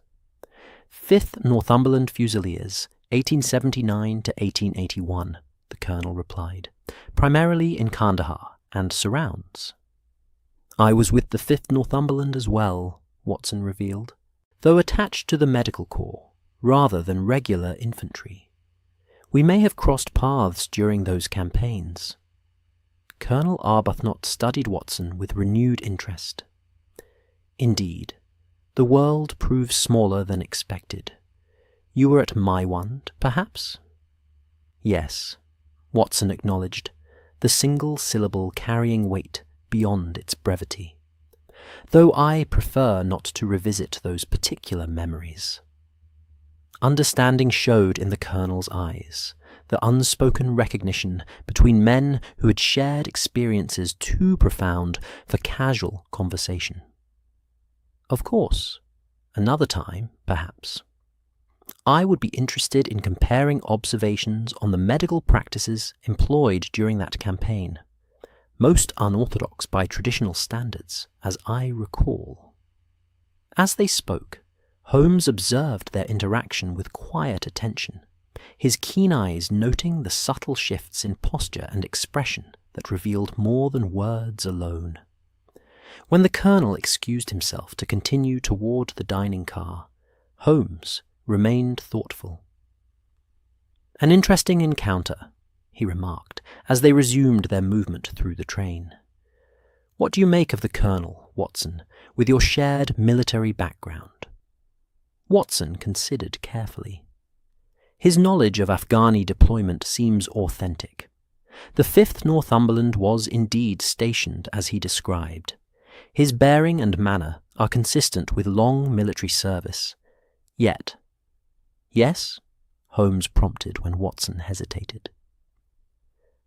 "5th Northumberland Fusiliers, 1879 to 1881, the Colonel replied, "primarily in Kandahar and surrounds." "I was with the 5th Northumberland as well," Watson revealed, "though attached to the Medical Corps rather than regular infantry. We may have crossed paths during those campaigns." Colonel Arbuthnot studied Watson with renewed interest. "Indeed, the world proves smaller than expected. You were at Maiwand, perhaps?" "Yes," Watson acknowledged, the single syllable carrying weight beyond its brevity. "Though I prefer not to revisit those particular memories." Understanding showed in the Colonel's eyes, the unspoken recognition between men who had shared experiences too profound for casual conversation. "Of course, another time, perhaps. I would be interested in comparing observations on the medical practices employed during that campaign, most unorthodox by traditional standards, as I recall." As they spoke, Holmes observed their interaction with quiet attention, his keen eyes noting the subtle shifts in posture and expression that revealed more than words alone. When the Colonel excused himself to continue toward the dining car, Holmes remained thoughtful. "An interesting encounter," he remarked, as they resumed their movement through the train. "What do you make of the Colonel, Watson, with your shared military background?" Watson considered carefully. His knowledge of Afghani deployment seems authentic. The 5th Northumberland was indeed stationed as he described. His bearing and manner are consistent with long military service. Yet, "Yes?" Holmes prompted when Watson hesitated.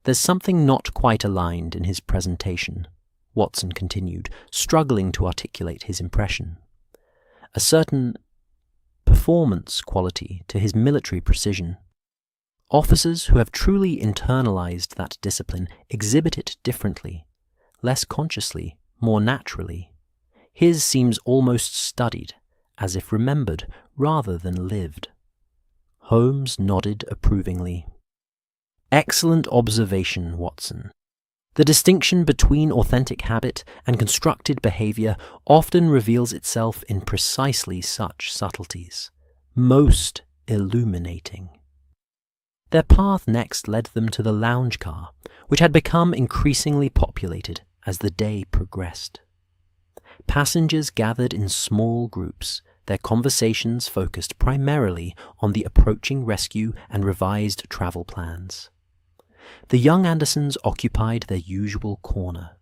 "There's something not quite aligned in his presentation," Watson continued, struggling to articulate his impression. "A certain performance quality to his military precision. Officers who have truly internalized that discipline exhibit it differently, less consciously, more naturally. His seems almost studied, as if remembered rather than lived." Holmes nodded approvingly. "Excellent observation, Watson. The distinction between authentic habit and constructed behavior often reveals itself in precisely such subtleties, most illuminating." Their path next led them to the lounge car, which had become increasingly populated as the day progressed. Passengers gathered in small groups, their conversations focused primarily on the approaching rescue and revised travel plans. The young Andersons occupied their usual corner,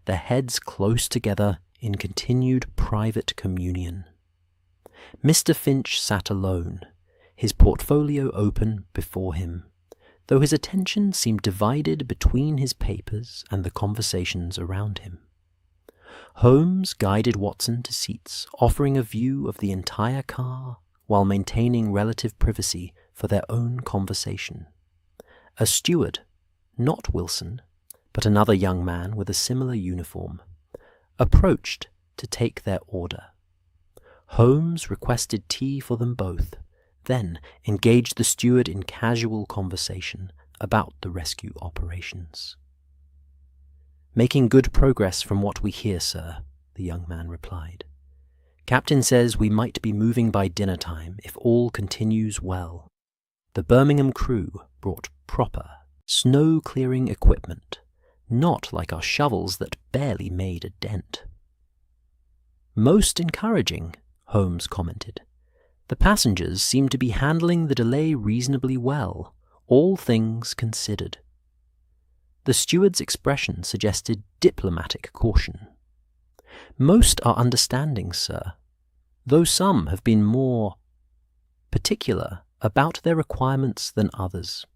their heads close together in continued private communion. Mr. Finch sat alone, his portfolio open before him, though his attention seemed divided between his papers and the conversations around him. Holmes guided Watson to seats offering a view of the entire car while maintaining relative privacy for their own conversation. A steward, not Wilson, but another young man with a similar uniform, approached to take their order. Holmes requested tea for them both, then engaged the steward in casual conversation about the rescue operations. "Making good progress from what we hear, sir," the young man replied. "Captain says we might be moving by dinner time if all continues well. The Birmingham crew brought proper snow-clearing equipment, not like our shovels that barely made a dent." "Most encouraging," Holmes commented. "The passengers seem to be handling the delay reasonably well, all things considered." The steward's expression suggested diplomatic caution. "Most are understanding, sir, though some have been more particular about their requirements than others."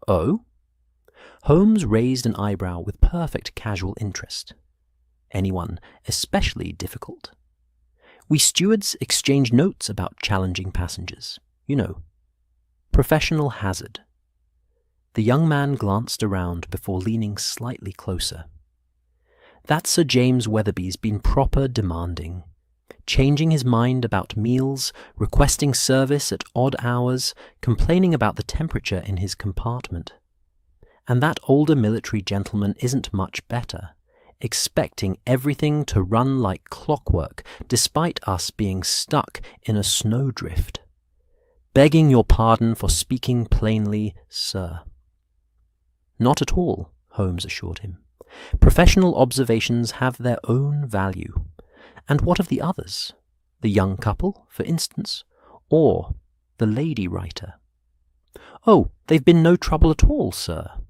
"Oh?" Holmes raised an eyebrow with perfect casual interest. "Anyone especially difficult?" "We stewards exchange notes about challenging passengers. You know, professional hazard." The young man glanced around before leaning slightly closer. "That Sir James Weatherby's been proper demanding, changing his mind about meals, requesting service at odd hours, complaining about the temperature in his compartment. And that older military gentleman isn't much better, expecting everything to run like clockwork despite us being stuck in a snowdrift. Begging your pardon for speaking plainly, sir." "Not at all," Holmes assured him. "Professional observations have their own value. And what of the others? The young couple, for instance, or the lady writer?" "Oh, they've been no trouble at all, sir.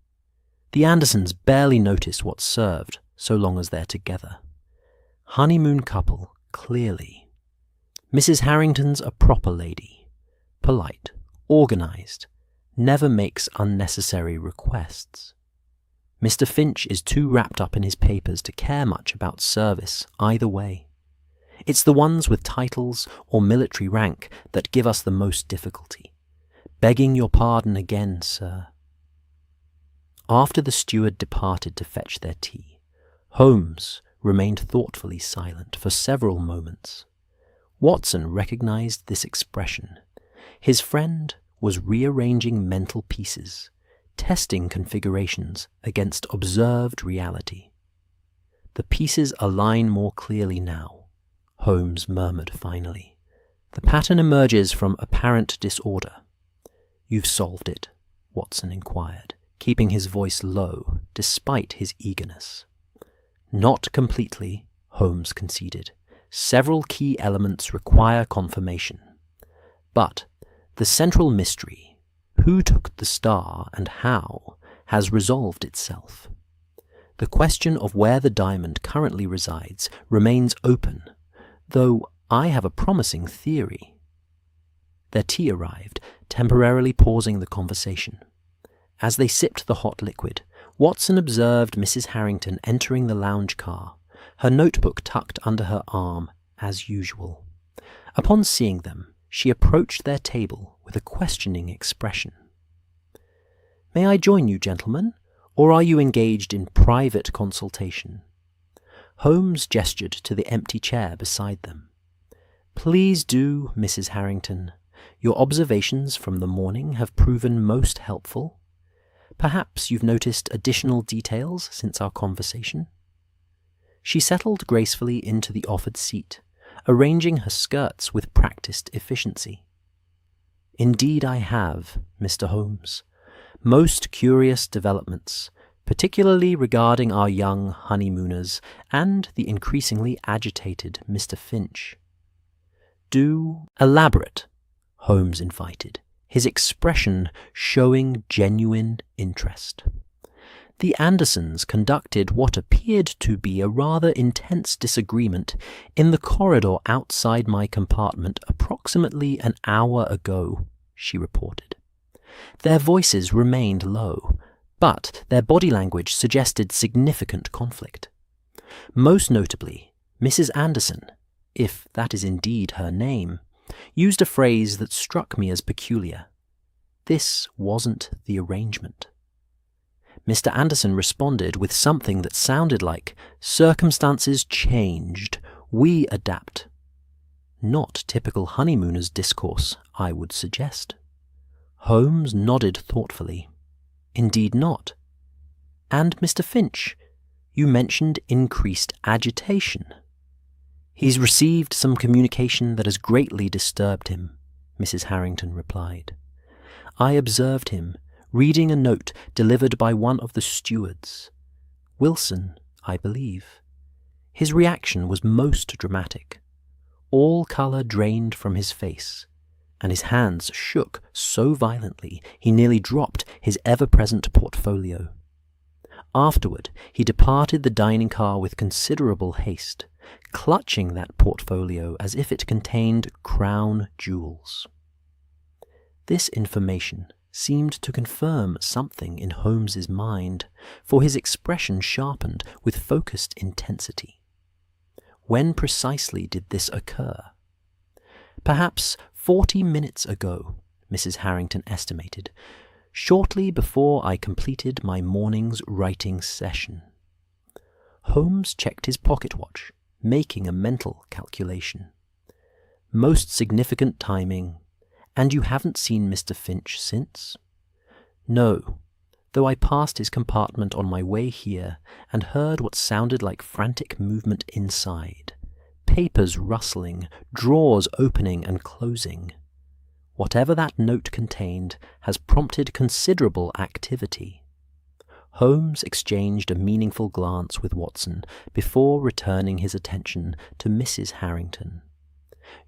The Andersons barely notice what's served, so long as they're together. Honeymoon couple, clearly. Mrs. Harrington's a proper lady, polite, organized, never makes unnecessary requests. Mr. Finch is too wrapped up in his papers to care much about service either way. It's the ones with titles or military rank that give us the most difficulty. Begging your pardon again, sir." After the steward departed to fetch their tea, Holmes remained thoughtfully silent for several moments. Watson recognized this expression. His friend was rearranging mental pieces, testing configurations against observed reality. "The pieces align more clearly now," Holmes murmured finally. "The pattern emerges from apparent disorder." "You've solved it?" Watson inquired, keeping his voice low despite his eagerness. "Not completely," Holmes conceded. "Several key elements require confirmation. But the central mystery, who took the star and how, has resolved itself. The question of where the diamond currently resides remains open, though I have a promising theory." Their tea arrived, temporarily pausing the conversation. As they sipped the hot liquid, Watson observed Mrs. Harrington entering the lounge car, her notebook tucked under her arm as usual. Upon seeing them, she approached their table with a questioning expression. "May I join you, gentlemen, or are you engaged in private consultation?" Holmes gestured to the empty chair beside them. "Please do, Mrs. Harrington. Your observations from the morning have proven most helpful. Perhaps you've noticed additional details since our conversation?" She settled gracefully into the offered seat, arranging her skirts with practiced efficiency. "Indeed I have, Mr. Holmes. Most curious developments, particularly regarding our young honeymooners and the increasingly agitated Mr. Finch. Do elaborate, Holmes invited, his expression showing genuine interest. The Andersons conducted what appeared to be a rather intense disagreement in the corridor outside my compartment approximately an hour ago, she reported. Their voices remained low, but their body language suggested significant conflict. Most notably, Mrs. Anderson, if that is indeed her name, used a phrase that struck me as peculiar. This wasn't the arrangement. Mr. Anderson responded with something that sounded like, "Circumstances changed, we adapt." Not typical honeymooners' discourse, I would suggest. Holmes nodded thoughtfully. Indeed not. And Mr. Finch, you mentioned increased agitation. He's received some communication that has greatly disturbed him, Mrs. Harrington replied. I observed him reading a note delivered by one of the stewards. Wilson, I believe. His reaction was most dramatic. All colour drained from his face, and his hands shook so violently he nearly dropped his ever-present portfolio. Afterward, he departed the dining car with considerable haste, clutching that portfolio as if it contained crown jewels. This information seemed to confirm something in Holmes's mind, for his expression sharpened with focused intensity. When precisely did this occur? Perhaps 40 minutes ago, Mrs. Harrington estimated, shortly before I completed my morning's writing session. Holmes checked his pocket watch, making a mental calculation. Most significant timing. And you haven't seen Mr. Finch since? No, though I passed his compartment on my way here and heard what sounded like frantic movement inside. Papers rustling, drawers opening and closing. Whatever that note contained has prompted considerable activity. Holmes exchanged a meaningful glance with Watson before returning his attention to Mrs. Harrington.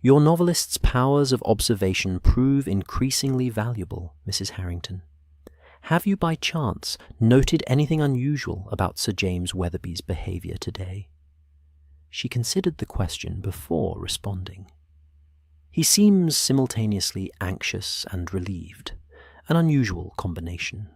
Your novelist's powers of observation prove increasingly valuable, Mrs. Harrington. Have you by chance noted anything unusual about Sir James Weatherby's behaviour today? She considered the question before responding. He seems simultaneously anxious and relieved, an unusual combination.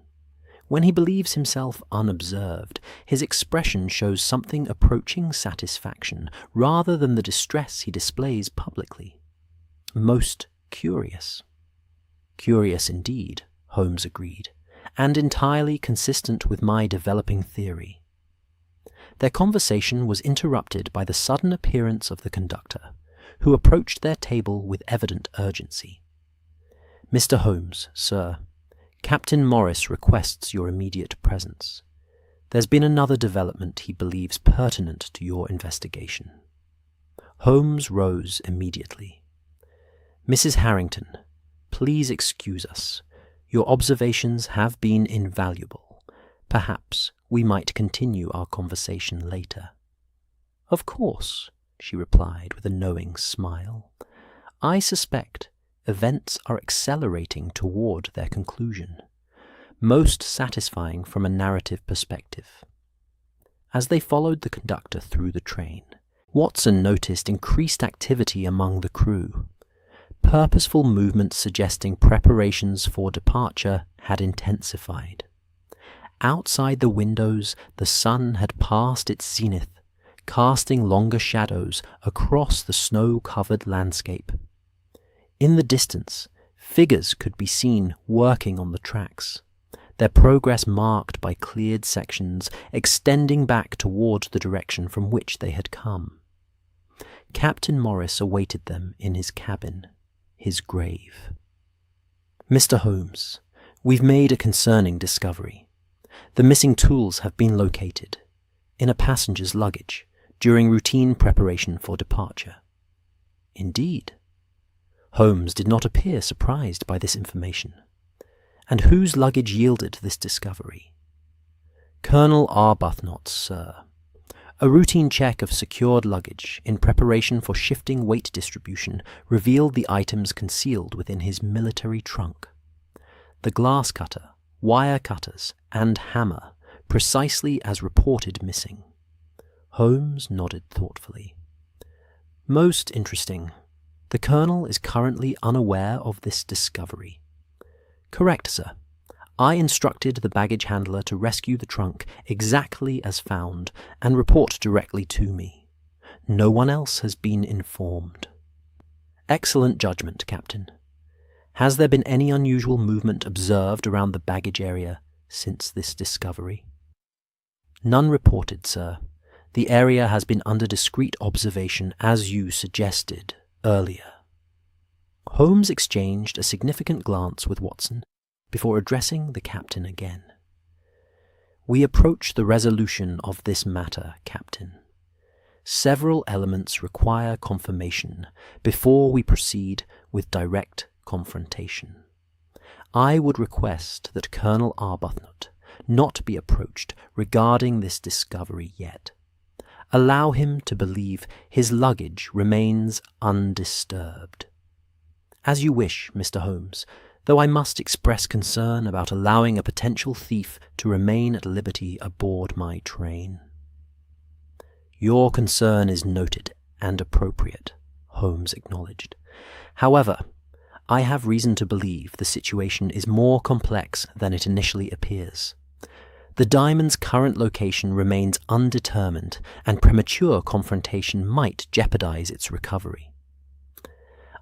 When he believes himself unobserved, his expression shows something approaching satisfaction rather than the distress he displays publicly. Most curious. Curious indeed, Holmes agreed, and entirely consistent with my developing theory. Their conversation was interrupted by the sudden appearance of the conductor, who approached their table with evident urgency. "Mr. Holmes, sir, Captain Morris requests your immediate presence. There's been another development he believes pertinent to your investigation." Holmes rose immediately. "Mrs. Harrington, please excuse us. Your observations have been invaluable. Perhaps we might continue our conversation later." "Of course," she replied with a knowing smile. "I suspect events are accelerating toward their conclusion, most satisfying from a narrative perspective." As they followed the conductor through the train, Watson noticed increased activity among the crew. Purposeful movements suggesting preparations for departure had intensified. Outside the windows, the sun had passed its zenith, casting longer shadows across the snow-covered landscape. In the distance, figures could be seen working on the tracks, their progress marked by cleared sections extending back toward the direction from which they had come. Captain Morris awaited them in his cabin, his grave. "Mr. Holmes, we've made a concerning discovery. The missing tools have been located in a passenger's luggage during routine preparation for departure." "Indeed?" Holmes did not appear surprised by this information. And whose luggage yielded this discovery? Colonel Arbuthnot's, sir. A routine check of secured luggage in preparation for shifting weight distribution revealed the items concealed within his military trunk. The glass cutter, wire cutters, and hammer, precisely as reported missing. Holmes nodded thoughtfully. Most interesting. The Colonel is currently unaware of this discovery. Correct, sir. I instructed the baggage handler to rescue the trunk exactly as found and report directly to me. No one else has been informed. Excellent judgment, Captain. Has there been any unusual movement observed around the baggage area since this discovery? None reported, sir. The area has been under discreet observation as you suggested earlier. Holmes exchanged a significant glance with Watson before addressing the captain again. We approach the resolution of this matter, Captain. Several elements require confirmation before we proceed with direct confrontation. I would request that Colonel Arbuthnot not be approached regarding this discovery yet. Allow him to believe his luggage remains undisturbed. As you wish, Mr. Holmes, though I must express concern about allowing a potential thief to remain at liberty aboard my train. Your concern is noted and appropriate, Holmes acknowledged. However, I have reason to believe the situation is more complex than it initially appears. The diamond's current location remains undetermined, and premature confrontation might jeopardize its recovery.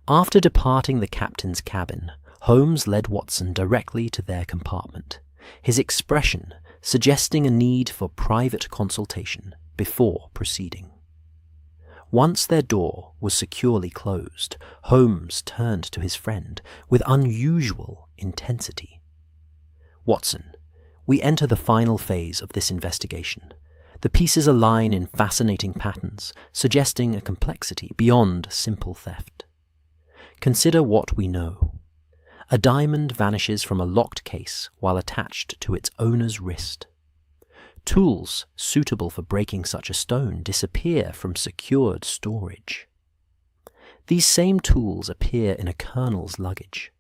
After departing the captain's cabin, Holmes led Watson directly to their compartment, his expression suggesting a need for private consultation before proceeding. Once their door was securely closed, Holmes turned to his friend with unusual intensity. Watson, we enter the final phase of this investigation. The pieces align in fascinating patterns, suggesting a complexity beyond simple theft. Consider what we know. A diamond vanishes from a locked case while attached to its owner's wrist. Tools suitable for breaking such a stone disappear from secured storage. These same tools appear in a colonel's luggage.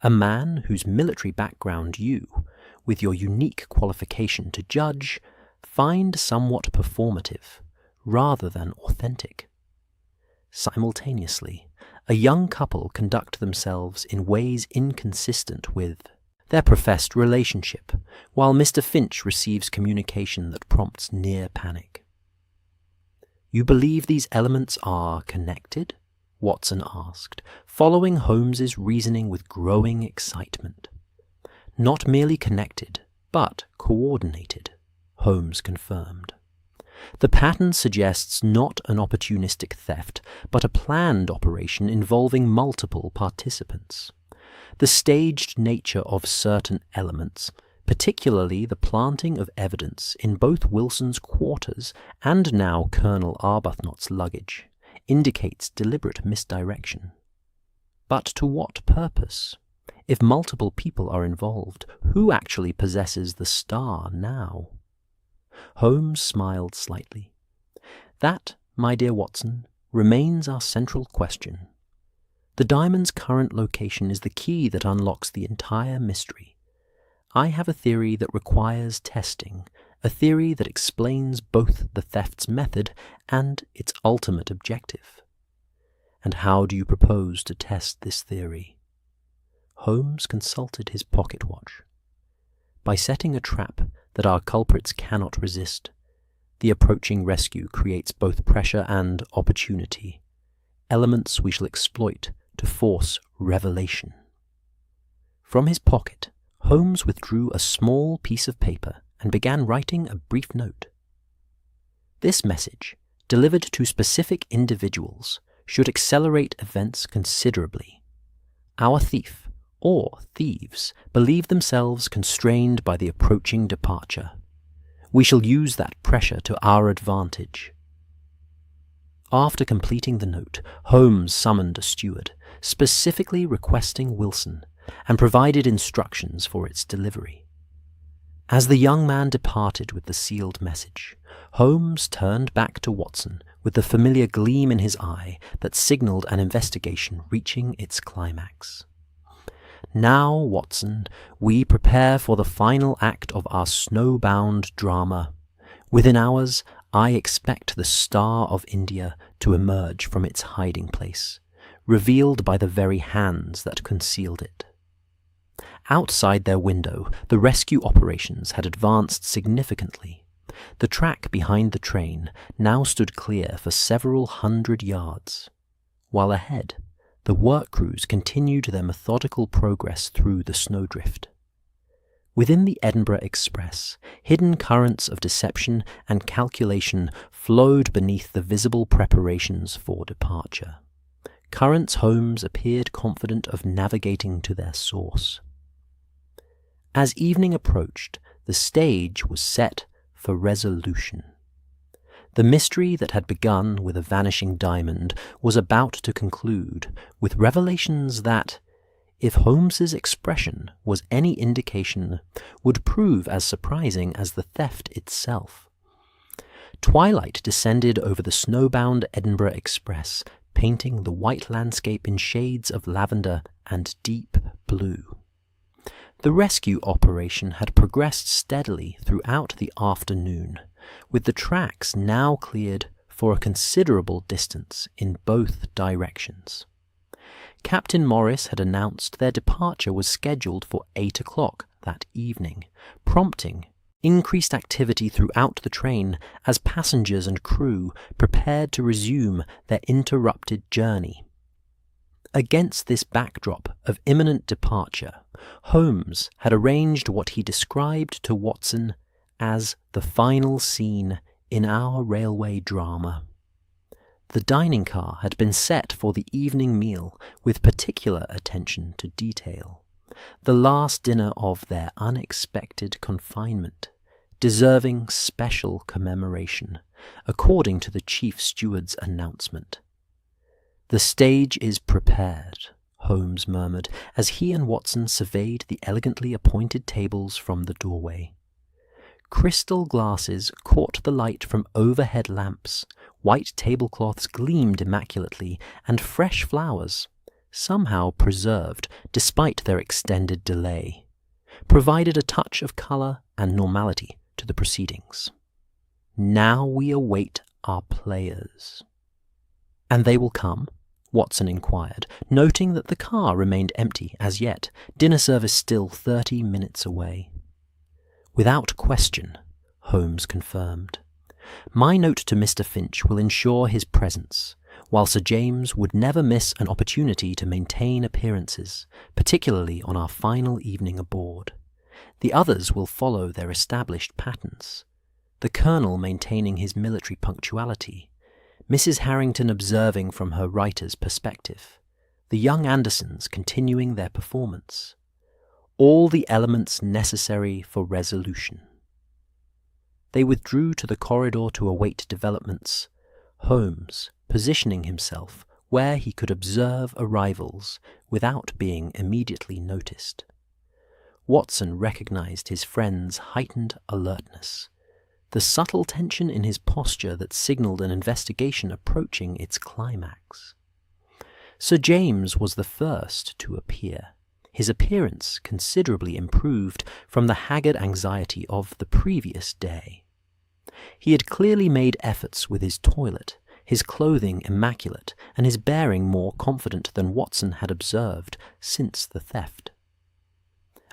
A man whose military background you, with your unique qualification to judge, find somewhat performative rather than authentic. Simultaneously, a young couple conduct themselves in ways inconsistent with their professed relationship, while Mr. Finch receives communication that prompts near panic. You believe these elements are connected? Watson asked, following Holmes's reasoning with growing excitement. Not merely connected, but coordinated, Holmes confirmed. The pattern suggests not an opportunistic theft, but a planned operation involving multiple participants. The staged nature of certain elements, particularly the planting of evidence in both Wilson's quarters and now Colonel Arbuthnot's luggage, indicates deliberate misdirection. But to what purpose? If multiple people are involved, who actually possesses the star now? Holmes smiled slightly. That, my dear Watson, remains our central question. The diamond's current location is the key that unlocks the entire mystery. I have a theory that requires testing, a theory that explains both the theft's method and its ultimate objective. And how do you propose to test this theory? Holmes consulted his pocket watch. By setting a trap that our culprits cannot resist, the approaching rescue creates both pressure and opportunity, elements we shall exploit to force revelation. From his pocket, Holmes withdrew a small piece of paper and began writing a brief note. This message, delivered to specific individuals, should accelerate events considerably. Our thief, or thieves, believe themselves constrained by the approaching departure. We shall use that pressure to our advantage. After completing the note, Holmes summoned a steward, specifically requesting Wilson and provided instructions for its delivery. As the young man departed with the sealed message, Holmes turned back to Watson with the familiar gleam in his eye that signaled an investigation reaching its climax. "Now, Watson, we prepare for the final act of our Snowbound drama. Within hours, I expect the Star of India to emerge from its hiding place, revealed by the very hands that concealed it." Outside their window, the rescue operations had advanced significantly. The track behind the train now stood clear for several hundred yards, while ahead, the work crews continued their methodical progress through the snowdrift. Within the Edinburgh Express, hidden currents of deception and calculation flowed beneath the visible preparations for departure. Currents Holmes appeared confident of navigating to their source. As evening approached, the stage was set for resolution. The mystery that had begun with a vanishing diamond was about to conclude with revelations that, if Holmes's expression was any indication, would prove as surprising as the theft itself. Twilight descended over the snowbound Edinburgh Express, painting the white landscape in shades of lavender and deep blue. The rescue operation had progressed steadily throughout the afternoon, with the tracks now cleared for a considerable distance in both directions. Captain Morris had announced their departure was scheduled for 8 o'clock that evening, prompting increased activity throughout the train as passengers and crew prepared to resume their interrupted journey. Against this backdrop of imminent departure, Holmes had arranged what he described to Watson as the final scene in our railway drama. The dining car had been set for the evening meal with particular attention to detail, the last dinner of their unexpected confinement, deserving special commemoration, according to the chief steward's announcement. "The stage is prepared," Holmes murmured as he and Watson surveyed the elegantly appointed tables from the doorway. Crystal glasses caught the light from overhead lamps, white tablecloths gleamed immaculately, and fresh flowers, somehow preserved despite their extended delay, provided a touch of colour and normality to the proceedings. "Now we await our players." "And they will come?" Watson inquired, noting that the car remained empty as yet, dinner service still 30 minutes away. "Without question," Holmes confirmed. "My note to Mr. Finch will ensure his presence, while Sir James would never miss an opportunity to maintain appearances, particularly on our final evening aboard. The others will follow their established patterns, the Colonel maintaining his military punctuality, Mrs. Harrington observing from her writer's perspective, the young Andersons continuing their performance. All the elements necessary for resolution." They withdrew to the corridor to await developments, Holmes positioning himself where he could observe arrivals without being immediately noticed. Watson recognized his friend's heightened alertness, the subtle tension in his posture that signaled an investigation approaching its climax. Sir James was the first to appear, his appearance considerably improved from the haggard anxiety of the previous day. He had clearly made efforts with his toilet, his clothing immaculate, and his bearing more confident than Watson had observed since the theft.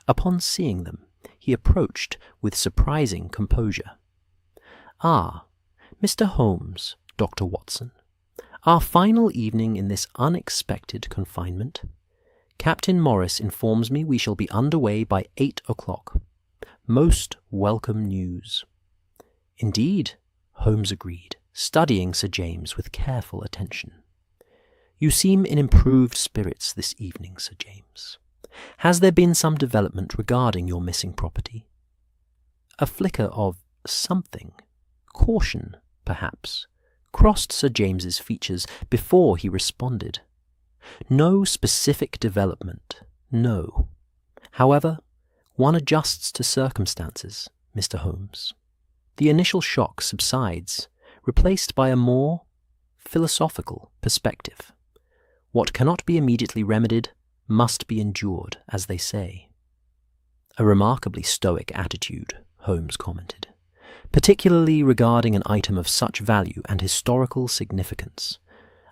Upon seeing them, he approached with surprising composure. "Ah, Mr. Holmes, Dr. Watson, our final evening in this unexpected confinement. Captain Morris informs me we shall be underway by 8 o'clock. Most welcome news." "Indeed," Holmes agreed, studying Sir James with careful attention. "You seem in improved spirits this evening, Sir James. Has there been some development regarding your missing property?" A flicker of something, caution, perhaps, crossed Sir James's features before he responded. "No specific development, No. However, one adjusts to circumstances, Mr. Holmes. The initial shock subsides, replaced by a more philosophical perspective. What cannot be immediately remedied must be endured, as they say. A remarkably stoic attitude, Holmes commented, particularly regarding an item of such value and historical significance.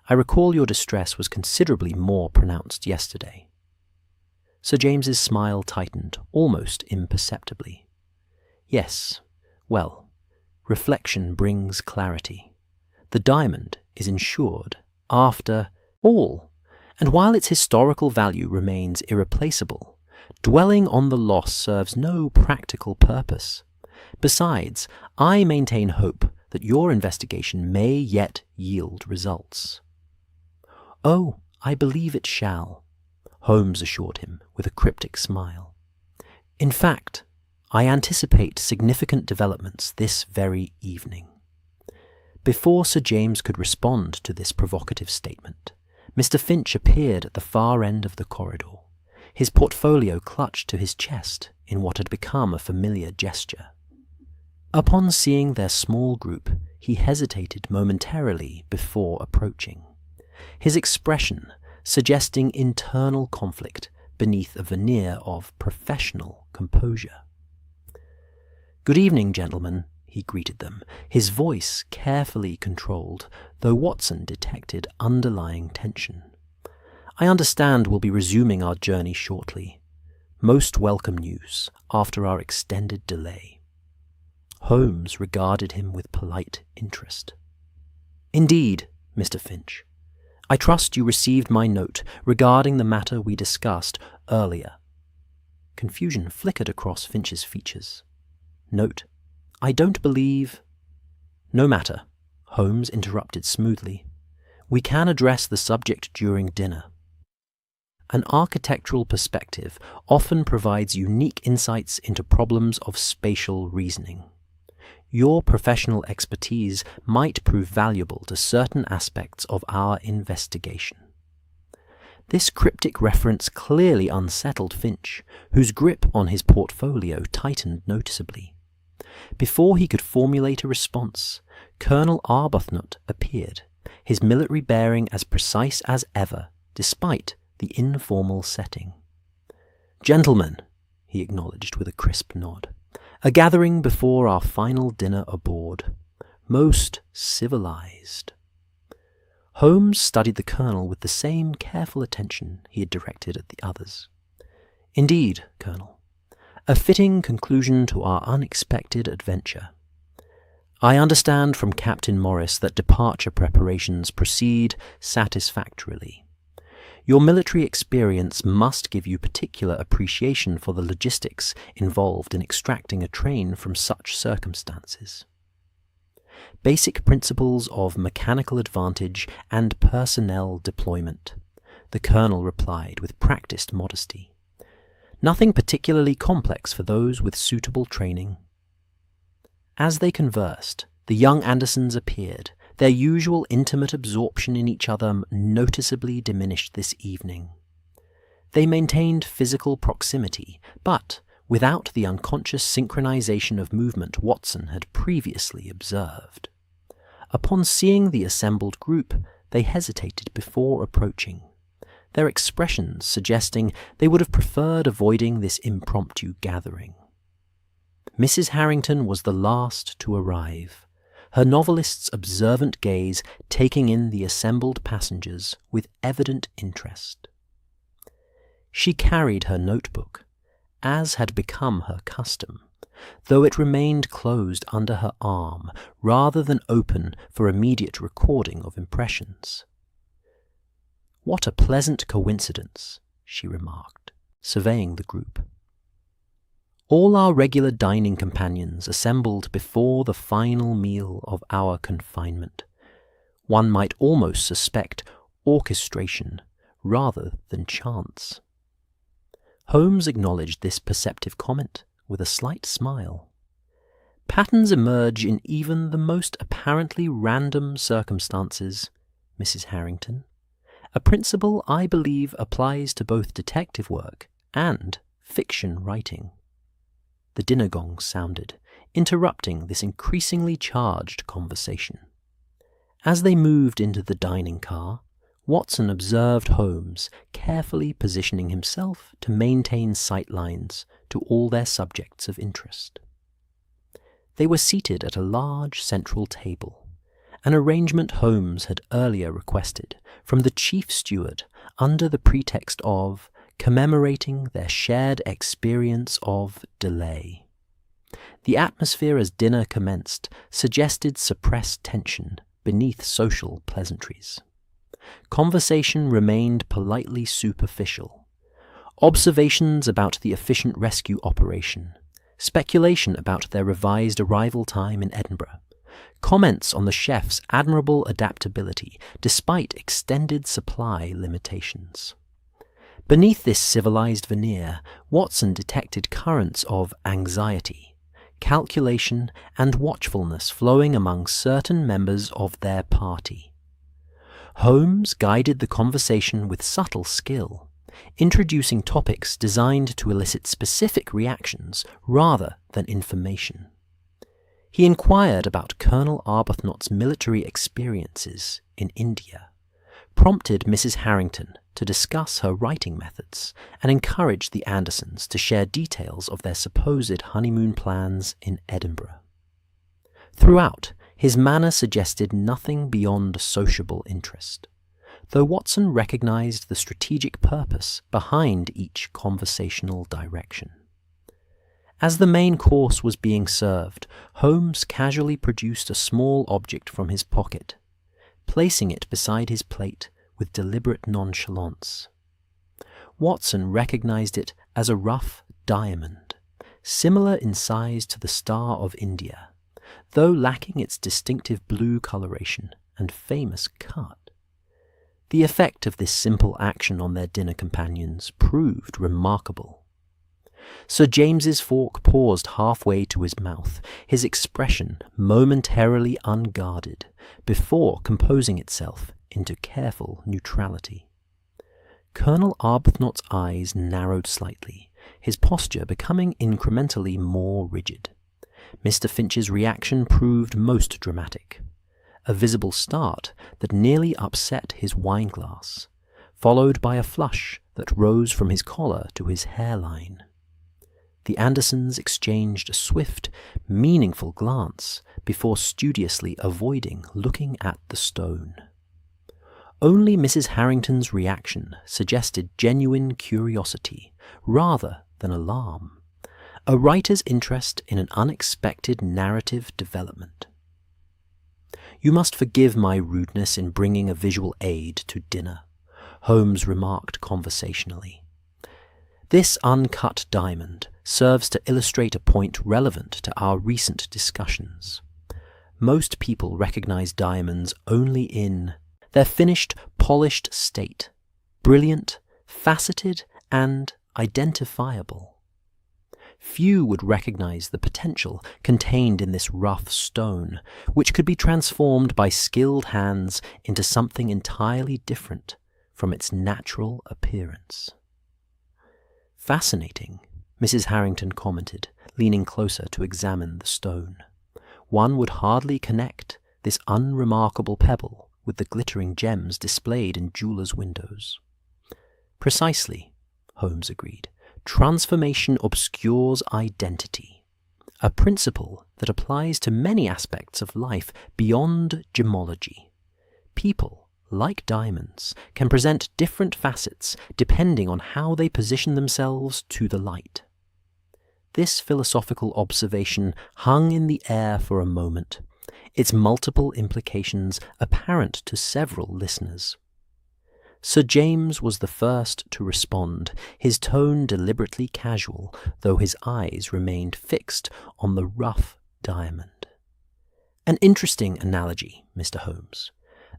I recall your distress was considerably more pronounced yesterday. Sir James's smile tightened, almost imperceptibly. Yes, well, reflection brings clarity. The diamond is insured after all, and while its historical value remains irreplaceable, dwelling on the loss serves no practical purpose. Besides, I maintain hope that your investigation may yet yield results. Oh, I believe it shall, Holmes assured him with a cryptic smile. In fact, I anticipate significant developments this very evening. Before Sir James could respond to this provocative statement, Mr. Finch appeared at the far end of the corridor, his portfolio clutched to his chest in what had become a familiar gesture. Upon seeing their small group, he hesitated momentarily before approaching, his expression suggesting internal conflict beneath a veneer of professional composure. "Good evening, gentlemen," he greeted them, his voice carefully controlled, though Watson detected underlying tension. "I understand we'll be resuming our journey shortly. Most welcome news after our extended delay." Holmes regarded him with polite interest. "Indeed, Mr. Finch. I trust you received my note regarding the matter we discussed earlier." Confusion flickered across Finch's features. "Note? I don't believe—" "No matter," Holmes interrupted smoothly. "We can address the subject during dinner. An architectural perspective often provides unique insights into problems of spatial reasoning. Your professional expertise might prove valuable to certain aspects of our investigation." This cryptic reference clearly unsettled Finch, whose grip on his portfolio tightened noticeably. Before he could formulate a response, Colonel Arbuthnot appeared, his military bearing as precise as ever, despite the informal setting. "Gentlemen," he acknowledged with a crisp nod, "a gathering before our final dinner aboard. Most civilized." Holmes studied the colonel with the same careful attention he had directed at the others. "Indeed, Colonel, a fitting conclusion to our unexpected adventure. I understand from Captain Morris that departure preparations proceed satisfactorily. Your military experience must give you particular appreciation for the logistics involved in extracting a train from such circumstances. Basic principles of mechanical advantage and personnel deployment," the colonel replied with practiced modesty. "Nothing particularly complex for those with suitable training." As they conversed, the young Andersons appeared, their usual intimate absorption in each other noticeably diminished this evening. They maintained physical proximity, but without the unconscious synchronization of movement Watson had previously observed. Upon seeing the assembled group, they hesitated before approaching, their expressions suggesting they would have preferred avoiding this impromptu gathering. Mrs. Harrington was the last to arrive, her novelist's observant gaze taking in the assembled passengers with evident interest. She carried her notebook, as had become her custom, though it remained closed under her arm rather than open for immediate recording of impressions. "What a pleasant coincidence," she remarked, surveying the group. "All our regular dining companions assembled before the final meal of our confinement. One might almost suspect orchestration rather than chance." Holmes acknowledged this perceptive comment with a slight smile. "Patterns emerge in even the most apparently random circumstances, Mrs. Harrington. a principle I believe applies to both detective work and fiction writing. The dinner gong sounded, interrupting this increasingly charged conversation. As they moved into the dining car, Watson observed Holmes carefully positioning himself to maintain sight lines to all their subjects of interest. They were seated at a large central table, an arrangement Holmes had earlier requested from the chief steward under the pretext of commemorating their shared experience of delay. The atmosphere as dinner commenced suggested suppressed tension beneath social pleasantries. Conversation remained politely superficial. Observations about the efficient rescue operation, speculation about their revised arrival time in Edinburgh, comments on the chef's admirable adaptability despite extended supply limitations. Beneath this civilized veneer, Watson detected currents of anxiety, calculation, and watchfulness flowing among certain members of their party. Holmes guided the conversation with subtle skill, introducing topics designed to elicit specific reactions rather than information. He inquired about Colonel Arbuthnot's military experiences in India, prompted Mrs. Harrington to discuss her writing methods, and encouraged the Andersons to share details of their supposed honeymoon plans in Edinburgh. Throughout, his manner suggested nothing beyond sociable interest, though Watson recognized the strategic purpose behind each conversational direction. As the main course was being served, Holmes casually produced a small object from his pocket, placing it beside his plate with deliberate nonchalance. Watson recognized it as a rough diamond, similar in size to the Star of India, though lacking its distinctive blue coloration and famous cut. The effect of this simple action on their dinner companions proved remarkable. Sir James's fork paused halfway to his mouth, his expression momentarily unguarded, before composing itself into careful neutrality. Colonel Arbuthnot's eyes narrowed slightly, his posture becoming incrementally more rigid. Mr. Finch's reaction proved most dramatic. A visible start that nearly upset his wineglass, followed by a flush that rose from his collar to his hairline. The Andersons exchanged a swift, meaningful glance before studiously avoiding looking at the stone. Only Mrs. Harrington's reaction suggested genuine curiosity rather than alarm, a writer's interest in an unexpected narrative development. "You must forgive my rudeness in bringing a visual aid to dinner," Holmes remarked conversationally. "This uncut diamond serves to illustrate a point relevant to our recent discussions. Most people recognize diamonds only in their finished, polished state, brilliant, faceted, and identifiable. Few would recognize the potential contained in this rough stone, which could be transformed by skilled hands into something entirely different from its natural appearance." "Fascinating," Mrs. Harrington commented, leaning closer to examine the stone. "One would hardly connect this unremarkable pebble with the glittering gems displayed in jewelers' windows." "Precisely," Holmes agreed. "Transformation obscures identity, a principle that applies to many aspects of life beyond gemology. People, like diamonds, can present different facets depending on how they position themselves to the light." This philosophical observation hung in the air for a moment, its multiple implications apparent to several listeners. Sir James was the first to respond, his tone deliberately casual, though his eyes remained fixed on the rough diamond. "An interesting analogy, Mr. Holmes,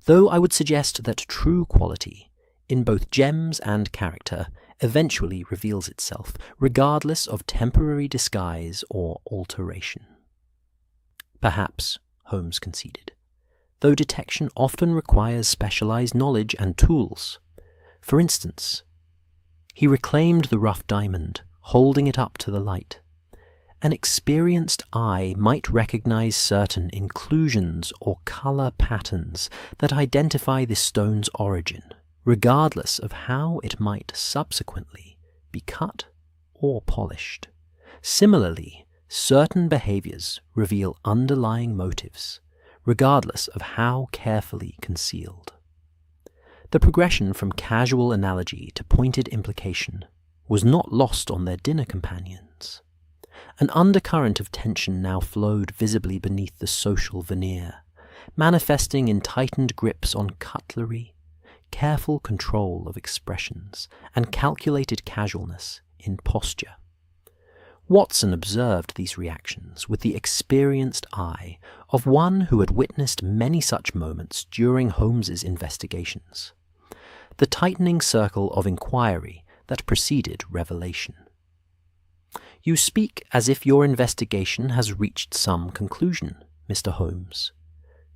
though I would suggest that true quality, in both gems and character, eventually reveals itself, regardless of temporary disguise or alteration." "Perhaps," Holmes conceded, "though detection often requires specialized knowledge and tools. For instance, he reclaimed the rough diamond, holding it up to the light. An experienced eye might recognize certain inclusions or color patterns that identify this stone's origin, regardless of how it might subsequently be cut or polished. Similarly, certain behaviors reveal underlying motives, regardless of how carefully concealed. The progression from casual analogy to pointed implication was not lost on their dinner companions. An undercurrent of tension now flowed visibly beneath the social veneer, manifesting in tightened grips on cutlery, careful control of expressions, and calculated casualness in posture. Watson observed these reactions with the experienced eye of one who had witnessed many such moments during Holmes's investigations. The tightening circle of inquiry that preceded revelation. "You speak as if your investigation has reached some conclusion, Mr. Holmes,"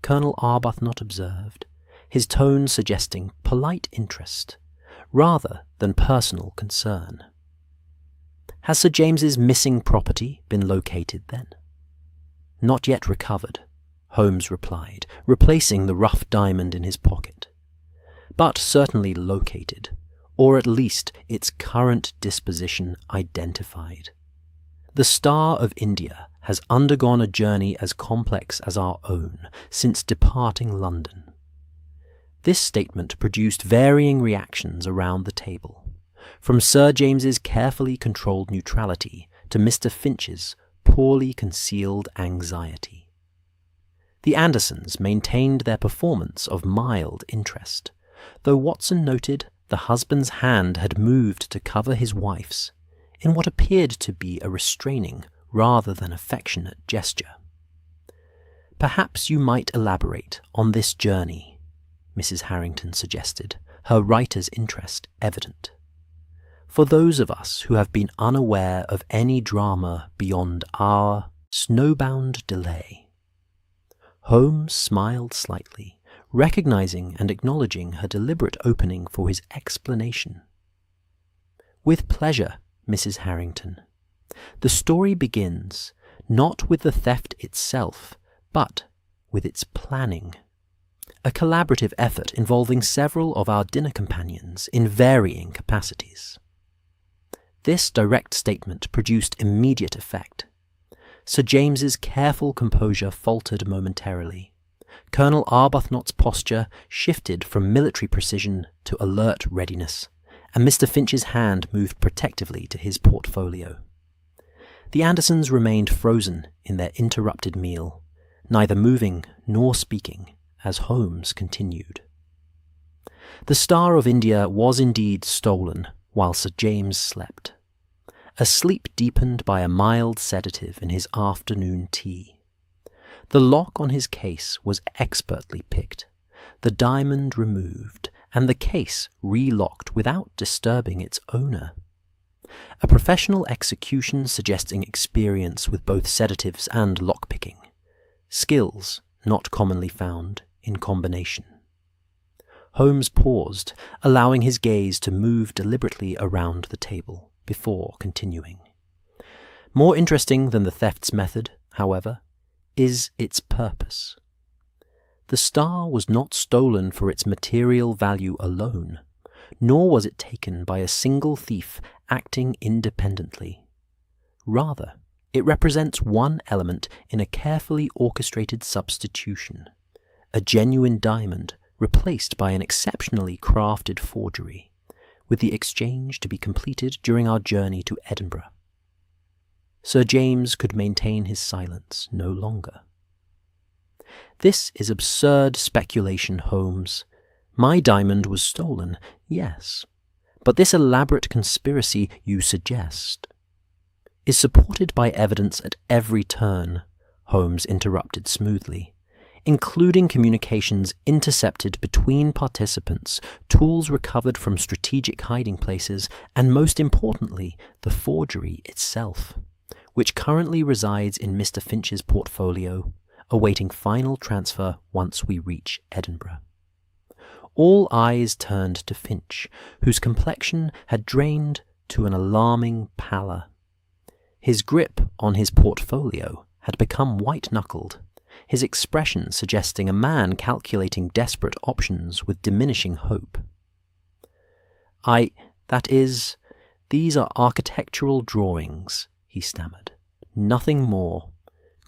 Colonel Arbuthnot observed, his tone suggesting polite interest, rather than personal concern. "Has Sir James's missing property been located then?" "Not yet recovered," Holmes replied, replacing the rough diamond in his pocket. "But certainly located, or at least its current disposition identified. The Star of India has undergone a journey as complex as our own since departing London." This statement produced varying reactions around the table, from Sir James's carefully controlled neutrality to Mr. Finch's poorly concealed anxiety. The Andersons maintained their performance of mild interest, though Watson noted the husband's hand had moved to cover his wife's in what appeared to be a restraining rather than affectionate gesture. "Perhaps you might elaborate on this journey," Mrs. Harrington suggested, her writer's interest evident. "For those of us who have been unaware of any drama beyond our snowbound delay." Holmes smiled slightly, recognizing and acknowledging her deliberate opening for his explanation. "With pleasure, Mrs. Harrington. The story begins not with the theft itself, but with its planning. A collaborative effort involving several of our dinner companions in varying capacities." This direct statement produced immediate effect. Sir James's careful composure faltered momentarily. Colonel Arbuthnot's posture shifted from military precision to alert readiness, and Mr. Finch's hand moved protectively to his portfolio. The Andersons remained frozen in their interrupted meal, neither moving nor speaking, as Holmes continued. "The Star of India was indeed stolen while Sir James slept, a sleep deepened by a mild sedative in his afternoon tea. The lock on his case was expertly picked, the diamond removed, and the case re-locked without disturbing its owner. A professional execution suggesting experience with both sedatives and lockpicking, skills not commonly found in combination." Holmes paused, allowing his gaze to move deliberately around the table before continuing. "More interesting than the theft's method, however, is its purpose. The star was not stolen for its material value alone, nor was it taken by a single thief acting independently. Rather, it represents one element in a carefully orchestrated substitution, a genuine diamond replaced by an exceptionally crafted forgery, with the exchange to be completed during our journey to Edinburgh." Sir James could maintain his silence no longer. "This is absurd speculation, Holmes. My diamond was stolen, yes, but this elaborate conspiracy you suggest is supported by evidence at every turn," Holmes interrupted smoothly, "including communications intercepted between participants, tools recovered from strategic hiding places, and most importantly, the forgery itself, which currently resides in Mr. Finch's portfolio, awaiting final transfer once we reach Edinburgh. All eyes turned to Finch, whose complexion had drained to an alarming pallor. His grip on his portfolio had become white-knuckled, his expression suggesting a man calculating desperate options with diminishing hope. These are architectural drawings," he stammered. "Nothing more.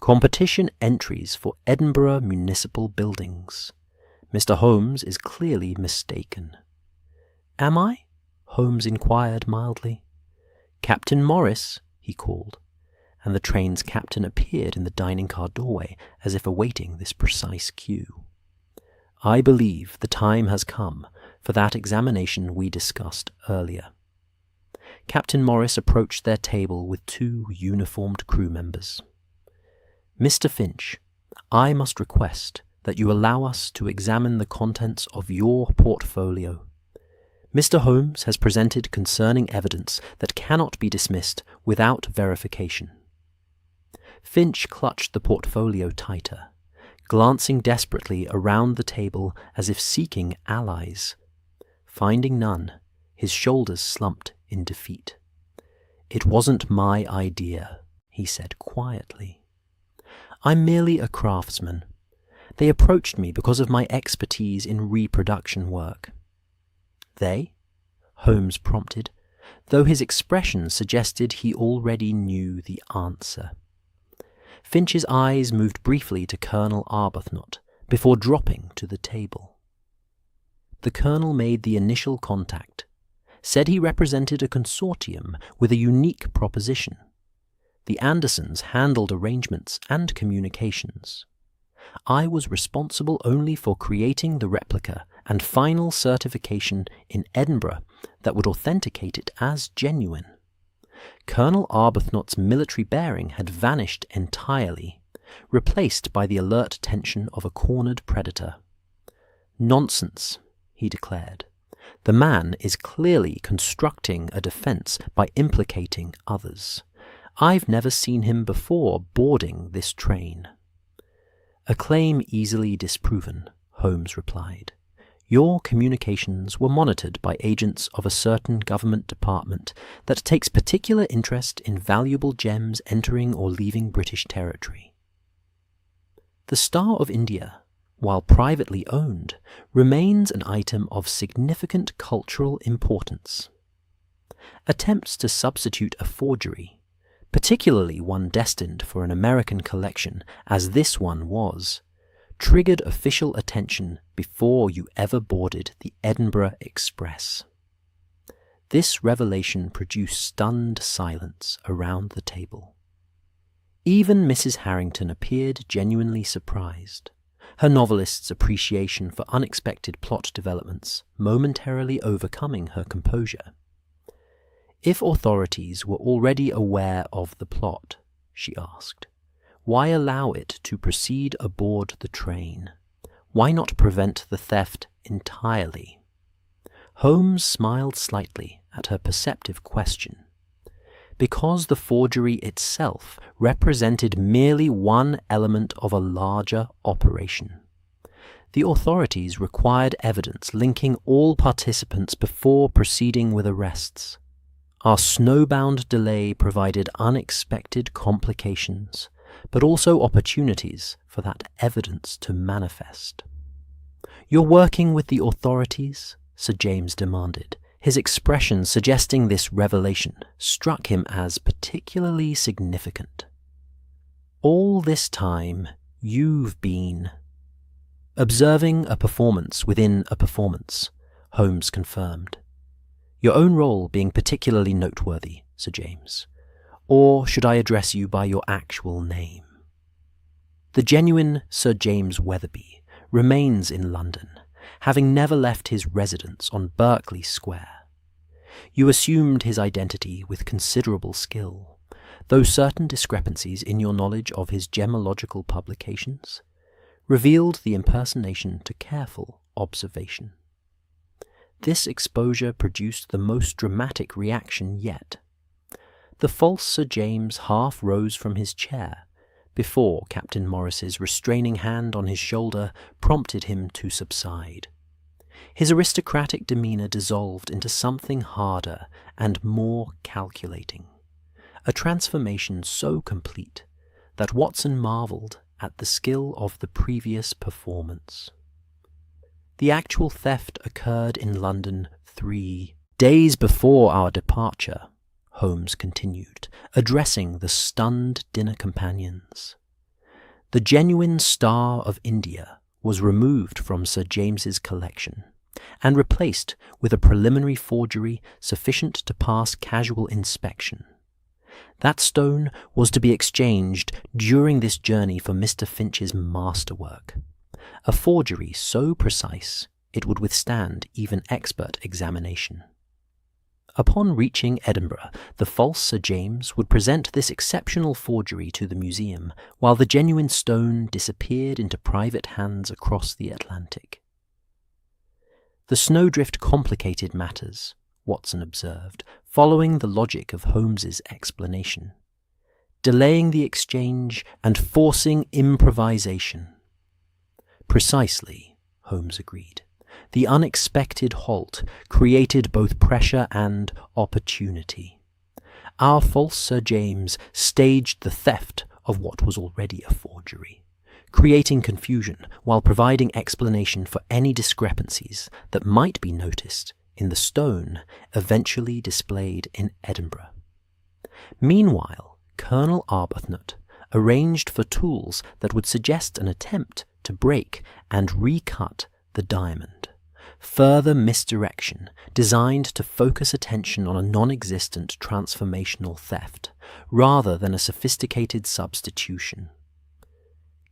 Competition entries for Edinburgh municipal buildings. Mr. Holmes is clearly mistaken." "Am I?" Holmes inquired mildly. "Captain Morris," he called, and the train's captain appeared in the dining-car doorway as if awaiting this precise cue. "I believe the time has come for that examination we discussed earlier." Captain Morris approached their table with 2 uniformed crew members. "Mr. Finch, I must request that you allow us to examine the contents of your portfolio. Mr. Holmes has presented concerning evidence that cannot be dismissed without verification." Finch clutched the portfolio tighter, glancing desperately around the table as if seeking allies. Finding none, his shoulders slumped in defeat. "It wasn't my idea," he said quietly. "I'm merely a craftsman. They approached me because of my expertise in reproduction work." "They?" Holmes prompted, though his expression suggested he already knew the answer. Finch's eyes moved briefly to Colonel Arbuthnot before dropping to the table. The colonel made the initial contact, said he represented a consortium with a unique proposition. The Andersons handled arrangements and communications. I was responsible only for creating the replica and final certification in Edinburgh that would authenticate it as genuine. Colonel Arbuthnot's military bearing had vanished entirely, replaced by the alert tension of a cornered predator. "Nonsense," he declared. "The man is clearly constructing a defense by implicating others. I've never seen him before boarding this train." "A claim easily disproven," Holmes replied. "Your communications were monitored by agents of a certain government department that takes particular interest in valuable gems entering or leaving British territory. The Star of India, while privately owned, remains an item of significant cultural importance. Attempts to substitute a forgery, particularly one destined for an American collection, as this one was, triggered official attention before you ever boarded the Edinburgh Express." This revelation produced stunned silence around the table. Even Mrs. Harrington appeared genuinely surprised, her novelist's appreciation for unexpected plot developments momentarily overcoming her composure. "If authorities were already aware of the plot," she asked, "why allow it to proceed aboard the train? Why not prevent the theft entirely?" Holmes smiled slightly at her perceptive question. "Because the forgery itself represented merely one element of a larger operation. The authorities required evidence linking all participants before proceeding with arrests. Our Snowbound delay provided unexpected complications, but also opportunities for that evidence to manifest." "You're working with the authorities?" Sir James demanded, his expression suggesting this revelation struck him as particularly significant. "All this time, you've been—" "Observing a performance within a performance," Holmes confirmed. "Your own role being particularly noteworthy, Sir James. Or should I address you by your actual name?" The genuine Sir James Weatherby remains in London, having never left his residence on Berkeley Square. You assumed his identity with considerable skill, though certain discrepancies in your knowledge of his gemological publications revealed the impersonation to careful observation. This exposure produced the most dramatic reaction yet. The false Sir James half rose from his chair before Captain Morris's restraining hand on his shoulder prompted him to subside. His aristocratic demeanour dissolved into something harder and more calculating, a transformation so complete that Watson marvelled at the skill of the previous performance. The actual theft occurred in London 3 days before our departure, Holmes continued, addressing the stunned dinner companions. The genuine Star of India was removed from Sir James's collection and replaced with a preliminary forgery sufficient to pass casual inspection. That stone was to be exchanged during this journey for Mr. Finch's masterwork, a forgery so precise it would withstand even expert examination. Upon reaching Edinburgh, the false Sir James would present this exceptional forgery to the museum, while the genuine stone disappeared into private hands across the Atlantic. The snowdrift complicated matters, Watson observed, following the logic of Holmes's explanation, delaying the exchange and forcing improvisation. Precisely, Holmes agreed. The unexpected halt created both pressure and opportunity. Our false Sir James staged the theft of what was already a forgery, creating confusion while providing explanation for any discrepancies that might be noticed in the stone eventually displayed in Edinburgh. Meanwhile, Colonel Arbuthnot arranged for tools that would suggest an attempt to break and recut the diamond. Further misdirection designed to focus attention on a non-existent transformational theft rather than a sophisticated substitution.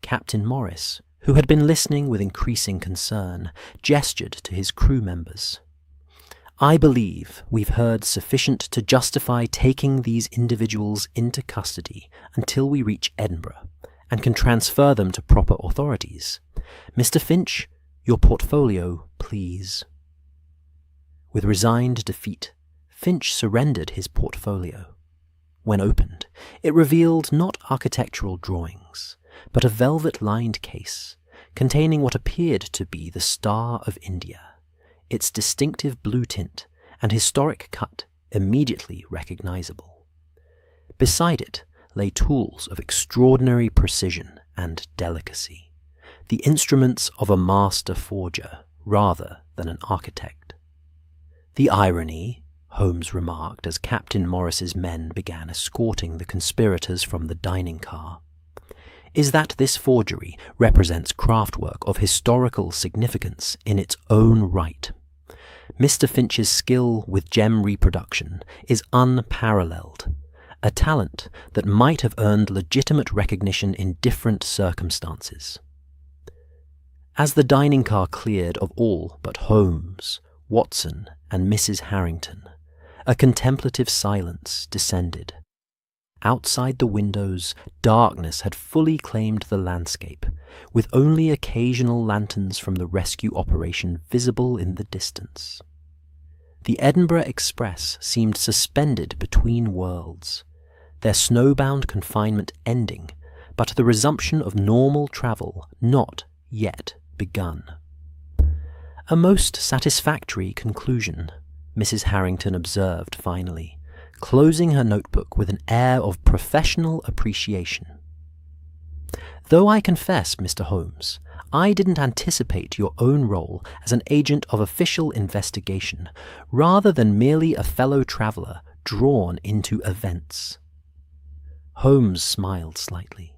Captain Morris, who had been listening with increasing concern, gestured to his crew members. "I believe we've heard sufficient to justify taking these individuals into custody until we reach Edinburgh and can transfer them to proper authorities. Mr. Finch, your portfolio, please." With resigned defeat, Finch surrendered his portfolio. When opened, it revealed not architectural drawings, but a velvet-lined case containing what appeared to be the Star of India, its distinctive blue tint and historic cut immediately recognizable. Beside it lay tools of extraordinary precision and delicacy, the instruments of a master forger rather than an architect. "The irony," Holmes remarked as Captain Morris's men began escorting the conspirators from the dining car, "is that this forgery represents craftwork of historical significance in its own right. Mr. Finch's skill with gem reproduction is unparalleled, a talent that might have earned legitimate recognition in different circumstances." As the dining car cleared of all but Holmes, Watson, and Mrs. Harrington, a contemplative silence descended. Outside the windows, darkness had fully claimed the landscape, with only occasional lanterns from the rescue operation visible in the distance. The Edinburgh Express seemed suspended between worlds, their snowbound confinement ending, but the resumption of normal travel not yet begun. "A most satisfactory conclusion," Mrs. Harrington observed finally, closing her notebook with an air of professional appreciation. "Though I confess, Mr. Holmes, I didn't anticipate your own role as an agent of official investigation, rather than merely a fellow traveller drawn into events." Holmes smiled slightly.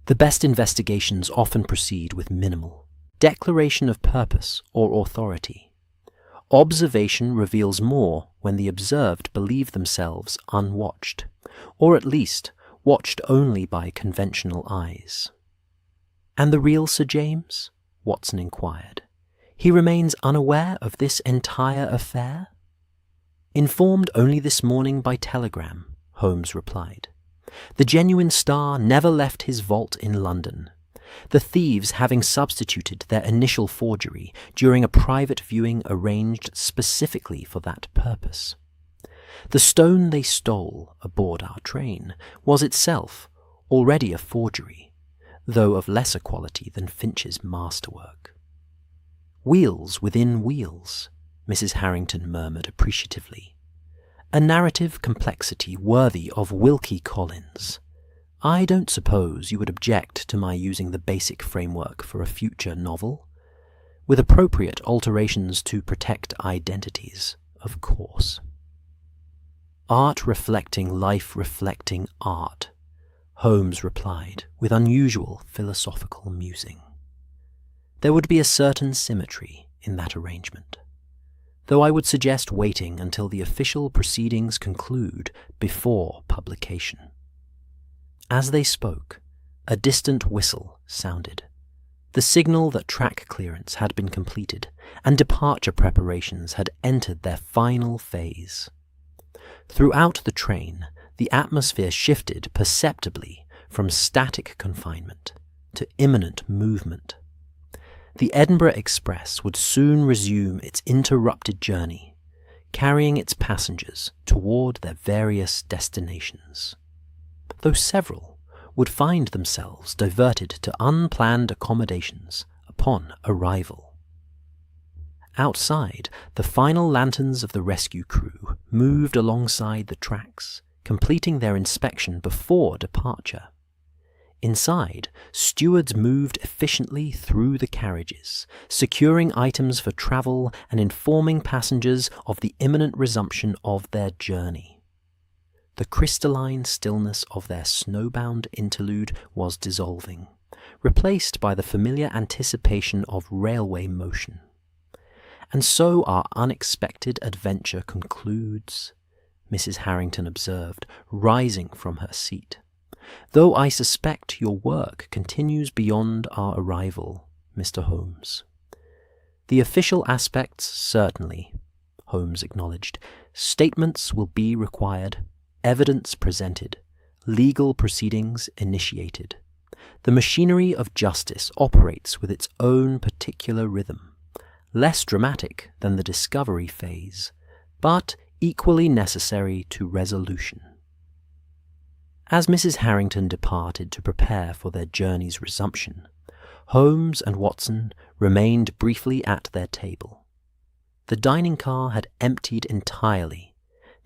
"The best investigations often proceed with minimal declaration of purpose or authority. Observation reveals more when the observed believe themselves unwatched, or at least watched only by conventional eyes." "And the real Sir James?" Watson inquired. "He remains unaware of this entire affair?" "Informed only this morning by telegram," Holmes replied. "The genuine Star never left his vault in London, the thieves having substituted their initial forgery during a private viewing arranged specifically for that purpose. The stone they stole aboard our train was itself already a forgery, though of lesser quality than Finch's masterwork." Wheels within wheels, Mrs. Harrington murmured appreciatively. A narrative complexity worthy of Wilkie Collins. I don't suppose you would object to my using the basic framework for a future novel? With appropriate alterations to protect identities, of course. Art reflecting life reflecting art, Holmes replied with unusual philosophical musing. There would be a certain symmetry in that arrangement, though I would suggest waiting until the official proceedings conclude before publication. As they spoke, a distant whistle sounded, the signal that track clearance had been completed and departure preparations had entered their final phase. Throughout the train, the atmosphere shifted perceptibly from static confinement to imminent movement. The Edinburgh Express would soon resume its interrupted journey, carrying its passengers toward their various destinations, though several would find themselves diverted to unplanned accommodations upon arrival. Outside, the final lanterns of the rescue crew moved alongside the tracks, completing their inspection before departure. Inside, stewards moved efficiently through the carriages, securing items for travel and informing passengers of the imminent resumption of their journey. The crystalline stillness of their snowbound interlude was dissolving, replaced by the familiar anticipation of railway motion. And so our unexpected adventure concludes, Mrs. Harrington observed, rising from her seat. Though I suspect your work continues beyond our arrival, Mr. Holmes. The official aspects, certainly, Holmes acknowledged. Statements will be required, evidence presented, legal proceedings initiated. The machinery of justice operates with its own particular rhythm, less dramatic than the discovery phase, but equally necessary to resolution. As Mrs. Harrington departed to prepare for their journey's resumption, Holmes and Watson remained briefly at their table. The dining car had emptied entirely,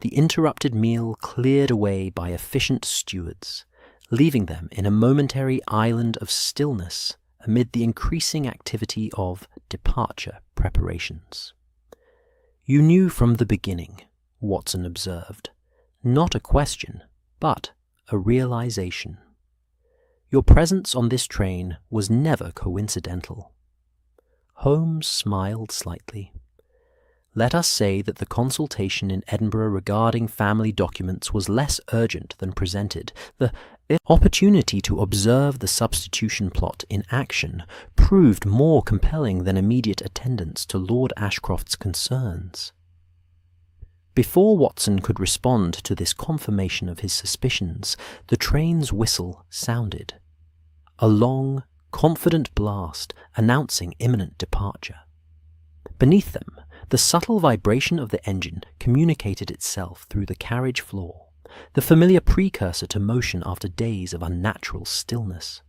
the interrupted meal cleared away by efficient stewards, leaving them in a momentary island of stillness amid the increasing activity of departure preparations. You knew from the beginning, Watson observed, not a question, but a realization. Your presence on this train was never coincidental. Holmes smiled slightly. Let us say that the consultation in Edinburgh regarding family documents was less urgent than presented. The opportunity to observe the substitution plot in action proved more compelling than immediate attendance to Lord Ashcroft's concerns. Before Watson could respond to this confirmation of his suspicions, the train's whistle sounded. A long, confident blast announcing imminent departure. Beneath them, the subtle vibration of the engine communicated itself through the carriage floor, the familiar precursor to motion after days of unnatural stillness.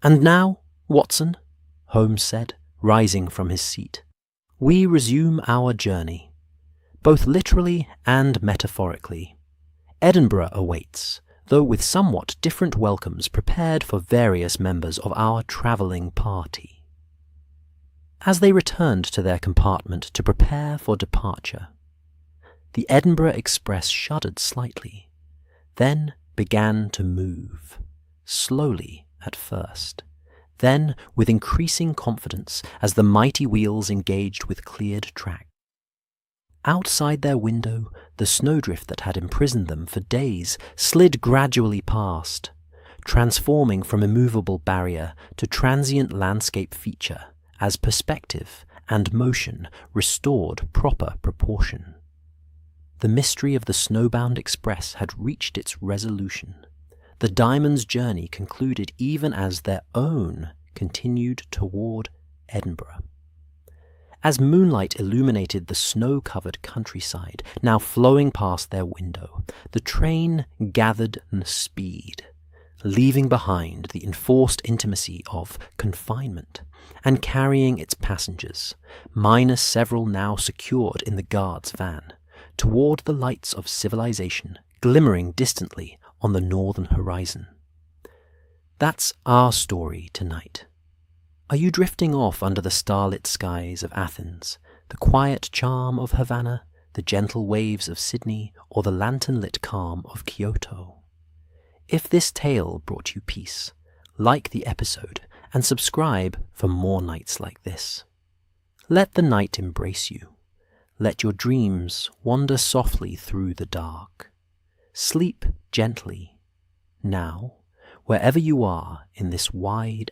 "And now, Watson," Holmes said, rising from his seat, "we resume our journey. Both literally and metaphorically. Edinburgh awaits, though with somewhat different welcomes prepared for various members of our travelling party." As they returned to their compartment to prepare for departure, the Edinburgh Express shuddered slightly, then began to move, slowly at first, then with increasing confidence as the mighty wheels engaged with cleared track. Outside their window, the snowdrift that had imprisoned them for days slid gradually past, transforming from immovable barrier to transient landscape feature as perspective and motion restored proper proportion. The mystery of the Snowbound Express had reached its resolution. The Diamond's journey concluded even as their own continued toward Edinburgh. As moonlight illuminated the snow-covered countryside, now flowing past their window, the train gathered speed, leaving behind the enforced intimacy of confinement and carrying its passengers, minus several now secured in the guard's van, toward the lights of civilization glimmering distantly on the northern horizon. That's our story tonight. Are you drifting off under the starlit skies of Athens, the quiet charm of Havana, the gentle waves of Sydney, or the lantern-lit calm of Kyoto? If this tale brought you peace, like the episode and subscribe for more nights like this. Let the night embrace you. Let your dreams wander softly through the dark. Sleep gently, now, wherever you are in this wide